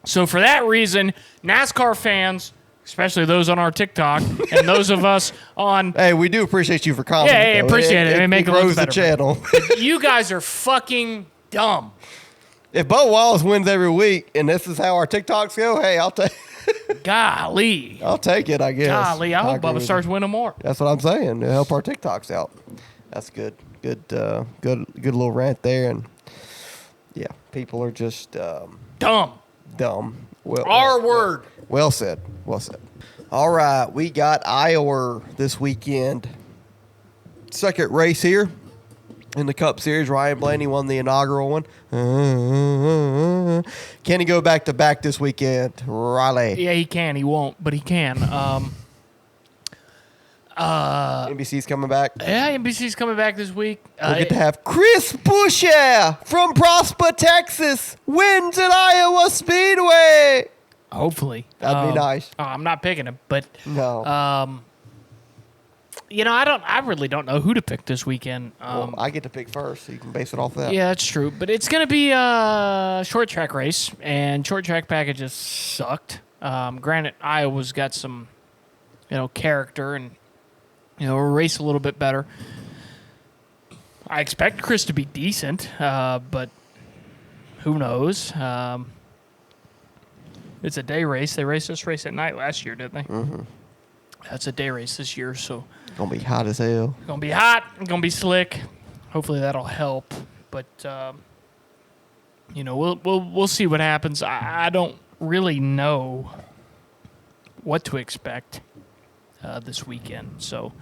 So for that reason, NASCAR fans, especially those on our TikTok and those of us on... Hey, we do appreciate you for commenting. Yeah, appreciate it. It grows the channel. You guys are fucking dumb. If Bubba Wallace wins every week, and this is how our TikToks go, hey, I'll take... Golly. I'll take it, I guess. Golly, I hope Bubba starts winning more. That's what I'm saying. To help our TikToks out. That's good. Good little rant there. And yeah, people are just dumb. Word. Well said. All right, we got Iowa this weekend. Second race here in the Cup Series. Ryan Blaney won the inaugural one. Can he go back-to-back this weekend, Riley? Yeah, he can. He won't, but he can. NBC's coming back. Yeah, NBC's coming back this week. We'll get to have Chris Buescher from Prosper, Texas, wins at Iowa Speedway. Hopefully. That'd be nice. I'm not picking him, but no. I really don't know who to pick this weekend. Well, I get to pick first, so you can base it off that. Yeah, that's true. But it's going to be a short track race, and short track packages sucked. Granted, Iowa's got some, character and, race a little bit better. I expect Chris to be decent, but who knows? It's a day race. They raced this race at night last year, didn't they? Mm-hmm. That's a day race this year, so Gonna be hot as hell. It's gonna be hot. It's gonna be slick. Hopefully that'll help. But we'll see what happens. I don't really know what to expect this weekend. So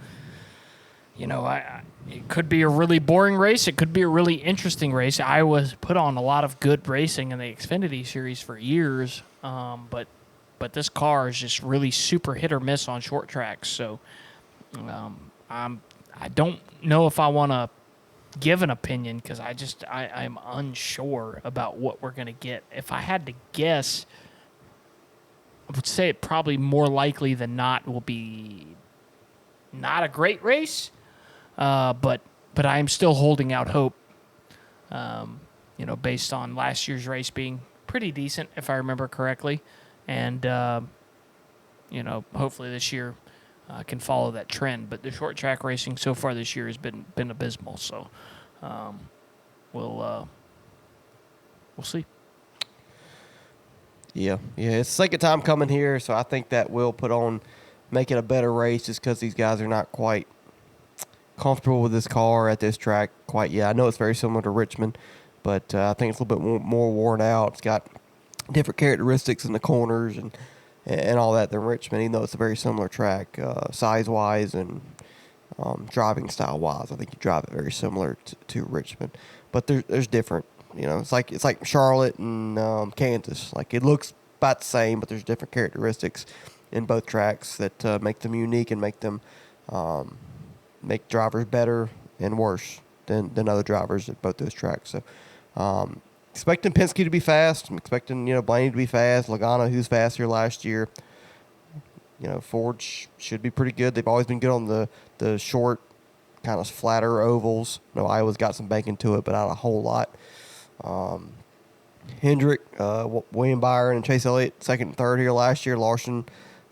it could be a really boring race. It could be a really interesting race. Iowa's put on a lot of good racing in the Xfinity series for years, but this car is just really super hit or miss on short tracks. So I don't know if I want to give an opinion because I'm unsure about what we're going to get. If I had to guess, I would say it probably more likely than not will be not a great race, but I'm still holding out hope, based on last year's race being pretty decent, if I remember correctly. And, hopefully this year can follow that trend. But the short track racing so far this year has been abysmal. So we'll see. Yeah. It's the second time coming here, so I think that will make it a better race just because these guys are not quite comfortable with this car at this track quite yet. I know it's very similar to Richmond, but I think it's a little bit more worn out. It's got different characteristics in the corners and all that than Richmond, even though it's a very similar track size-wise and driving style wise. I think you drive it very similar to Richmond, but there's different. It's like Charlotte and Kansas. Like it looks about the same, but there's different characteristics in both tracks that make them unique and make them make drivers better and worse than other drivers at both those tracks. So expecting Penske to be fast. I'm expecting Blaney to be fast. Logano, who's fast here last year. Ford should be pretty good. They've always been good on the short, kind of flatter ovals. Iowa's got some banking to it, but not a whole lot. Hendrick, William Byron, and Chase Elliott, second and third here last year. Larson,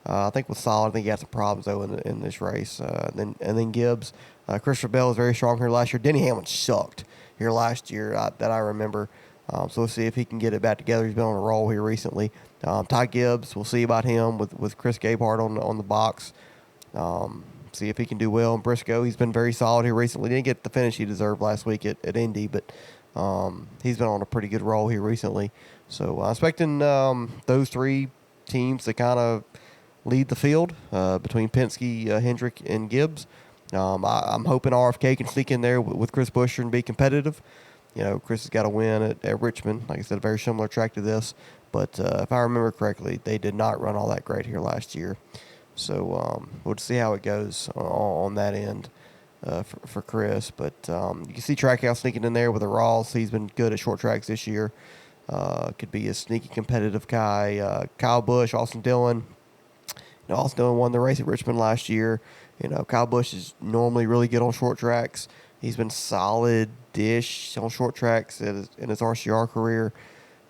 I think, was solid. I think he had some problems, though, in this race. And then Gibbs. Christopher Bell was very strong here last year. Denny Hamlin sucked here last year that I remember. So we'll see if he can get it back together. He's been on a roll here recently. Ty Gibbs, we'll see about him with Chris Gabehart on the box. See if he can do well. And Briscoe, he's been very solid here recently. Didn't get the finish he deserved last week at Indy, but he's been on a pretty good roll here recently. So I'm expecting those three teams to kind of lead the field between Penske, Hendrick, and Gibbs. I'm hoping RFK can sneak in there with Chris Buescher and be competitive. Chris has got a win at Richmond. Like I said, a very similar track to this. But if I remember correctly, they did not run all that great here last year. So we'll see how it goes on that end for Chris. But you can see Trackhouse sneaking in there with a Ross. He's been good at short tracks this year. Could be a sneaky competitive guy. Kyle Busch, Austin Dillon. Austin Dillon won the race at Richmond last year. Kyle Busch is normally really good on short tracks. He's been solid-ish on short tracks in his RCR career.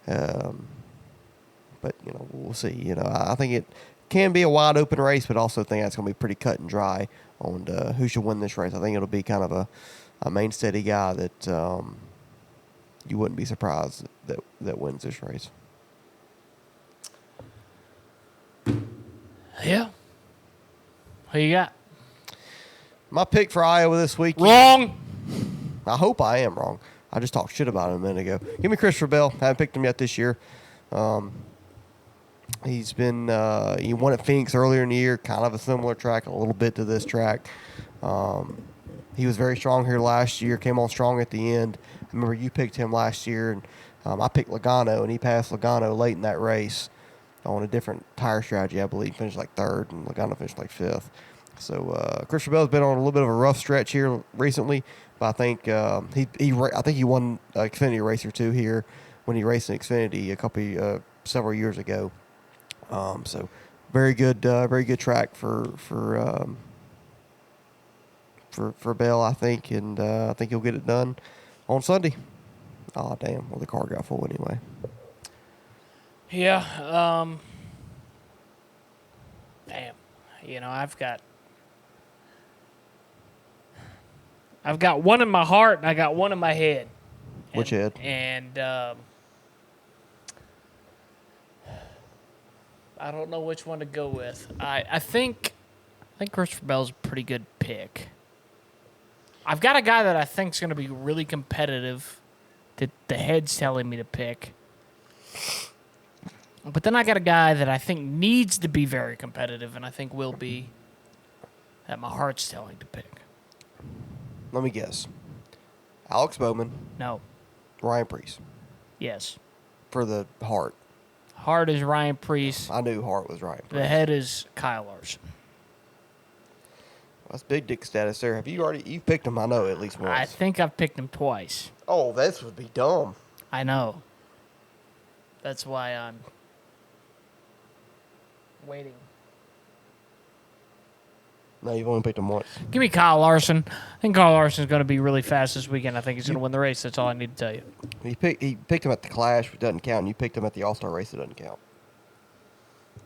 But, we'll see. I think it can be a wide-open race, but also think that's going to be pretty cut and dry on who should win this race. I think it'll be kind of a main steady guy that you wouldn't be surprised that wins this race. Yeah. Who you got? My pick for Iowa this week. Wrong. I hope I am wrong. I just talked shit about him a minute ago. Give me Christopher Bell. Haven't picked him yet this year. He's been he won at Phoenix earlier in the year, kind of a similar track, a little bit to this track. He was very strong here last year, came on strong at the end. I remember you picked him last year, and I picked Logano, and he passed Logano late in that race on a different tire strategy, I believe. Finished like third, and Logano finished like fifth. So Christopher Bell's been on a little bit of a rough stretch here recently, but I think he won Xfinity race or two here when he raced in Xfinity several years ago. So very good track for Bell, I think, and I think he'll get it done on Sunday. Oh damn! Well, the car got full anyway. Yeah. Damn. I've got one in my heart and I got one in my head. Which head? And I don't know which one to go with. I think Christopher Bell's a pretty good pick. I've got a guy that I think is going to be really competitive that the head's telling me to pick. But then I got a guy that I think needs to be very competitive and I think will be that my heart's telling to pick. Let me guess. Alex Bowman. No. Ryan Preece. Yes. For the heart. Heart is Ryan Preece. I knew heart was Ryan Preece. The head is Kyle Larson. That's big dick status there. You've picked him, I know, at least once. I think I've picked him twice. Oh, this would be dumb. I know. That's why I'm waiting. No, you've only picked him once. Give me Kyle Larson. I think Kyle Larson's going to be really fast this weekend. I think he's going to win the race. That's all I need to tell you. He picked him at the Clash, which doesn't count, and you picked him at the All-Star race, it doesn't count.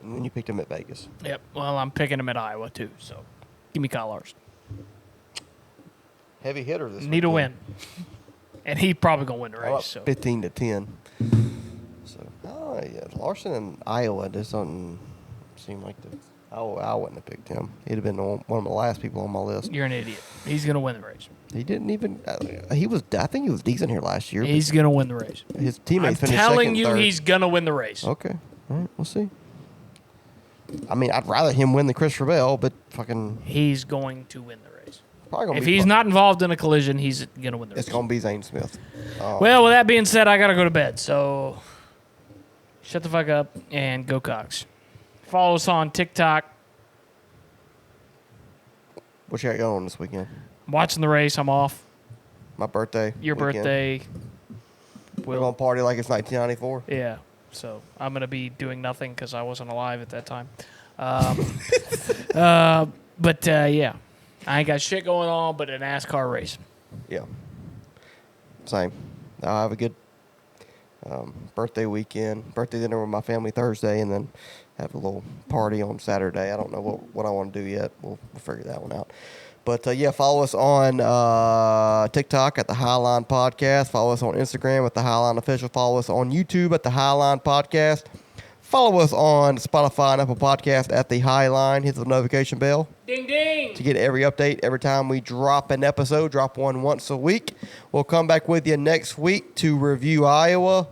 And then you picked him at Vegas. Yep. Well, I'm picking him at Iowa, too. So give me Kyle Larson. Heavy hitter this Need a win. And he probably going to win the race. So 15-10. So, yeah, Larson and Iowa just doesn't seem like the... I wouldn't have picked him. He'd have been one of the last people on my list. You're an idiot. He's going to win the race. He didn't even... I think he was decent here last year. He's going to win the race. His teammates finished second I'm telling you third. he's going to win the race. Okay. All right, we'll see. I mean, I'd rather him win than Christopher Bell, but fucking... He's going to win the race. Probably gonna If be he's fun. not involved in a collision, he's going to win the race. It's gonna be Zane Smith. Well, with that being said, I got to go to bed. So shut the fuck up and go Cox. Follow us on TikTok. What you got going on this weekend? I'm watching the race. I'm off. My birthday. Your weekend. birthday. We're gonna party like it's 1994. Yeah. So I'm going to be doing nothing because I wasn't alive at that time. But yeah, I ain't got shit going on but a NASCAR race. Yeah. Same. I have a good birthday weekend. Birthday dinner with my family Thursday, and then have a little party on Saturday. I don't know what I want to do yet. We'll figure that one out. But, yeah, follow us on TikTok at the Highline Podcast. Follow us on Instagram at the Highline Official. Follow us on YouTube at the Highline Podcast. Follow us on Spotify and Apple Podcast at the Highline. Hit the notification bell. Ding, ding. To get every update every time we drop an episode. Drop one once a week. We'll come back with you next week to review Iowa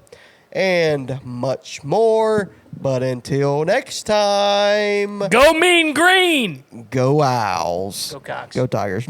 and much more. But until next time, Go Mean Green. go Owls. Go Cox. Go Tigers.